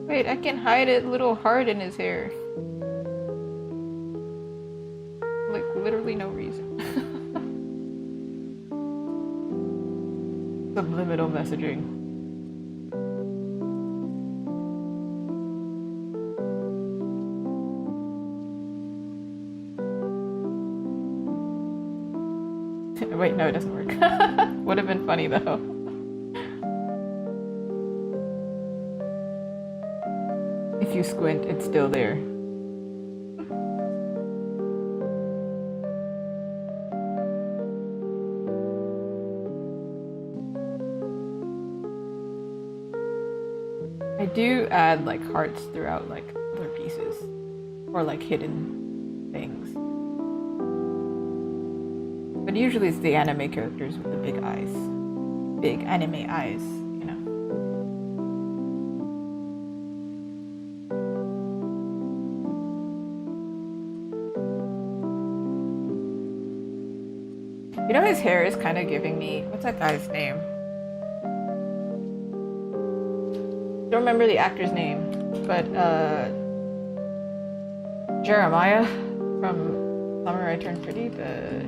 Wait, I can hide a little heart in his hair. Like, literally no reason. Subliminal messaging. Wait, no, it doesn't work. Would have been funny though. If you squint, it's still there. I do add like hearts throughout like other pieces or like hidden things. But usually it's the anime characters with the big eyes. Big anime eyes, you know. You know, his hair is kind of giving me, what's that guy's name? Don't remember the actor's name, but Jeremiah from Summer I Turned Pretty, the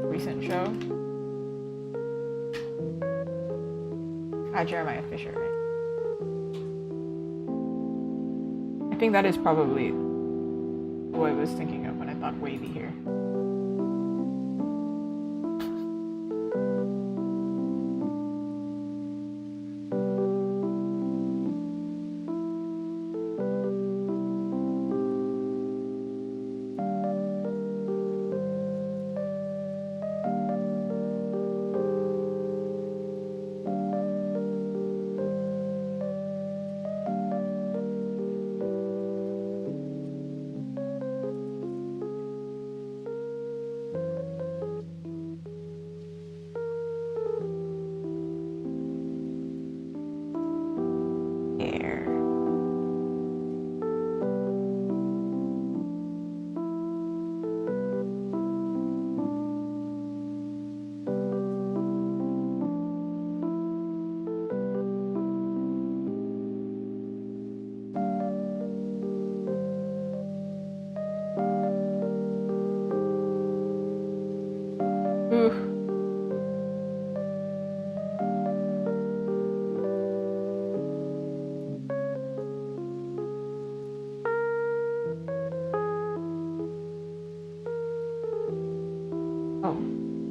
recent show. Jeremiah Fisher, right? I think that is probably who I was thinking of when I thought wavy hair.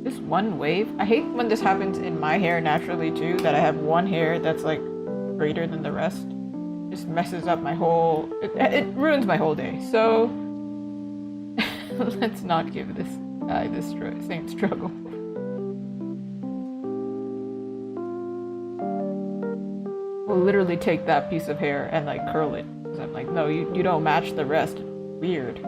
Just one wave. I hate when this happens in my hair naturally too, that I have one hair that's like greater than the rest. Just messes up my whole... It ruins my whole day. So let's not give this guy this same struggle. We'll literally take that piece of hair and like curl it. Because I'm like, no, you don't match the rest. Weird.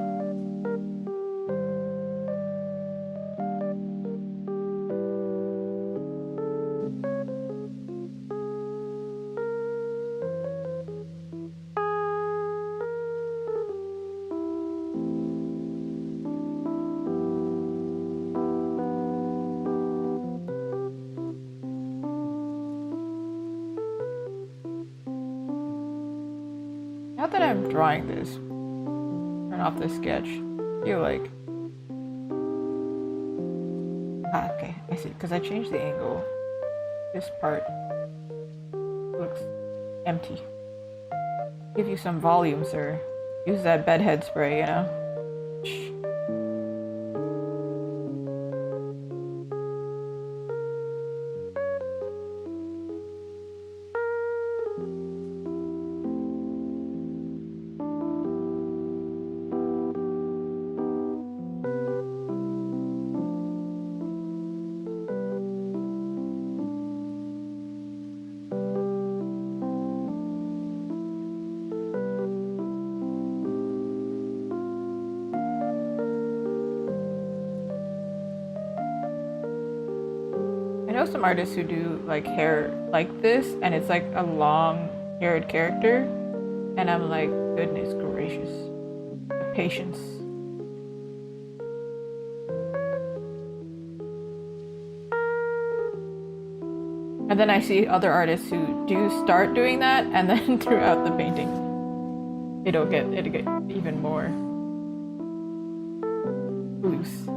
Now that I'm drawing this, turn off the sketch. I feel like... okay, I see. Because I changed the angle. This part looks empty. Give you some volume, sir. Use that bedhead spray, you know? Shh. I know some artists who do like hair like this, and it's like a long-haired character, and I'm like, goodness gracious, the patience. And then I see other artists who do start doing that, and then throughout the painting, it'll get even more loose.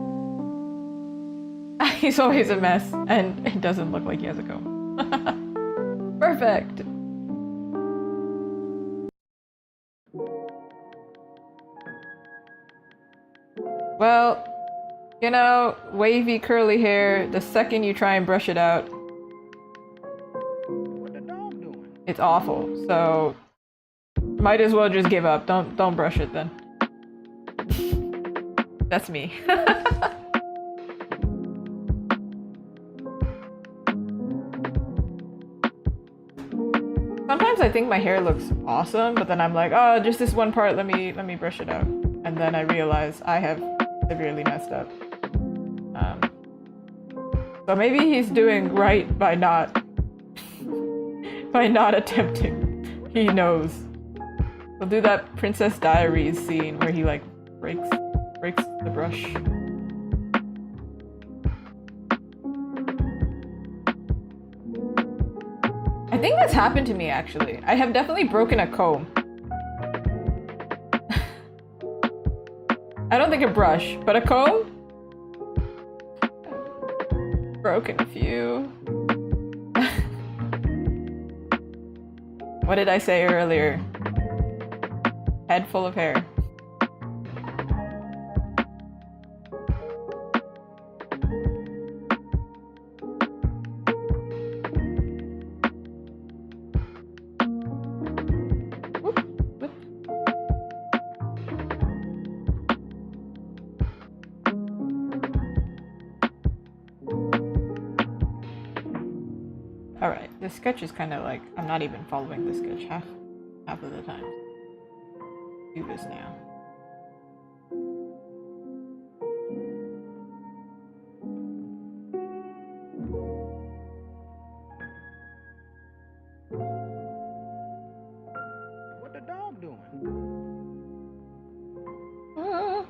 He's always a mess, and it doesn't look like he has a comb. Perfect! Well, you know, wavy curly hair, the second you try and brush it out, What the dog doing? it's awful. So, might as well just give up. Don't brush it then. That's me. Sometimes I think my hair looks awesome, but then I'm like, oh, just this one part, let me brush it out. And then I realize I have severely messed up. So maybe he's doing right by not attempting. He knows. We'll do that Princess Diaries scene where he like breaks the brush. I think that's happened to me actually. I have definitely broken a comb. I don't think a brush, but a comb? Broken a few. What did I say earlier? Head full of hair. Alright, this sketch is kind of like, I'm not even following the sketch half of the time. Do this now. What the dog doing? Ah.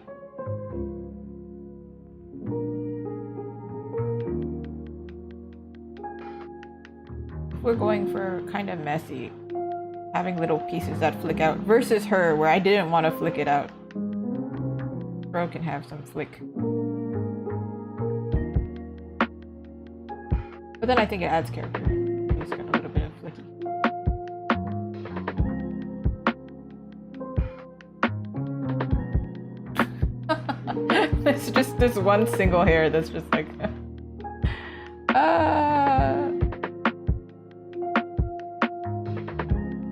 We're going for kind of messy, having little pieces that flick out, versus her where I didn't want to flick it out. Bro can have some flick. But then I think it adds character. It's got a little bit of flicky. It's just this one single hair that's just like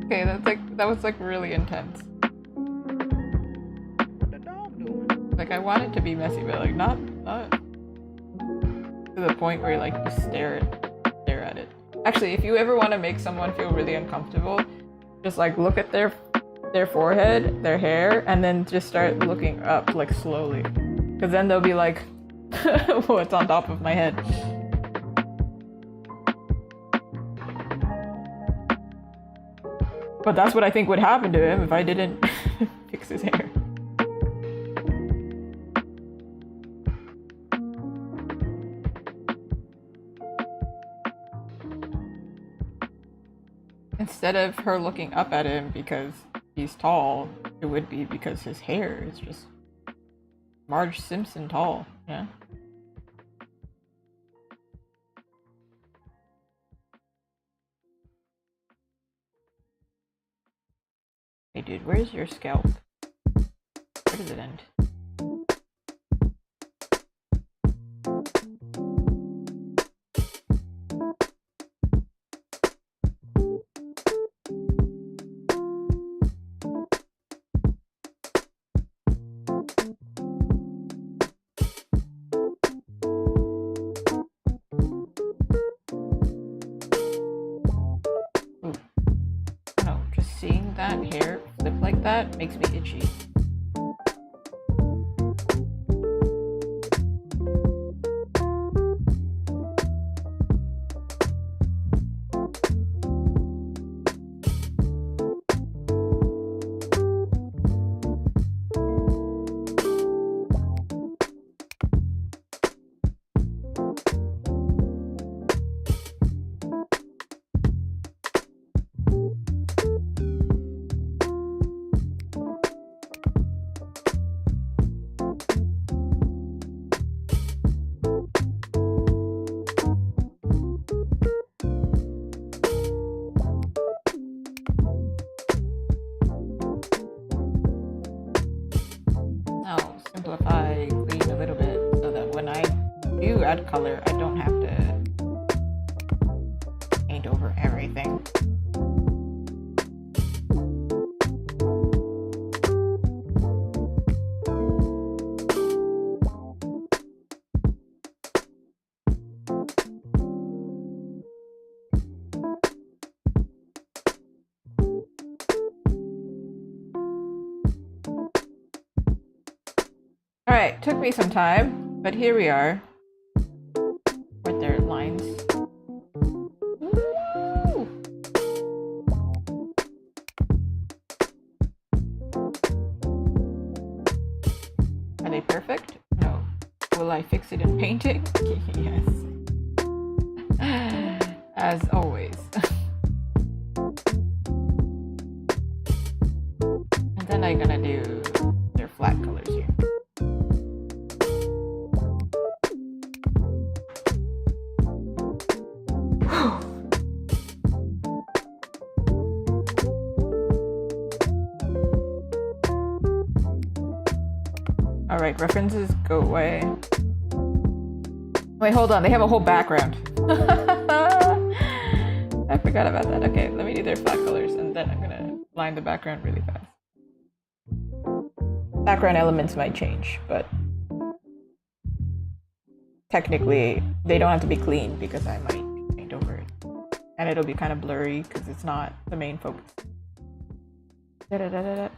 Okay, that was like really intense. What the dog doing? Like I want it to be messy, but like not to the point where like you stare at it. Actually, if you ever want to make someone feel really uncomfortable, just like look at their forehead, their hair, and then just start looking up like slowly. Because then they'll be like, what's on top of my head? But that's what I think would happen to him if I didn't fix his hair. Instead of her looking up at him because he's tall, it would be because his hair is just Marge Simpson tall, yeah? Hey dude, where's your scalp? Where does it end? Seeing that hair flip like that makes me itchy. Simplify, clean a little bit so that when I do add color, I don't have to paint over everything. Alright, took me some time, but here we are. With their lines. Woo! Are they perfect? No. Will I fix it in painting? Yes. As always. And then I'm gonna do their flat colors here. Alright, references go away. Wait, hold on, they have a whole background. I forgot about that. Okay, let me do their flat colors and then I'm gonna line the background really fast. Background elements might change, but technically they don't have to be clean because I might paint over it. And it'll be kind of blurry because it's not the main focus. Da-da-da-da-da.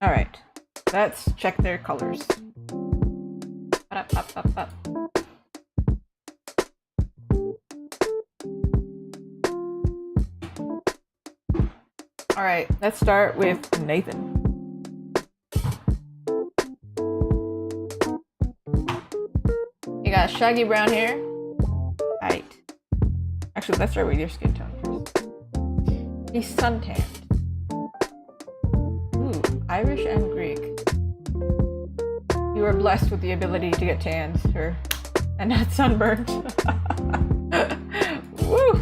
Alright, let's check their colors. Alright, let's start with Nathan. You got shaggy brown hair. Right. Actually, let's start with your skin tone first. He's suntanned. Irish and Greek. You are blessed with the ability to get tans, sir, and not sunburned. Woo!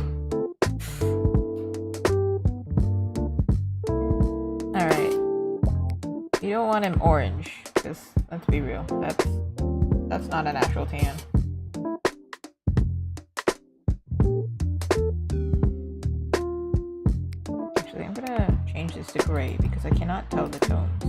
Alright. You don't want him orange, because let's be real, that's not a natural tan. Actually, I'm gonna change this to gray because I cannot tell the tones.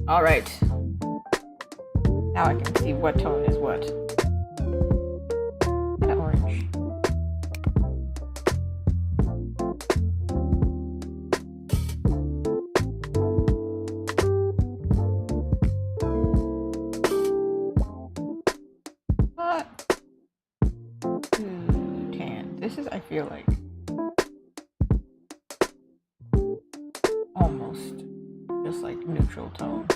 All right. Now I can see what tone is what. That orange. What? Ooh, tan. This is, I feel like, almost just like neutral tone.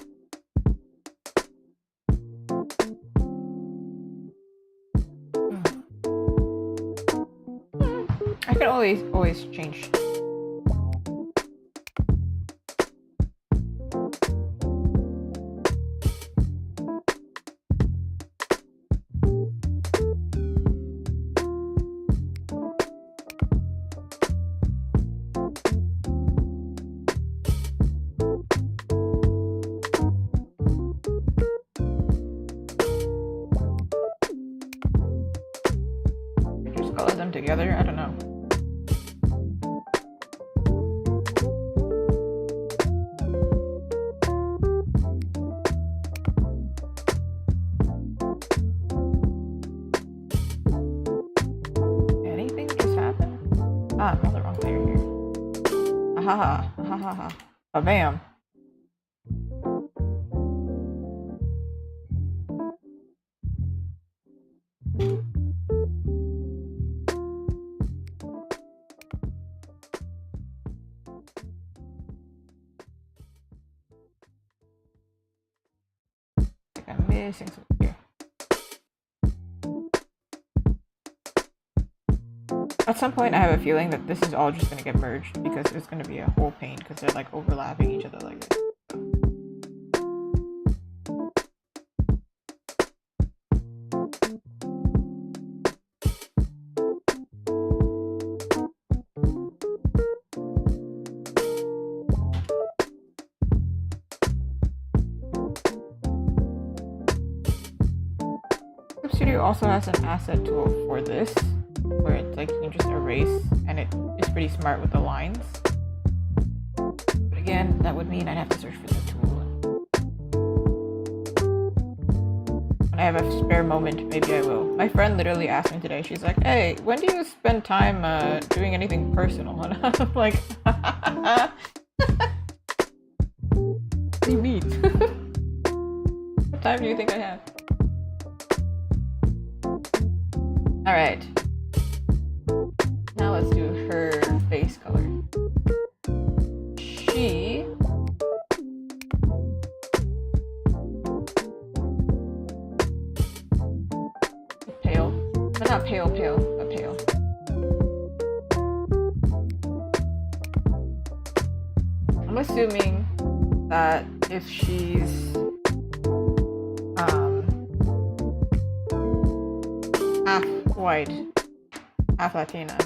I can always change. Just color them together. I don't know. Ah, I'm on the wrong layer here. Ahaha, ahaha, bam. I'm missing something here. At some point, I have a feeling that this is all just going to get merged because it's going to be a whole pain because they're like overlapping each other like this. Clip Studio also has an asset tool for this, where it's like you can just erase and it is pretty smart with the lines. But again, that would mean I'd have to search for the tool. When I have a spare moment, maybe I will. My friend literally asked me today, she's like, hey, when do you spend time doing anything personal? And I'm like, what do you mean? What time do you think I have? Alright. Now let's do her face color. She pale, but not pale, but pale. I'm assuming that if she's half white, half Latina,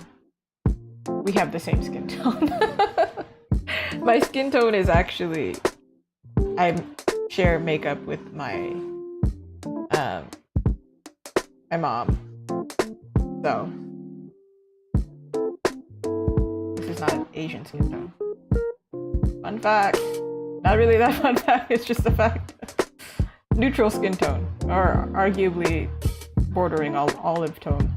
we have the same skin tone. My skin tone is actually, I share makeup with my my mom, so this is not an Asian skin tone. Fun fact. Not really that fun fact, it's just a fact. Neutral skin tone, or arguably bordering olive tone.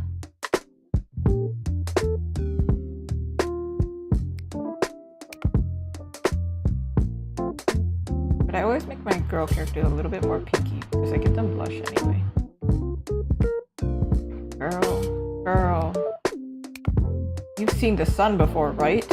But I always make my girl character a little bit more pinky because I give them blush anyway. Girl. You've seen the sun before, right?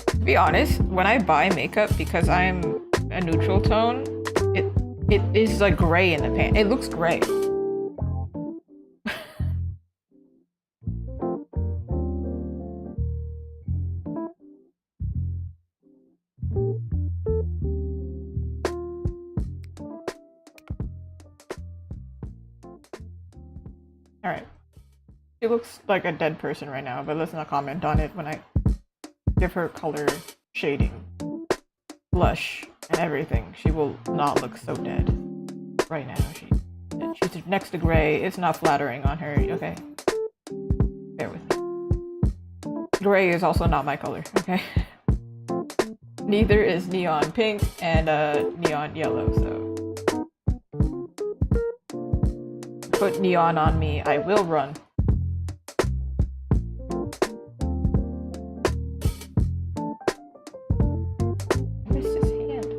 To be honest, when I buy makeup, because I'm a neutral tone, it is like gray in the pan. It looks gray. Alright. She looks like a dead person right now, but let's not comment on it when I give her color shading, blush, and everything. She will not look so dead. Right now, she's next to Gray. It's not flattering on her, okay? Bear with me. Gray is also not my color, okay? Neither is neon pink and neon yellow, so put neon on me, I will run. I missed his hand.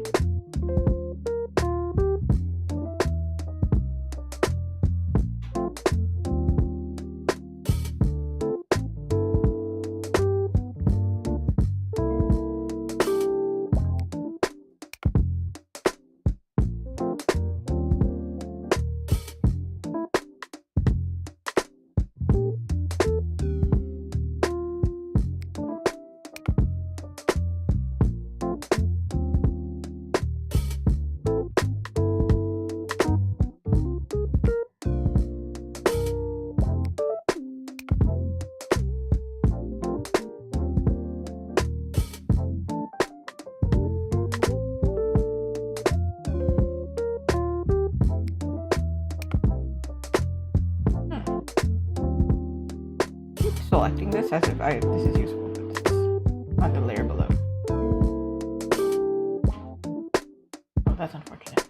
Selecting this as if this is useful, but this is on the layer below. Oh, that's unfortunate.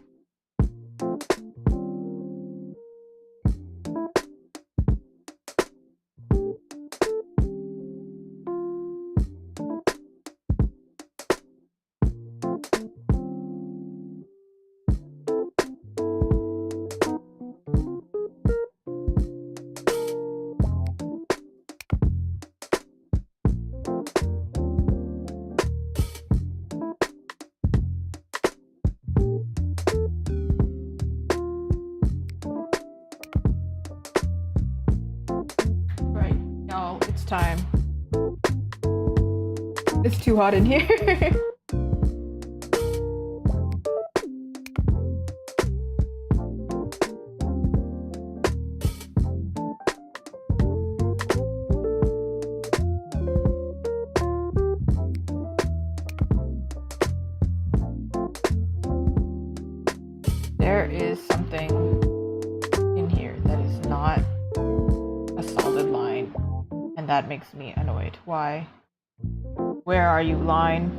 Time. It's too hot in here. There is something in here that is not a solid line. And that makes me annoyed. Why? Where are you, line?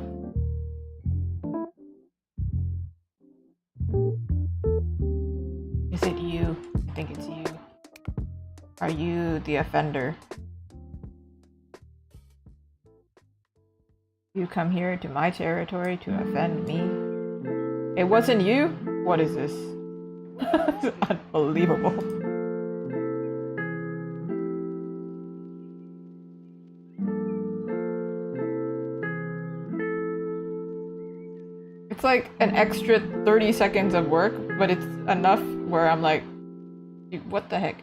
Is it you? I think it's you. Are you the offender? You come here to my territory to offend me? It wasn't you? What is this? It's unbelievable. It's like an extra 30 seconds of work, but it's enough where I'm like, what the heck?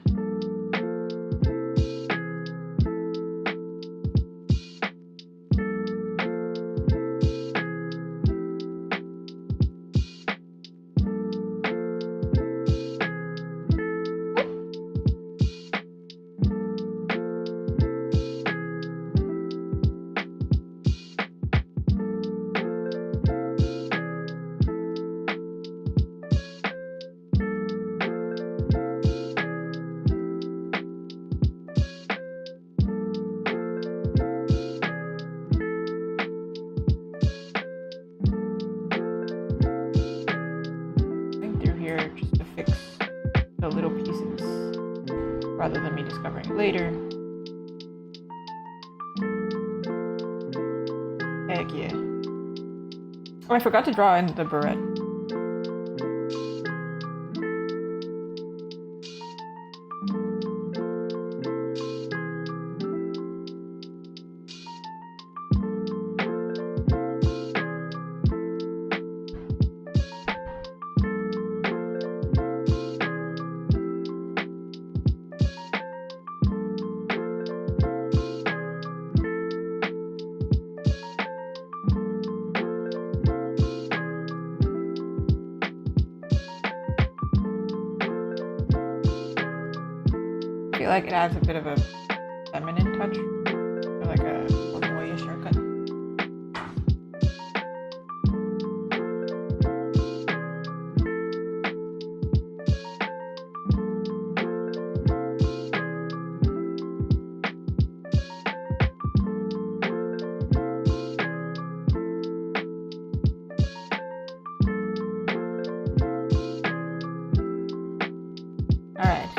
Rather than me discovering it later. Heck yeah. Oh, I forgot to draw in the barrette. feel like it adds a bit of a feminine touch, or like a more boyish haircut. Alright.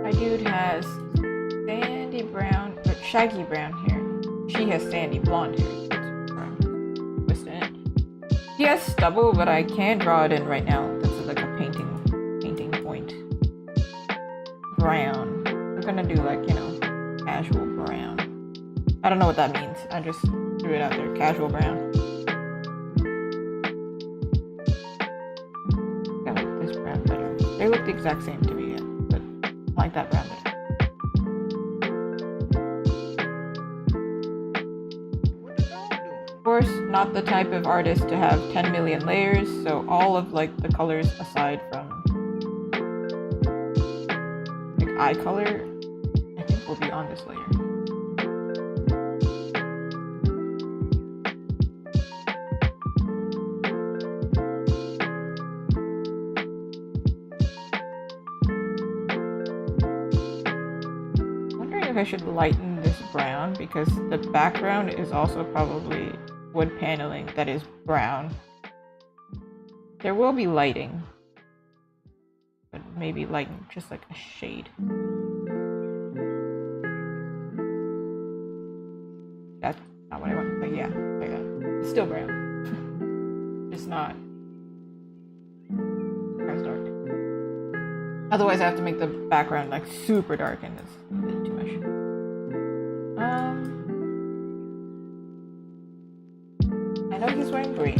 My dude has sandy brown, or shaggy brown hair. She has sandy blonde hair. Twisting it. He has stubble, but I can't draw it in right now. This is like a painting point. Brown. I'm gonna do like, you know, casual brown. I don't know what that means. I just threw it out there. Casual brown. I like this brown better. They look the exact same to me, but I like that brown better. What the dog doing? Of course, not the type of artist to have 10 million layers, so all of like the colors aside from like eye color, I think will be on this layer. Wondering if I should lighten this brown because the background is also probably wood paneling that is brown. There will be lighting, but maybe lighten just like a shade. That's not what I want, but yeah, like that. It's still brown. It's not as dark. Otherwise, I have to make the background like super dark, and that's a bit too much. I know he's wearing green.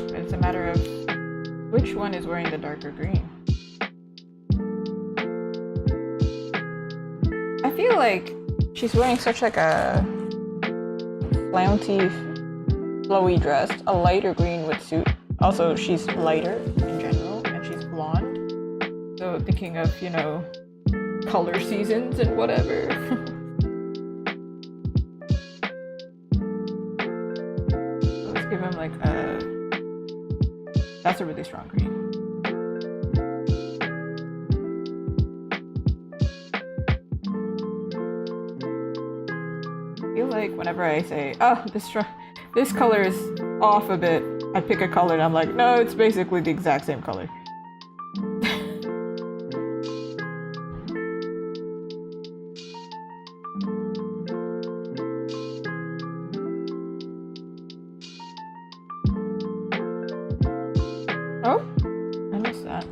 But it's a matter of which one is wearing the darker green. I feel like she's wearing such like a flouncy, flowy dress. A lighter green would suit. Also, she's lighter in general, and she's blonde. So thinking of, you know, color seasons and whatever. So let's give him like a... That's a really strong green. I feel like whenever I say, oh, this color is off a bit, I pick a color and I'm like, no, it's basically the exact same color. Oh, I missed that.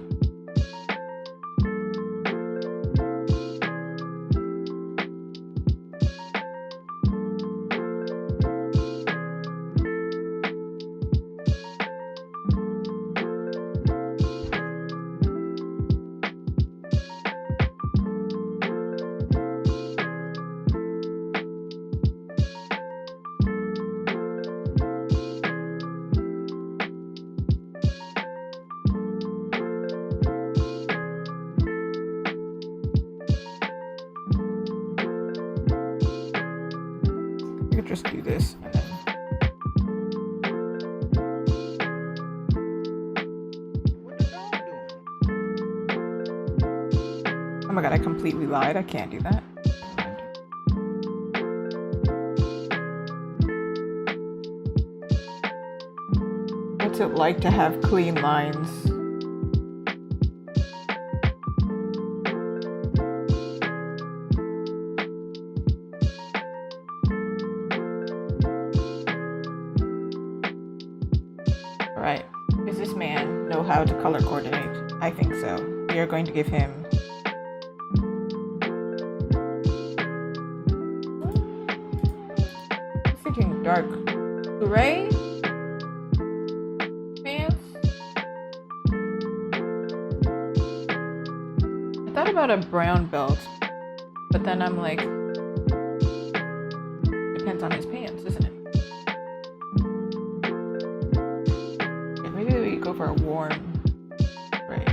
Just do this and then What the dog doing? oh my god, I completely lied. I can't do that. What's it like to have clean lines? Right. Does this man know how to color coordinate? I think so. We are going to give him... I'm thinking dark gray pants? I thought about a brown belt, but then I'm like... Depends on his pants, isn't it? Maybe we go for a warm gray.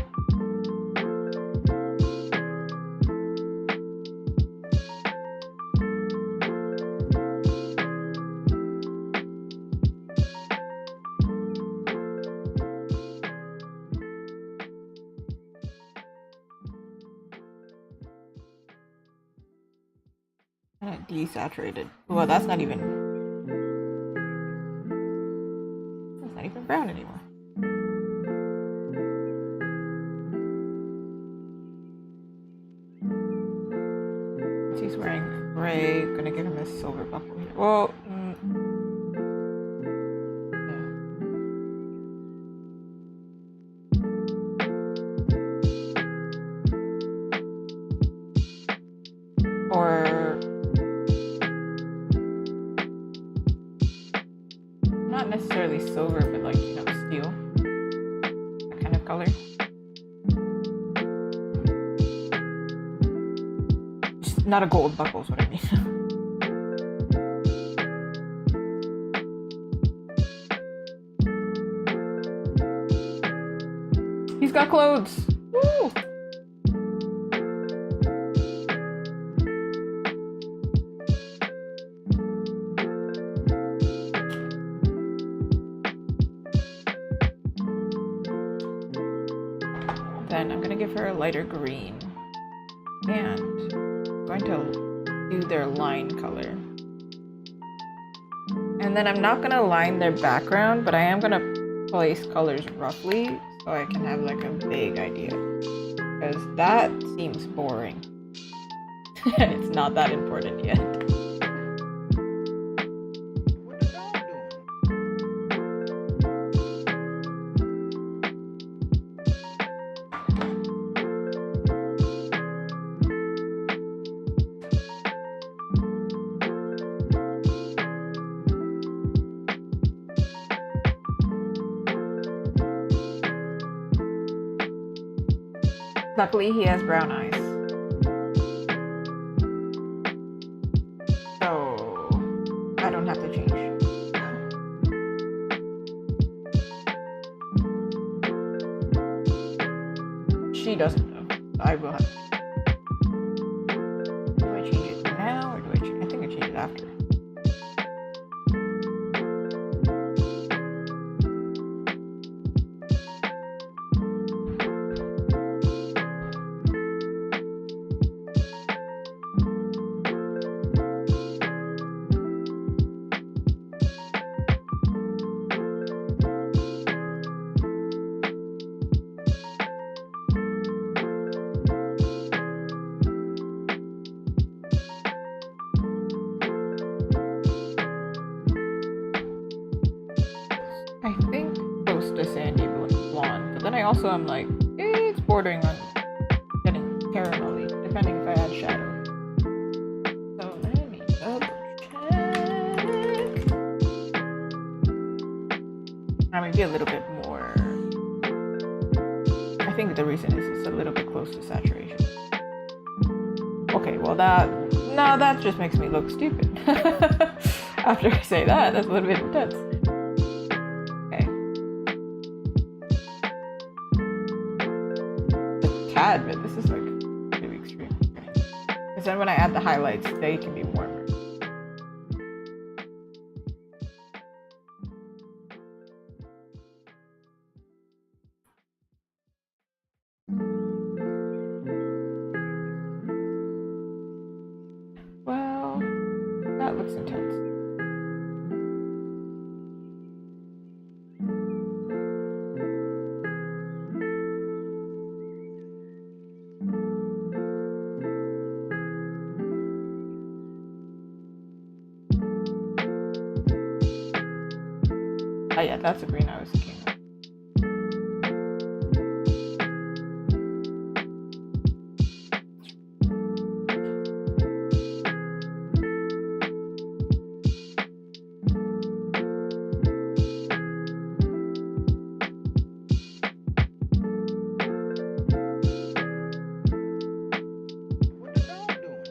Kind of desaturated. Well, that's not even brown anymore. He's wearing gray. Gonna give him a silver buckle here. Well, or not necessarily silver, but like, you know, steel. That kind of color. Just not a gold buckle is what I mean. He's got clothes. Woo! Then I'm gonna give her a lighter green, and I'm going to do their line color. And then I'm not gonna line their background, but I am gonna place colors roughly so I can have like a vague idea, because that seems boring and it's not that important yet. What the dog doing? Luckily, he has brown eyes. So, I don't have to change. She doesn't though. I will have. Do I change it now or do I change? I think I change it after. I think close to sandy blonde, but then I also am like, it's bordering on getting caramelly, depending if I add shadow. So let me double check. Maybe a little bit more. I think the reason is it's a little bit close to saturation. Okay, well that just makes me look stupid. After I say that, that's a little bit intense. Tad, but this is like really extreme. Because then when I add the highlights, they can be warmer. Well, that looks intense. Oh yeah, that's the green I was thinking of. What the dog doing?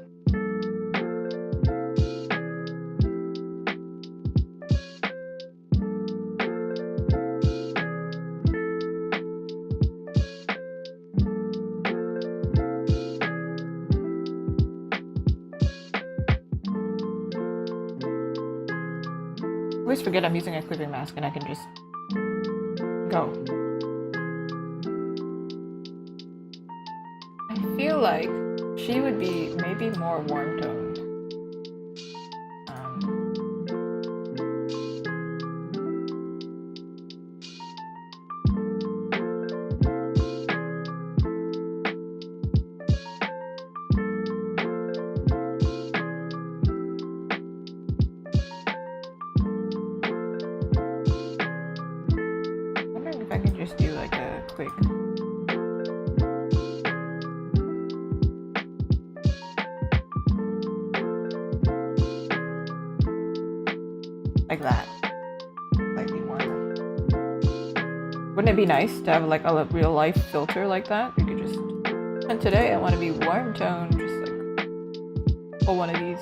always forget I'm using a clipping mask and I can just go. I feel like she would be maybe more warm toned. Just do like a quick like that, slightly warmer. Wouldn't it be nice to have like a real life filter like that? You could just, and today I want to be warm tone, just like pull one of these.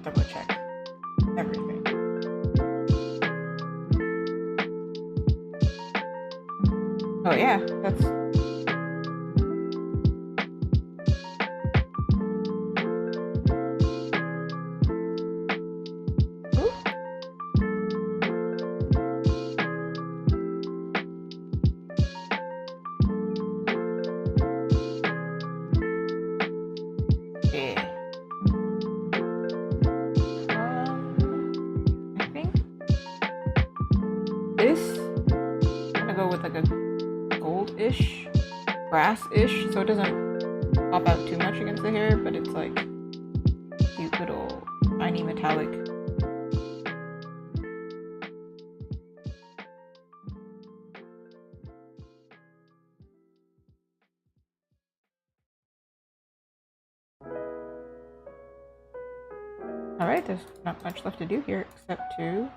Double check everything. Oh yeah, that's ooh. Yeah. With like a gold-ish, brass-ish, so it doesn't pop out too much against the hair, but it's like cute little shiny metallic. Alright, there's not much left to do here except to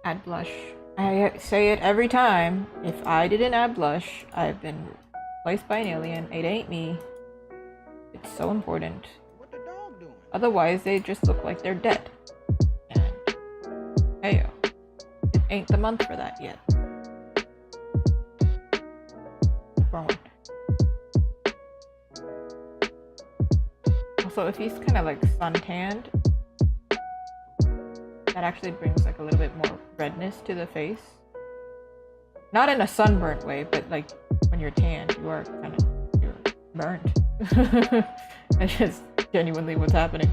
add blush. I say it every time. If I didn't add blush, I've been replaced by an alien. It ain't me. It's so important. What the dog doing? Otherwise, they just look like they're dead. And heyo, it ain't the month for that yet. Wrong one. Also, if he's kind of like suntanned, that actually brings like a little bit more redness to the face. Not in a sunburnt way, but like when you're tanned, you're burnt. That's just genuinely what's happening.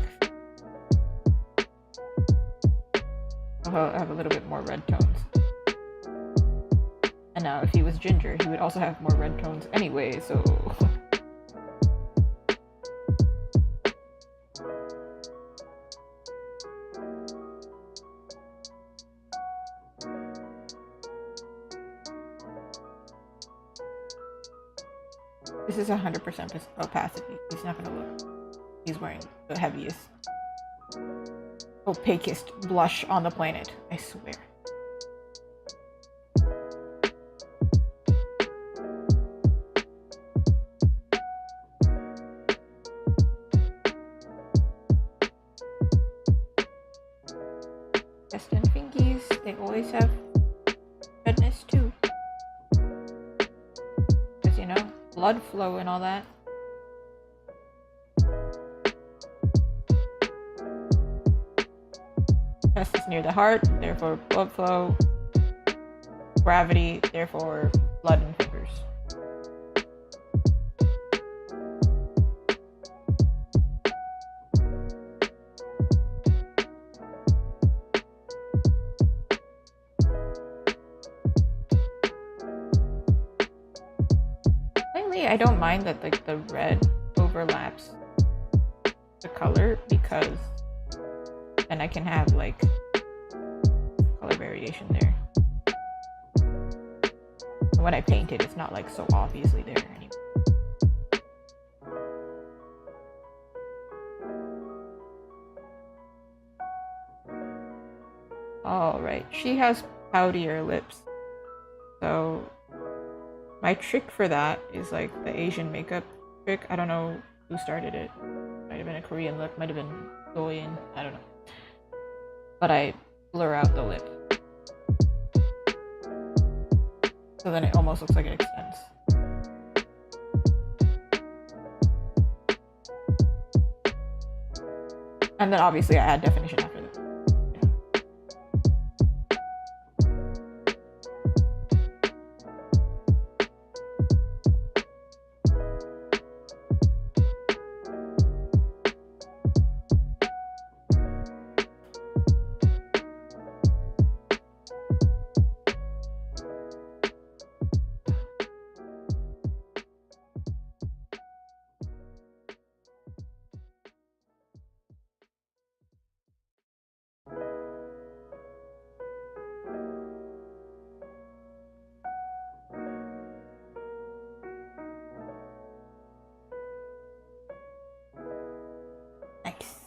I'll have a little bit more red tones. And now if he was ginger, he would also have more red tones anyway, so this is 100% opacity. He's not gonna look. He's wearing the heaviest, opacest blush on the planet. I swear. Chest and fingies, they always have redness too. Because, you know, blood flow and all that. Chest is near the heart, therefore blood flow. Gravity, therefore blood and fingers. I don't mind that like the red overlaps the color, because then I can have like color variation there. when I paint it, it's not like so obviously there anymore. Alright, she has poutier lips. So my trick for that is like the Asian makeup trick. I don't know who started it. Might have been a Korean lip, might have been Korean, I don't know. But I blur out the lip. So then it almost looks like it extends. And then obviously I add definition after that. Nice.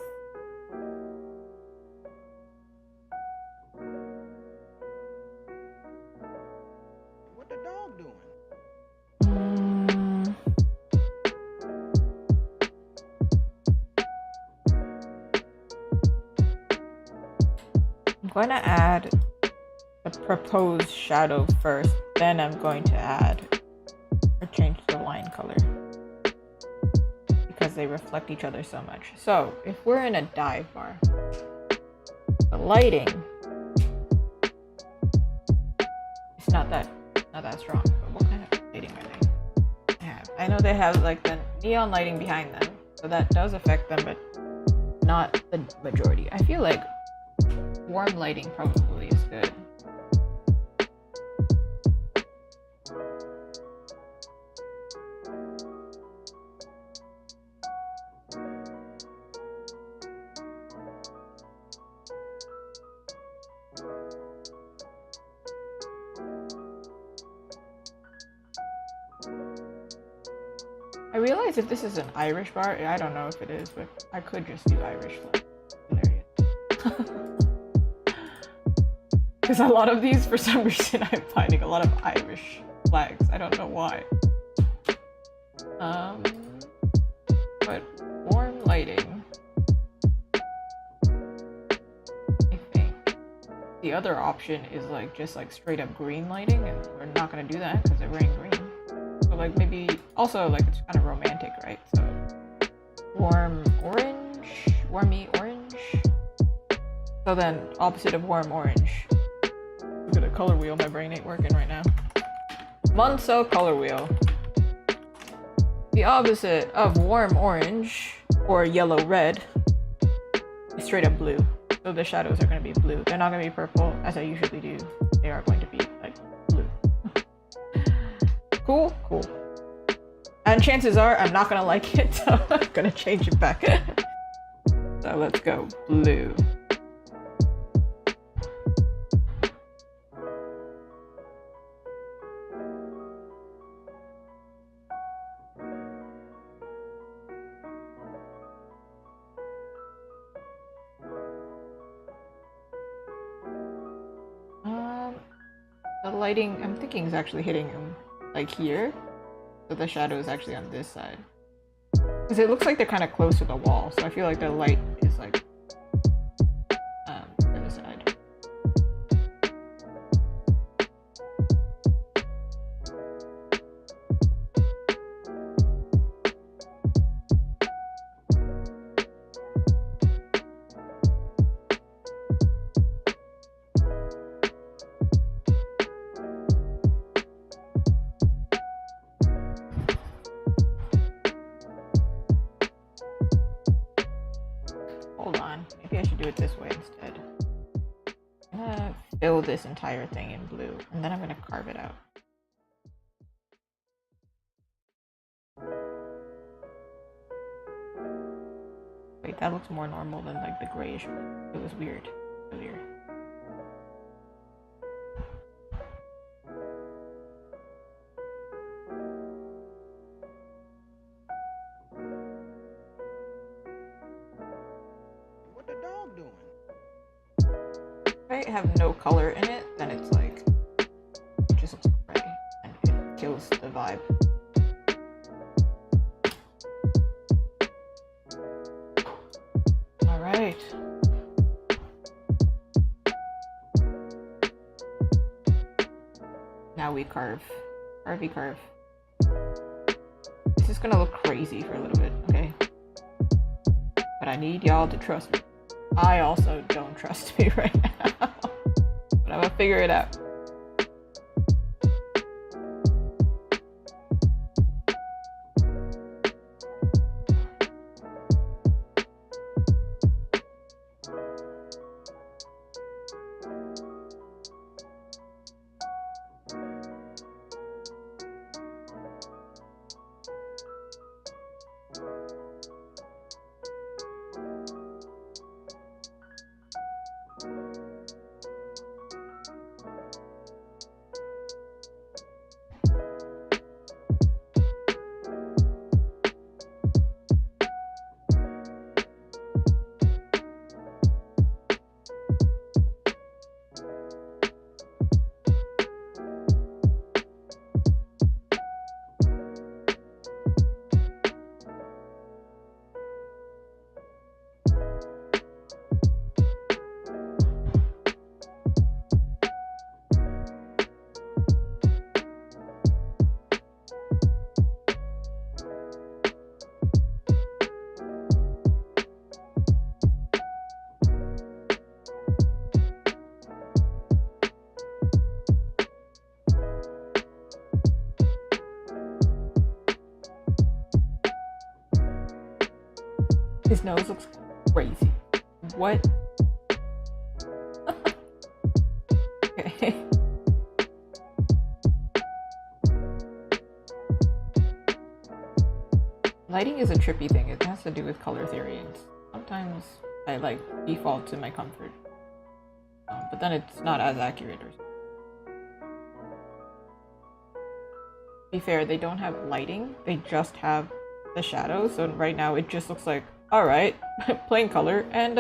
What the dog doing? I'm going to add the proposed shadow first, then I'm going to add or change the line color because they reflect each other so much. So if we're in a dive bar, the lighting is not that strong. But what kind of lighting are they have? I know they have like the neon lighting behind them, so that does affect them, but not the majority. I feel like warm lighting probably is good. I realize if this is an Irish bar, I don't know if it is, but I could just do Irish flag. Hilarious. Because a lot of these, for some reason, I'm finding a lot of Irish flags. I don't know why. But warm lighting. I think the other option is like just like straight up green lighting, and we're not gonna do that because they're wearing green. So like maybe also like it's kind of romantic, right? So warm orange, warmy orange. So then opposite of warm orange. Look at the color wheel, my brain ain't working right now. Monso color wheel. The opposite of warm orange or yellow red is straight up blue. So the shadows are going to be blue. They're not going to be purple as I usually do. They are going to be like blue. Cool? Cool. And chances are I'm not going to like it, so I'm going to change it back. So let's go blue. The lighting, I'm thinking, is actually hitting him like here, but the shadow is actually on this side. Because it looks like they're kind of close to the wall, so I feel like the light is like for the side. Hold on, maybe I should do it this way instead. I'm gonna fill this entire thing in blue, and then I'm gonna carve it out. Wait, that looks more normal than like the grayish one. It was weird earlier. have no color in it, then it's like, it just looks gray and it kills the vibe. Alright. Now we carve. Carvy carve. This is gonna look crazy for a little bit, okay? But I need y'all to trust me. I also don't trust me right now. But I'm gonna figure it out. His nose looks crazy. What? Okay. Lighting is a trippy thing. It has to do with color theory, and sometimes I like default to my comfort. But then it's not as accurate. To be fair, they don't have lighting. They just have the shadows. So right now it just looks like, all right, plain color and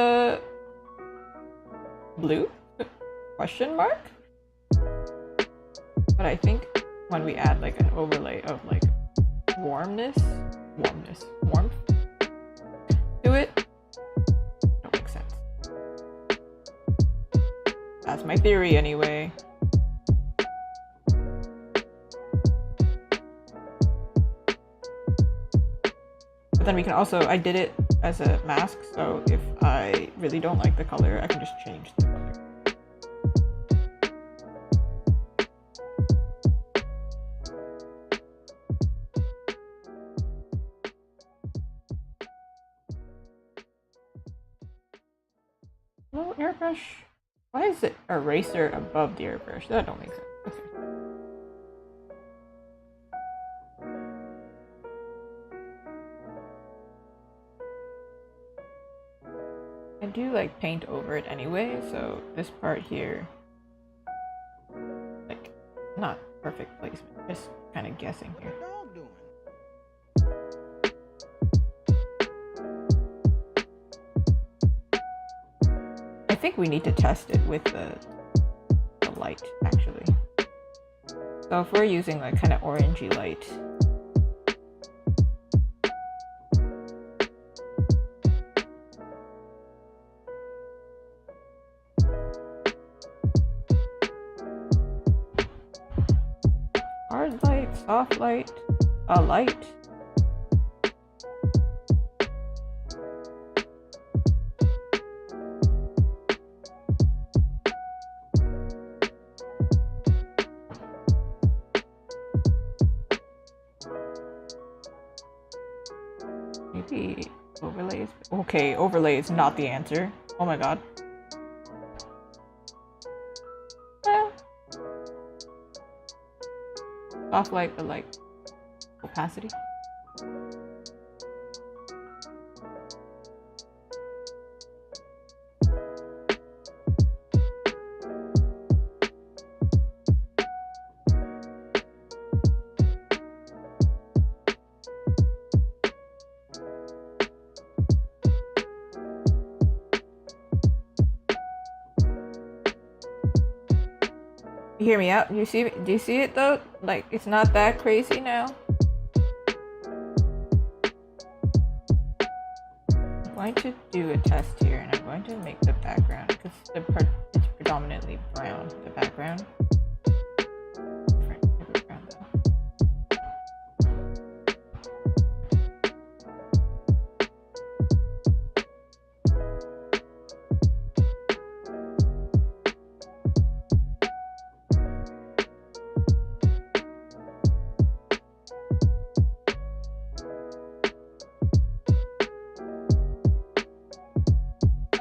blue? Question mark? But I think when we add like an overlay of like warmth to it, it'll make sense. That's my theory anyway. But then we can also, I did it as a mask, so if I really don't like the color, I can just change the color. Hello, airbrush. Why is the eraser above the airbrush? That don't make sense. Okay. I do like paint over it anyway, so this part here, like, not perfect placement, just kind of guessing here. What the dog doing? I think we need to test it with the light, actually. So if we're using like kind of orangey light, hard light, soft light, a light. Maybe overlay is... Okay, overlay is not the answer. Oh my god. Soft light, but like opacity. Hear me out. You see? Do you see it though? Like it's not that crazy now. I'm going to do a test here, and I'm going to make the background because it's predominantly brown. The background. Different background though.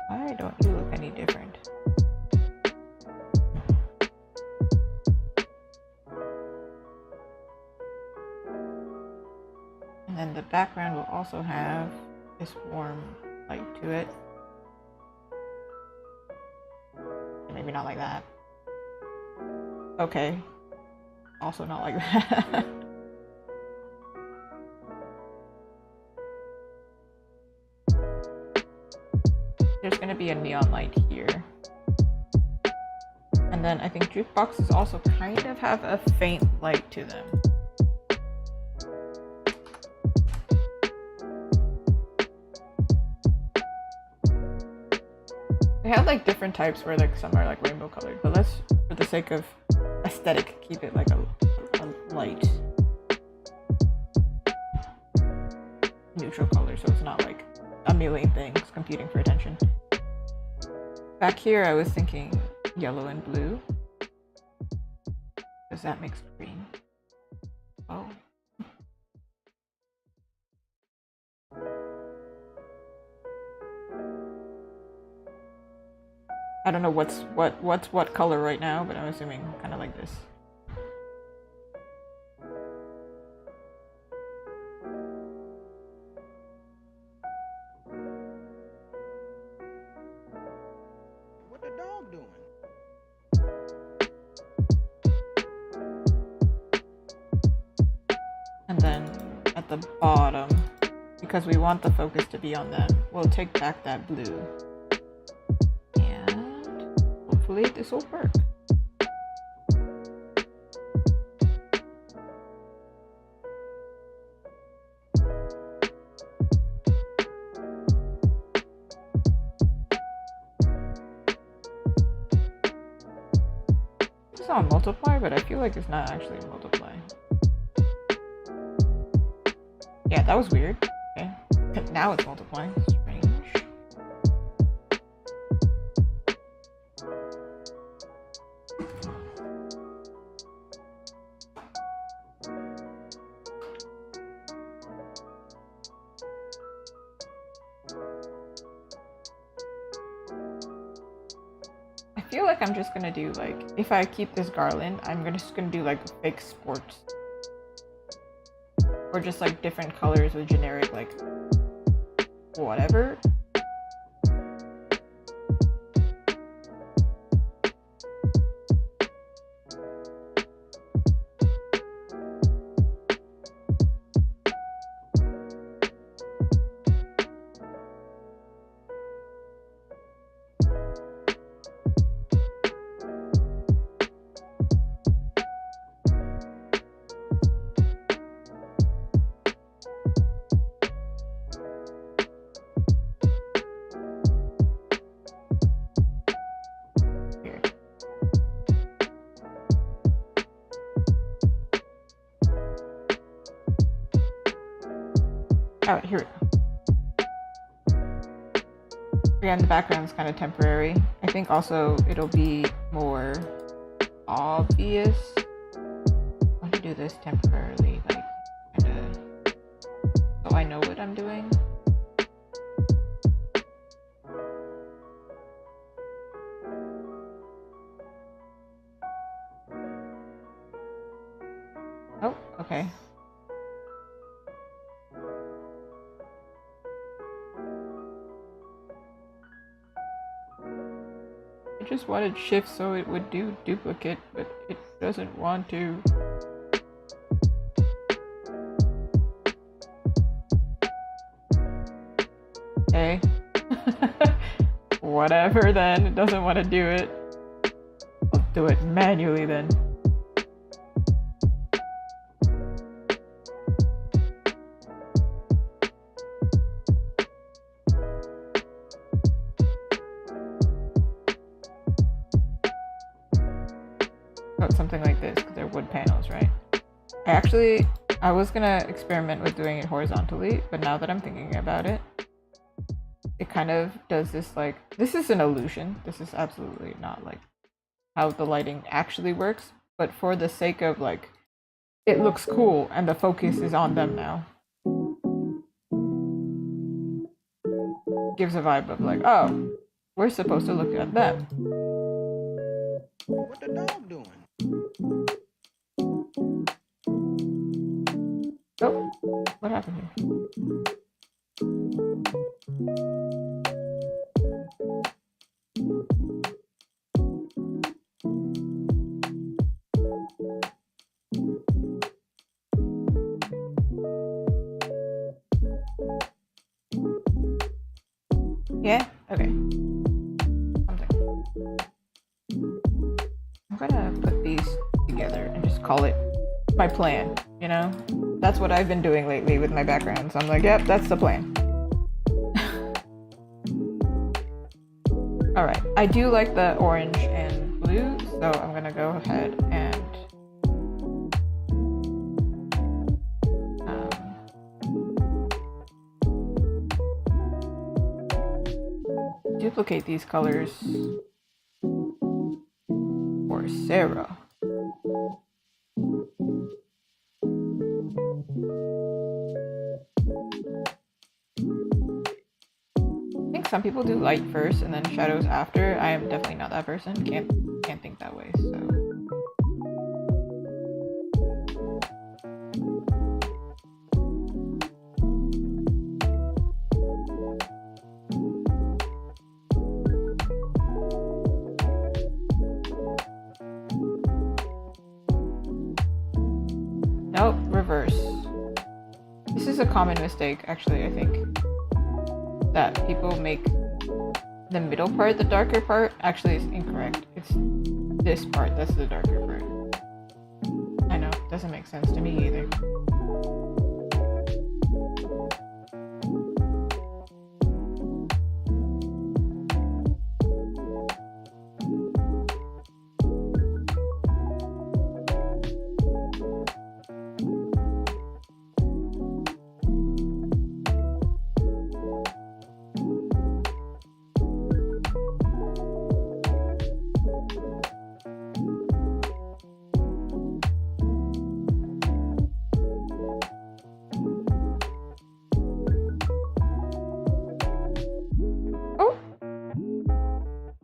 Why don't you look any different? And then the background will also have this warm light to it. Maybe not like that. Okay. Also not like that. There's gonna be a neon light here. And then I think jukeboxes also kind of have a faint light to them. They have like different types where like some are like rainbow colored, but let's, for the sake of aesthetic, keep it like a light neutral color, so it's not like a million things competing for attention. Back here I was thinking yellow and blue, because that makes green. Oh. I don't know what's what color right now, but I'm assuming kind of like this. What the dog doing? And then at the bottom, because we want the focus to be on them, we'll take back that blue. Hopefully this will work. It's not a multiply, but I feel like it's not actually a multiply. Yeah, that was weird. Okay. Now it's multiplying. Strange. I feel like I'm just gonna do like, if I keep this garland, I'm just gonna do like fake sports. Or just like different colors with generic like whatever. Alright, here we go. Again, the background's kind of temporary. I think also it'll be more obvious. I want to do this temporarily, like, kind of, so I know what I'm doing. Oh, okay. I just wanted shift so it would do duplicate, but it doesn't want to. Okay. Whatever then, it doesn't want to do it. I'll do it manually then. Oh, something like this, because they're wood panels, right? I was gonna experiment with doing it horizontally, but now that I'm thinking about it, it kind of does this like, this is an illusion. This is absolutely not like how the lighting actually works, but for the sake of like, it looks cool and the focus is on them now. Gives a vibe of like, oh, we're supposed to look at them. What the dog doing? Oh, what happened here? Yeah? Okay. Something. I'm gonna put these together and just call it my plan, you know? That's what I've been doing lately with my backgrounds. I'm like, yep, that's the plan. Alright, I do like the orange and blue, so I'm gonna go ahead and duplicate these colors for Sarah. I think some people do light first and then shadows after. I am definitely not that person. Can't think that way, so. Nope, reverse. This is a common mistake, actually, I think. That people make the middle part the darker part. Actually, it's incorrect. It's this part that's the darker part. I know, doesn't make sense to me either.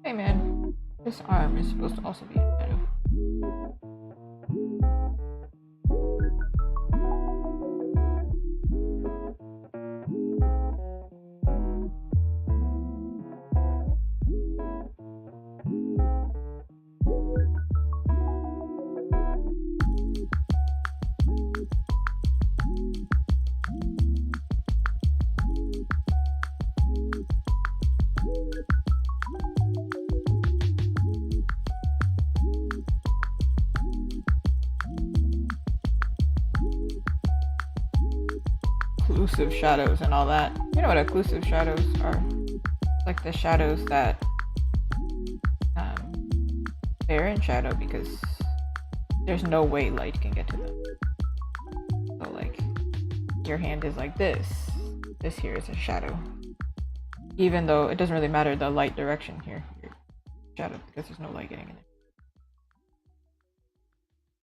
Hey man, this arm is supposed to also be a shadow. Occlusive shadows and all that. You know what occlusive shadows are? Like the shadows that they're in shadow because there's no way light can get to them. So like your hand is like this. This here is a shadow. Even though it doesn't really matter the light direction here. Your shadow because there's no light getting in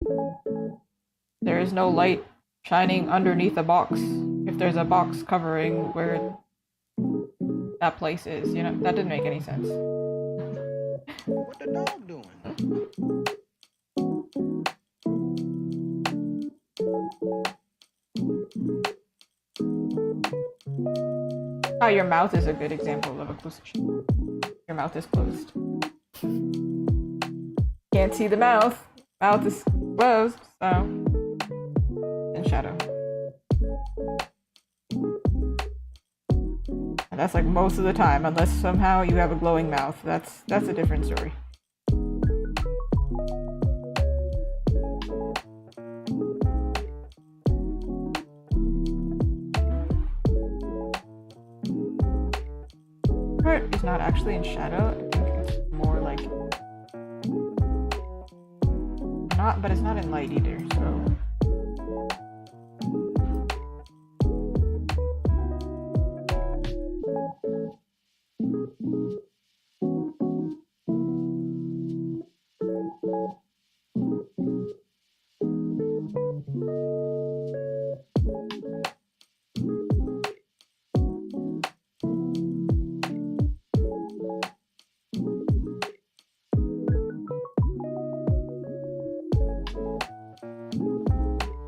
there. There is no light shining underneath a box. If there's a box covering where that place is, you know, that didn't make any sense. What the dog doing? Oh, your mouth is a good example of occlusive shadow. Your mouth is closed. Can't see the mouth. Mouth is closed, so in shadow. And that's like most of the time, unless somehow you have a glowing mouth. That's a different story. part is not actually in shadow. I think it's more like not, but it's not in light either. So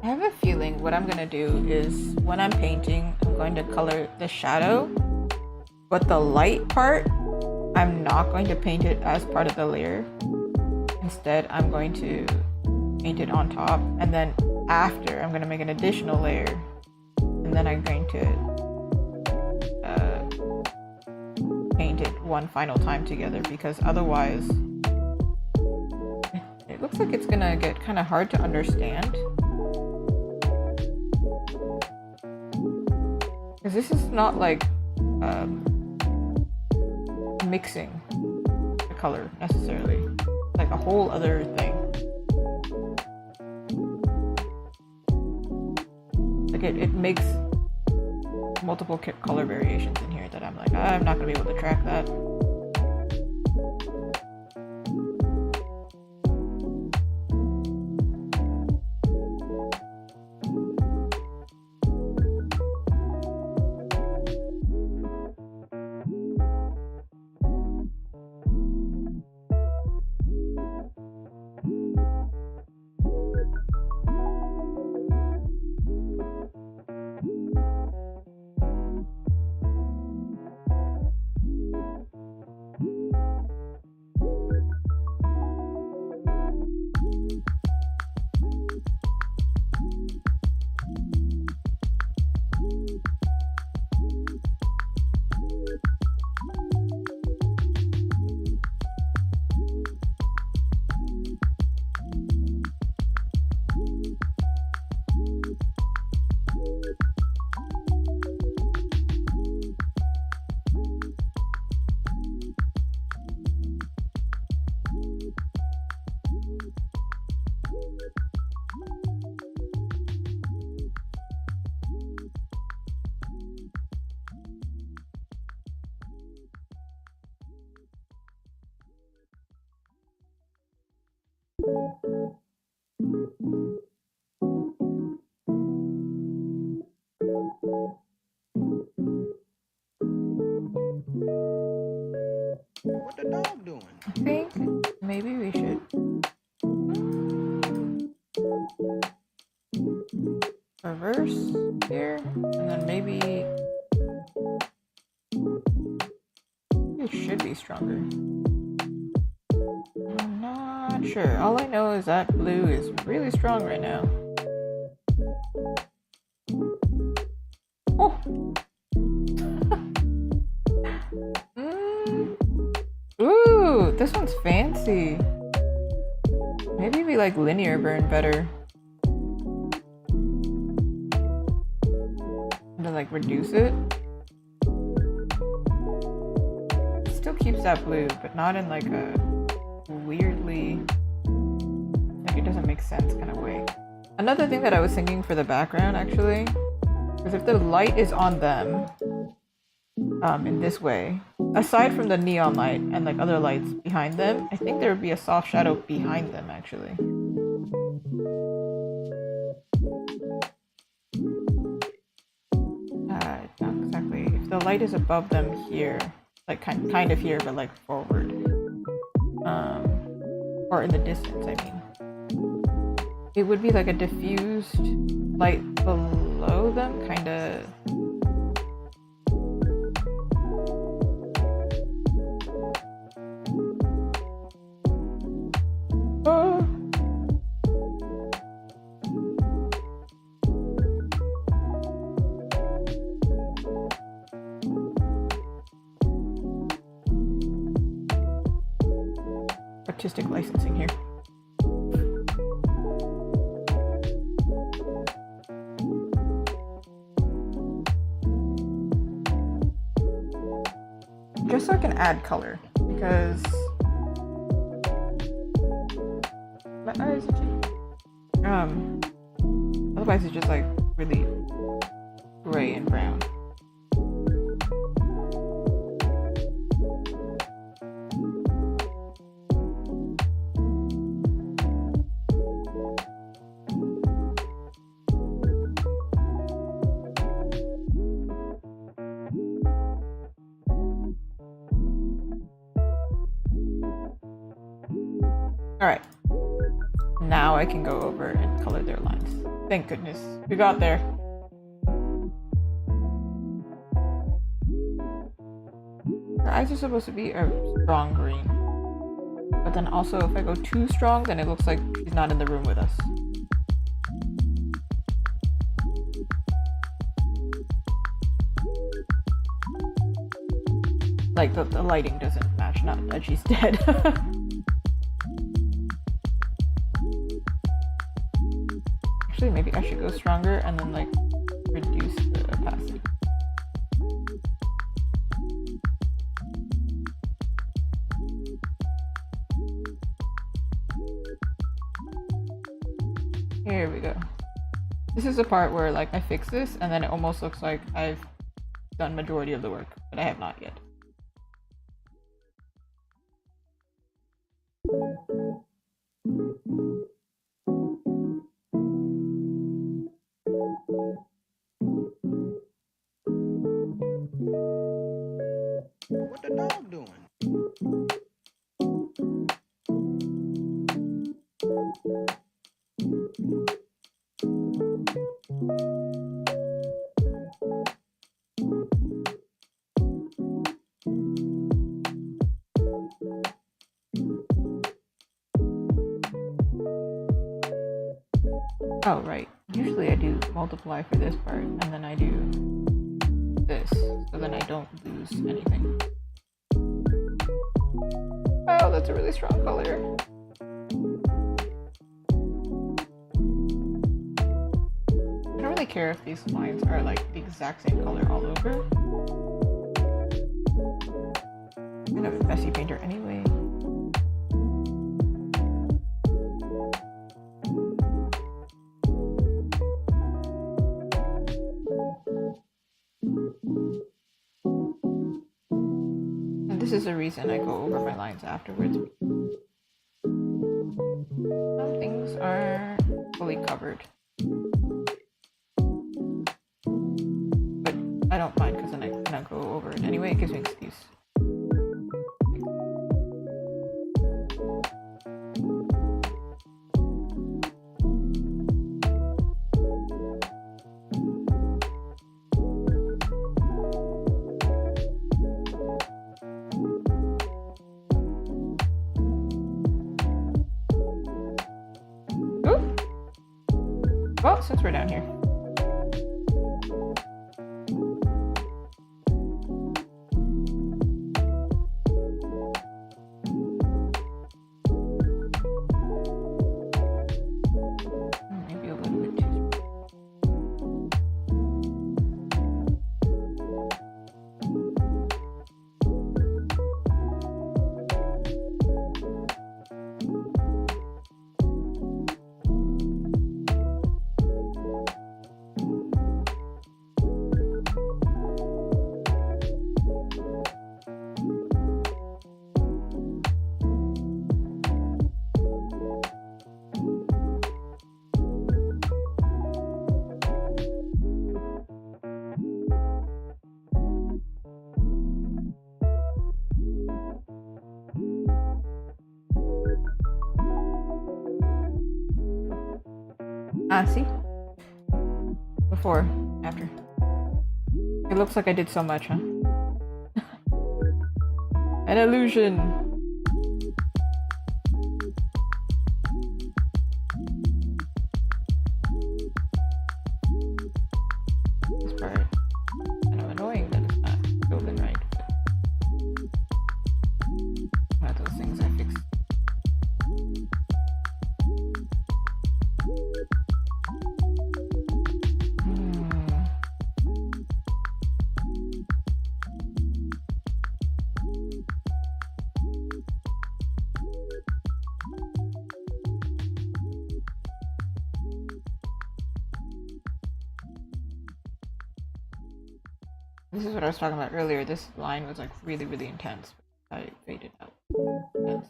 I have a feeling what I'm gonna do is when I'm painting, I'm going to color the shadow, but the light part, I'm not going to paint it as part of the layer. Instead, I'm going to paint it on top, and then after, I'm gonna make an additional layer, and then I'm going to paint it one final time together, because otherwise, it looks like it's gonna get kind of hard to understand. Because this is not like mixing the color necessarily, like a whole other thing. Like it makes multiple color variations in here that I'm like, I'm not gonna be able to track that. What the dog doing? I think maybe we should reverse here, and then maybe it should be stronger. I'm not sure. All I know is that blue is really strong right now. Oh! Ooh, this one's fancy. Maybe we like linear burn better. And then like reduce it. It still keeps that blue, but not in like a weirdly, like it doesn't make sense kind of way. Another thing that I was thinking for the background actually, is if the light is on them, in this way, aside from the neon light and like other lights behind them, I think there would be a soft shadow behind them actually. Not exactly. If the light is above them here, like kind of here, but like forward, or in the distance, I mean, it would be like a diffused light below them, kind of. Artistic licensing here. just so I can add color, because my eyes are otherwise it's just like really gray and brown. Alright, now I can go over and color their lines. Thank goodness, we got there. Her eyes are supposed to be a strong green. But then also, if I go too strong, then it looks like she's not in the room with us. Like, the lighting doesn't match, not that she's dead. Actually, maybe I should go stronger and then, like, reduce the opacity. Here we go. This is the part where, like, I fix this and then it almost looks like I've done majority of the work, but I have not yet. What the dog doing? Oh, right. Usually I do multiply for this part, and then I do this, so then I don't lose anything. Oh, that's a really strong color. I don't really care if these lines are like the exact same color all over. I'm kind of a messy painter anyway. This is the reason I go over my lines afterwards. Some things are fully covered. But I don't mind because then I cannot go over it anyway. It gives me an excuse. Well, since we're down here. Maybe a little bit too. See? Before, after. It looks like I did so much, huh? An illusion! This part, kind of annoying that it's not open right, but one of those things I fixed. This is what I was talking about earlier. This line was like really, really intense. I faded out. Intense.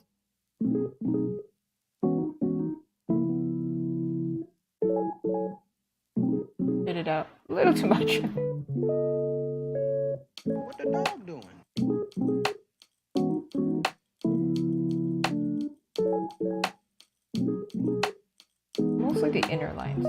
Faded out a little too much. What the dog doing? Mostly the inner lines.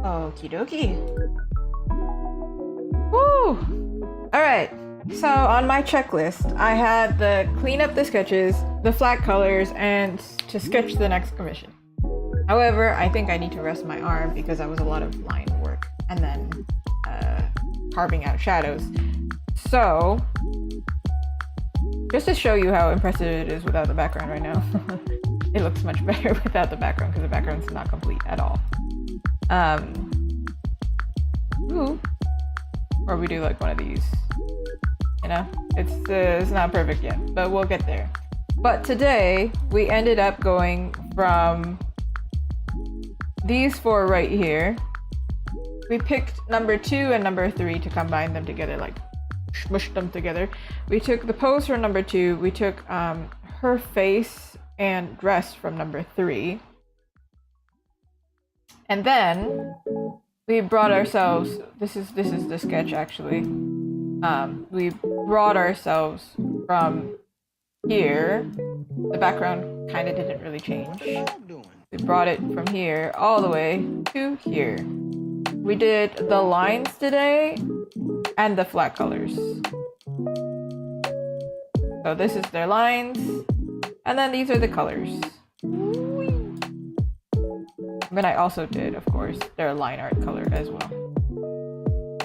Okie dokie. Woo! Alright, so on my checklist, I had the clean up the sketches, the flat colors, and to sketch the next commission. However, I think I need to rest my arm because that was a lot of line work and then carving out shadows. So, just to show you how impressive it is without the background right now, it looks much better without the background because the background's not complete at all. Ooh. Or we do like one of these, you know, it's not perfect yet, but we'll get there. But today we ended up going from these four right here. We picked number 2 and number 3 to combine them together, like smush them together. We took the pose from number 2, we took her face and dress from number 3. And then we brought ourselves, this is the sketch actually. We brought ourselves from here. The background kind of didn't really change. What the dog doing? We brought it from here all the way to here. We did the lines today and the flat colors. So this is their lines, and then these are the colors. Then I also did, of course, their line art color as well.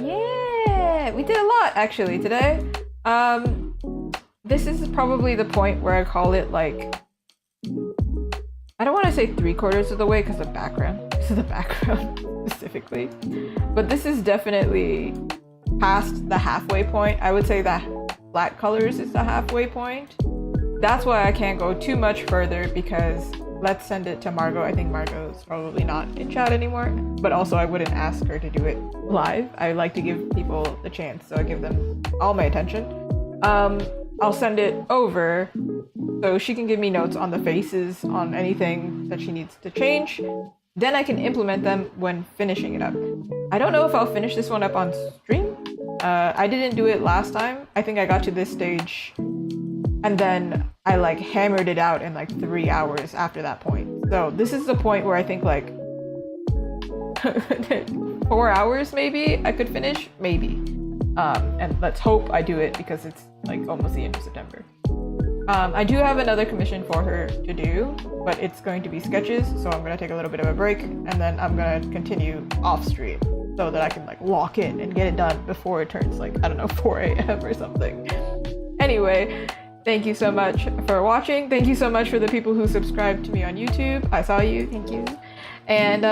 Yeah, we did a lot actually today. This is probably the point where I call it like, I don't want to say 3/4 of the way because the background specifically, but this is definitely past the halfway point. I would say that flat colors is the halfway point. That's why I can't go too much further because let's send it to Margot. I think Margot is probably not in chat anymore, but also I wouldn't ask her to do it live. I like to give people the chance, so I give them all my attention. I'll send it over so she can give me notes on the faces, on anything that she needs to change. Then I can implement them when finishing it up. I don't know if I'll finish this one up on stream. I didn't do it last time. I think I got to this stage and then I like hammered it out in like 3 hours after that point. So this is the point where I think like 4 hours maybe I could finish, maybe. And let's hope I do it because it's like almost the end of September. I do have another commission for her to do, but it's going to be sketches, so I'm gonna take a little bit of a break and then I'm gonna continue off stream so that I can like lock in and get it done before it turns like, I don't know, 4 a.m. or something. Anyway, thank you so much for watching. Thank you so much for the people who subscribed to me on YouTube. I saw you, thank you. And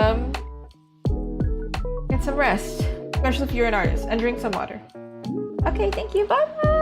get some rest, especially if you're an artist, and drink some water. Okay, thank you, bye.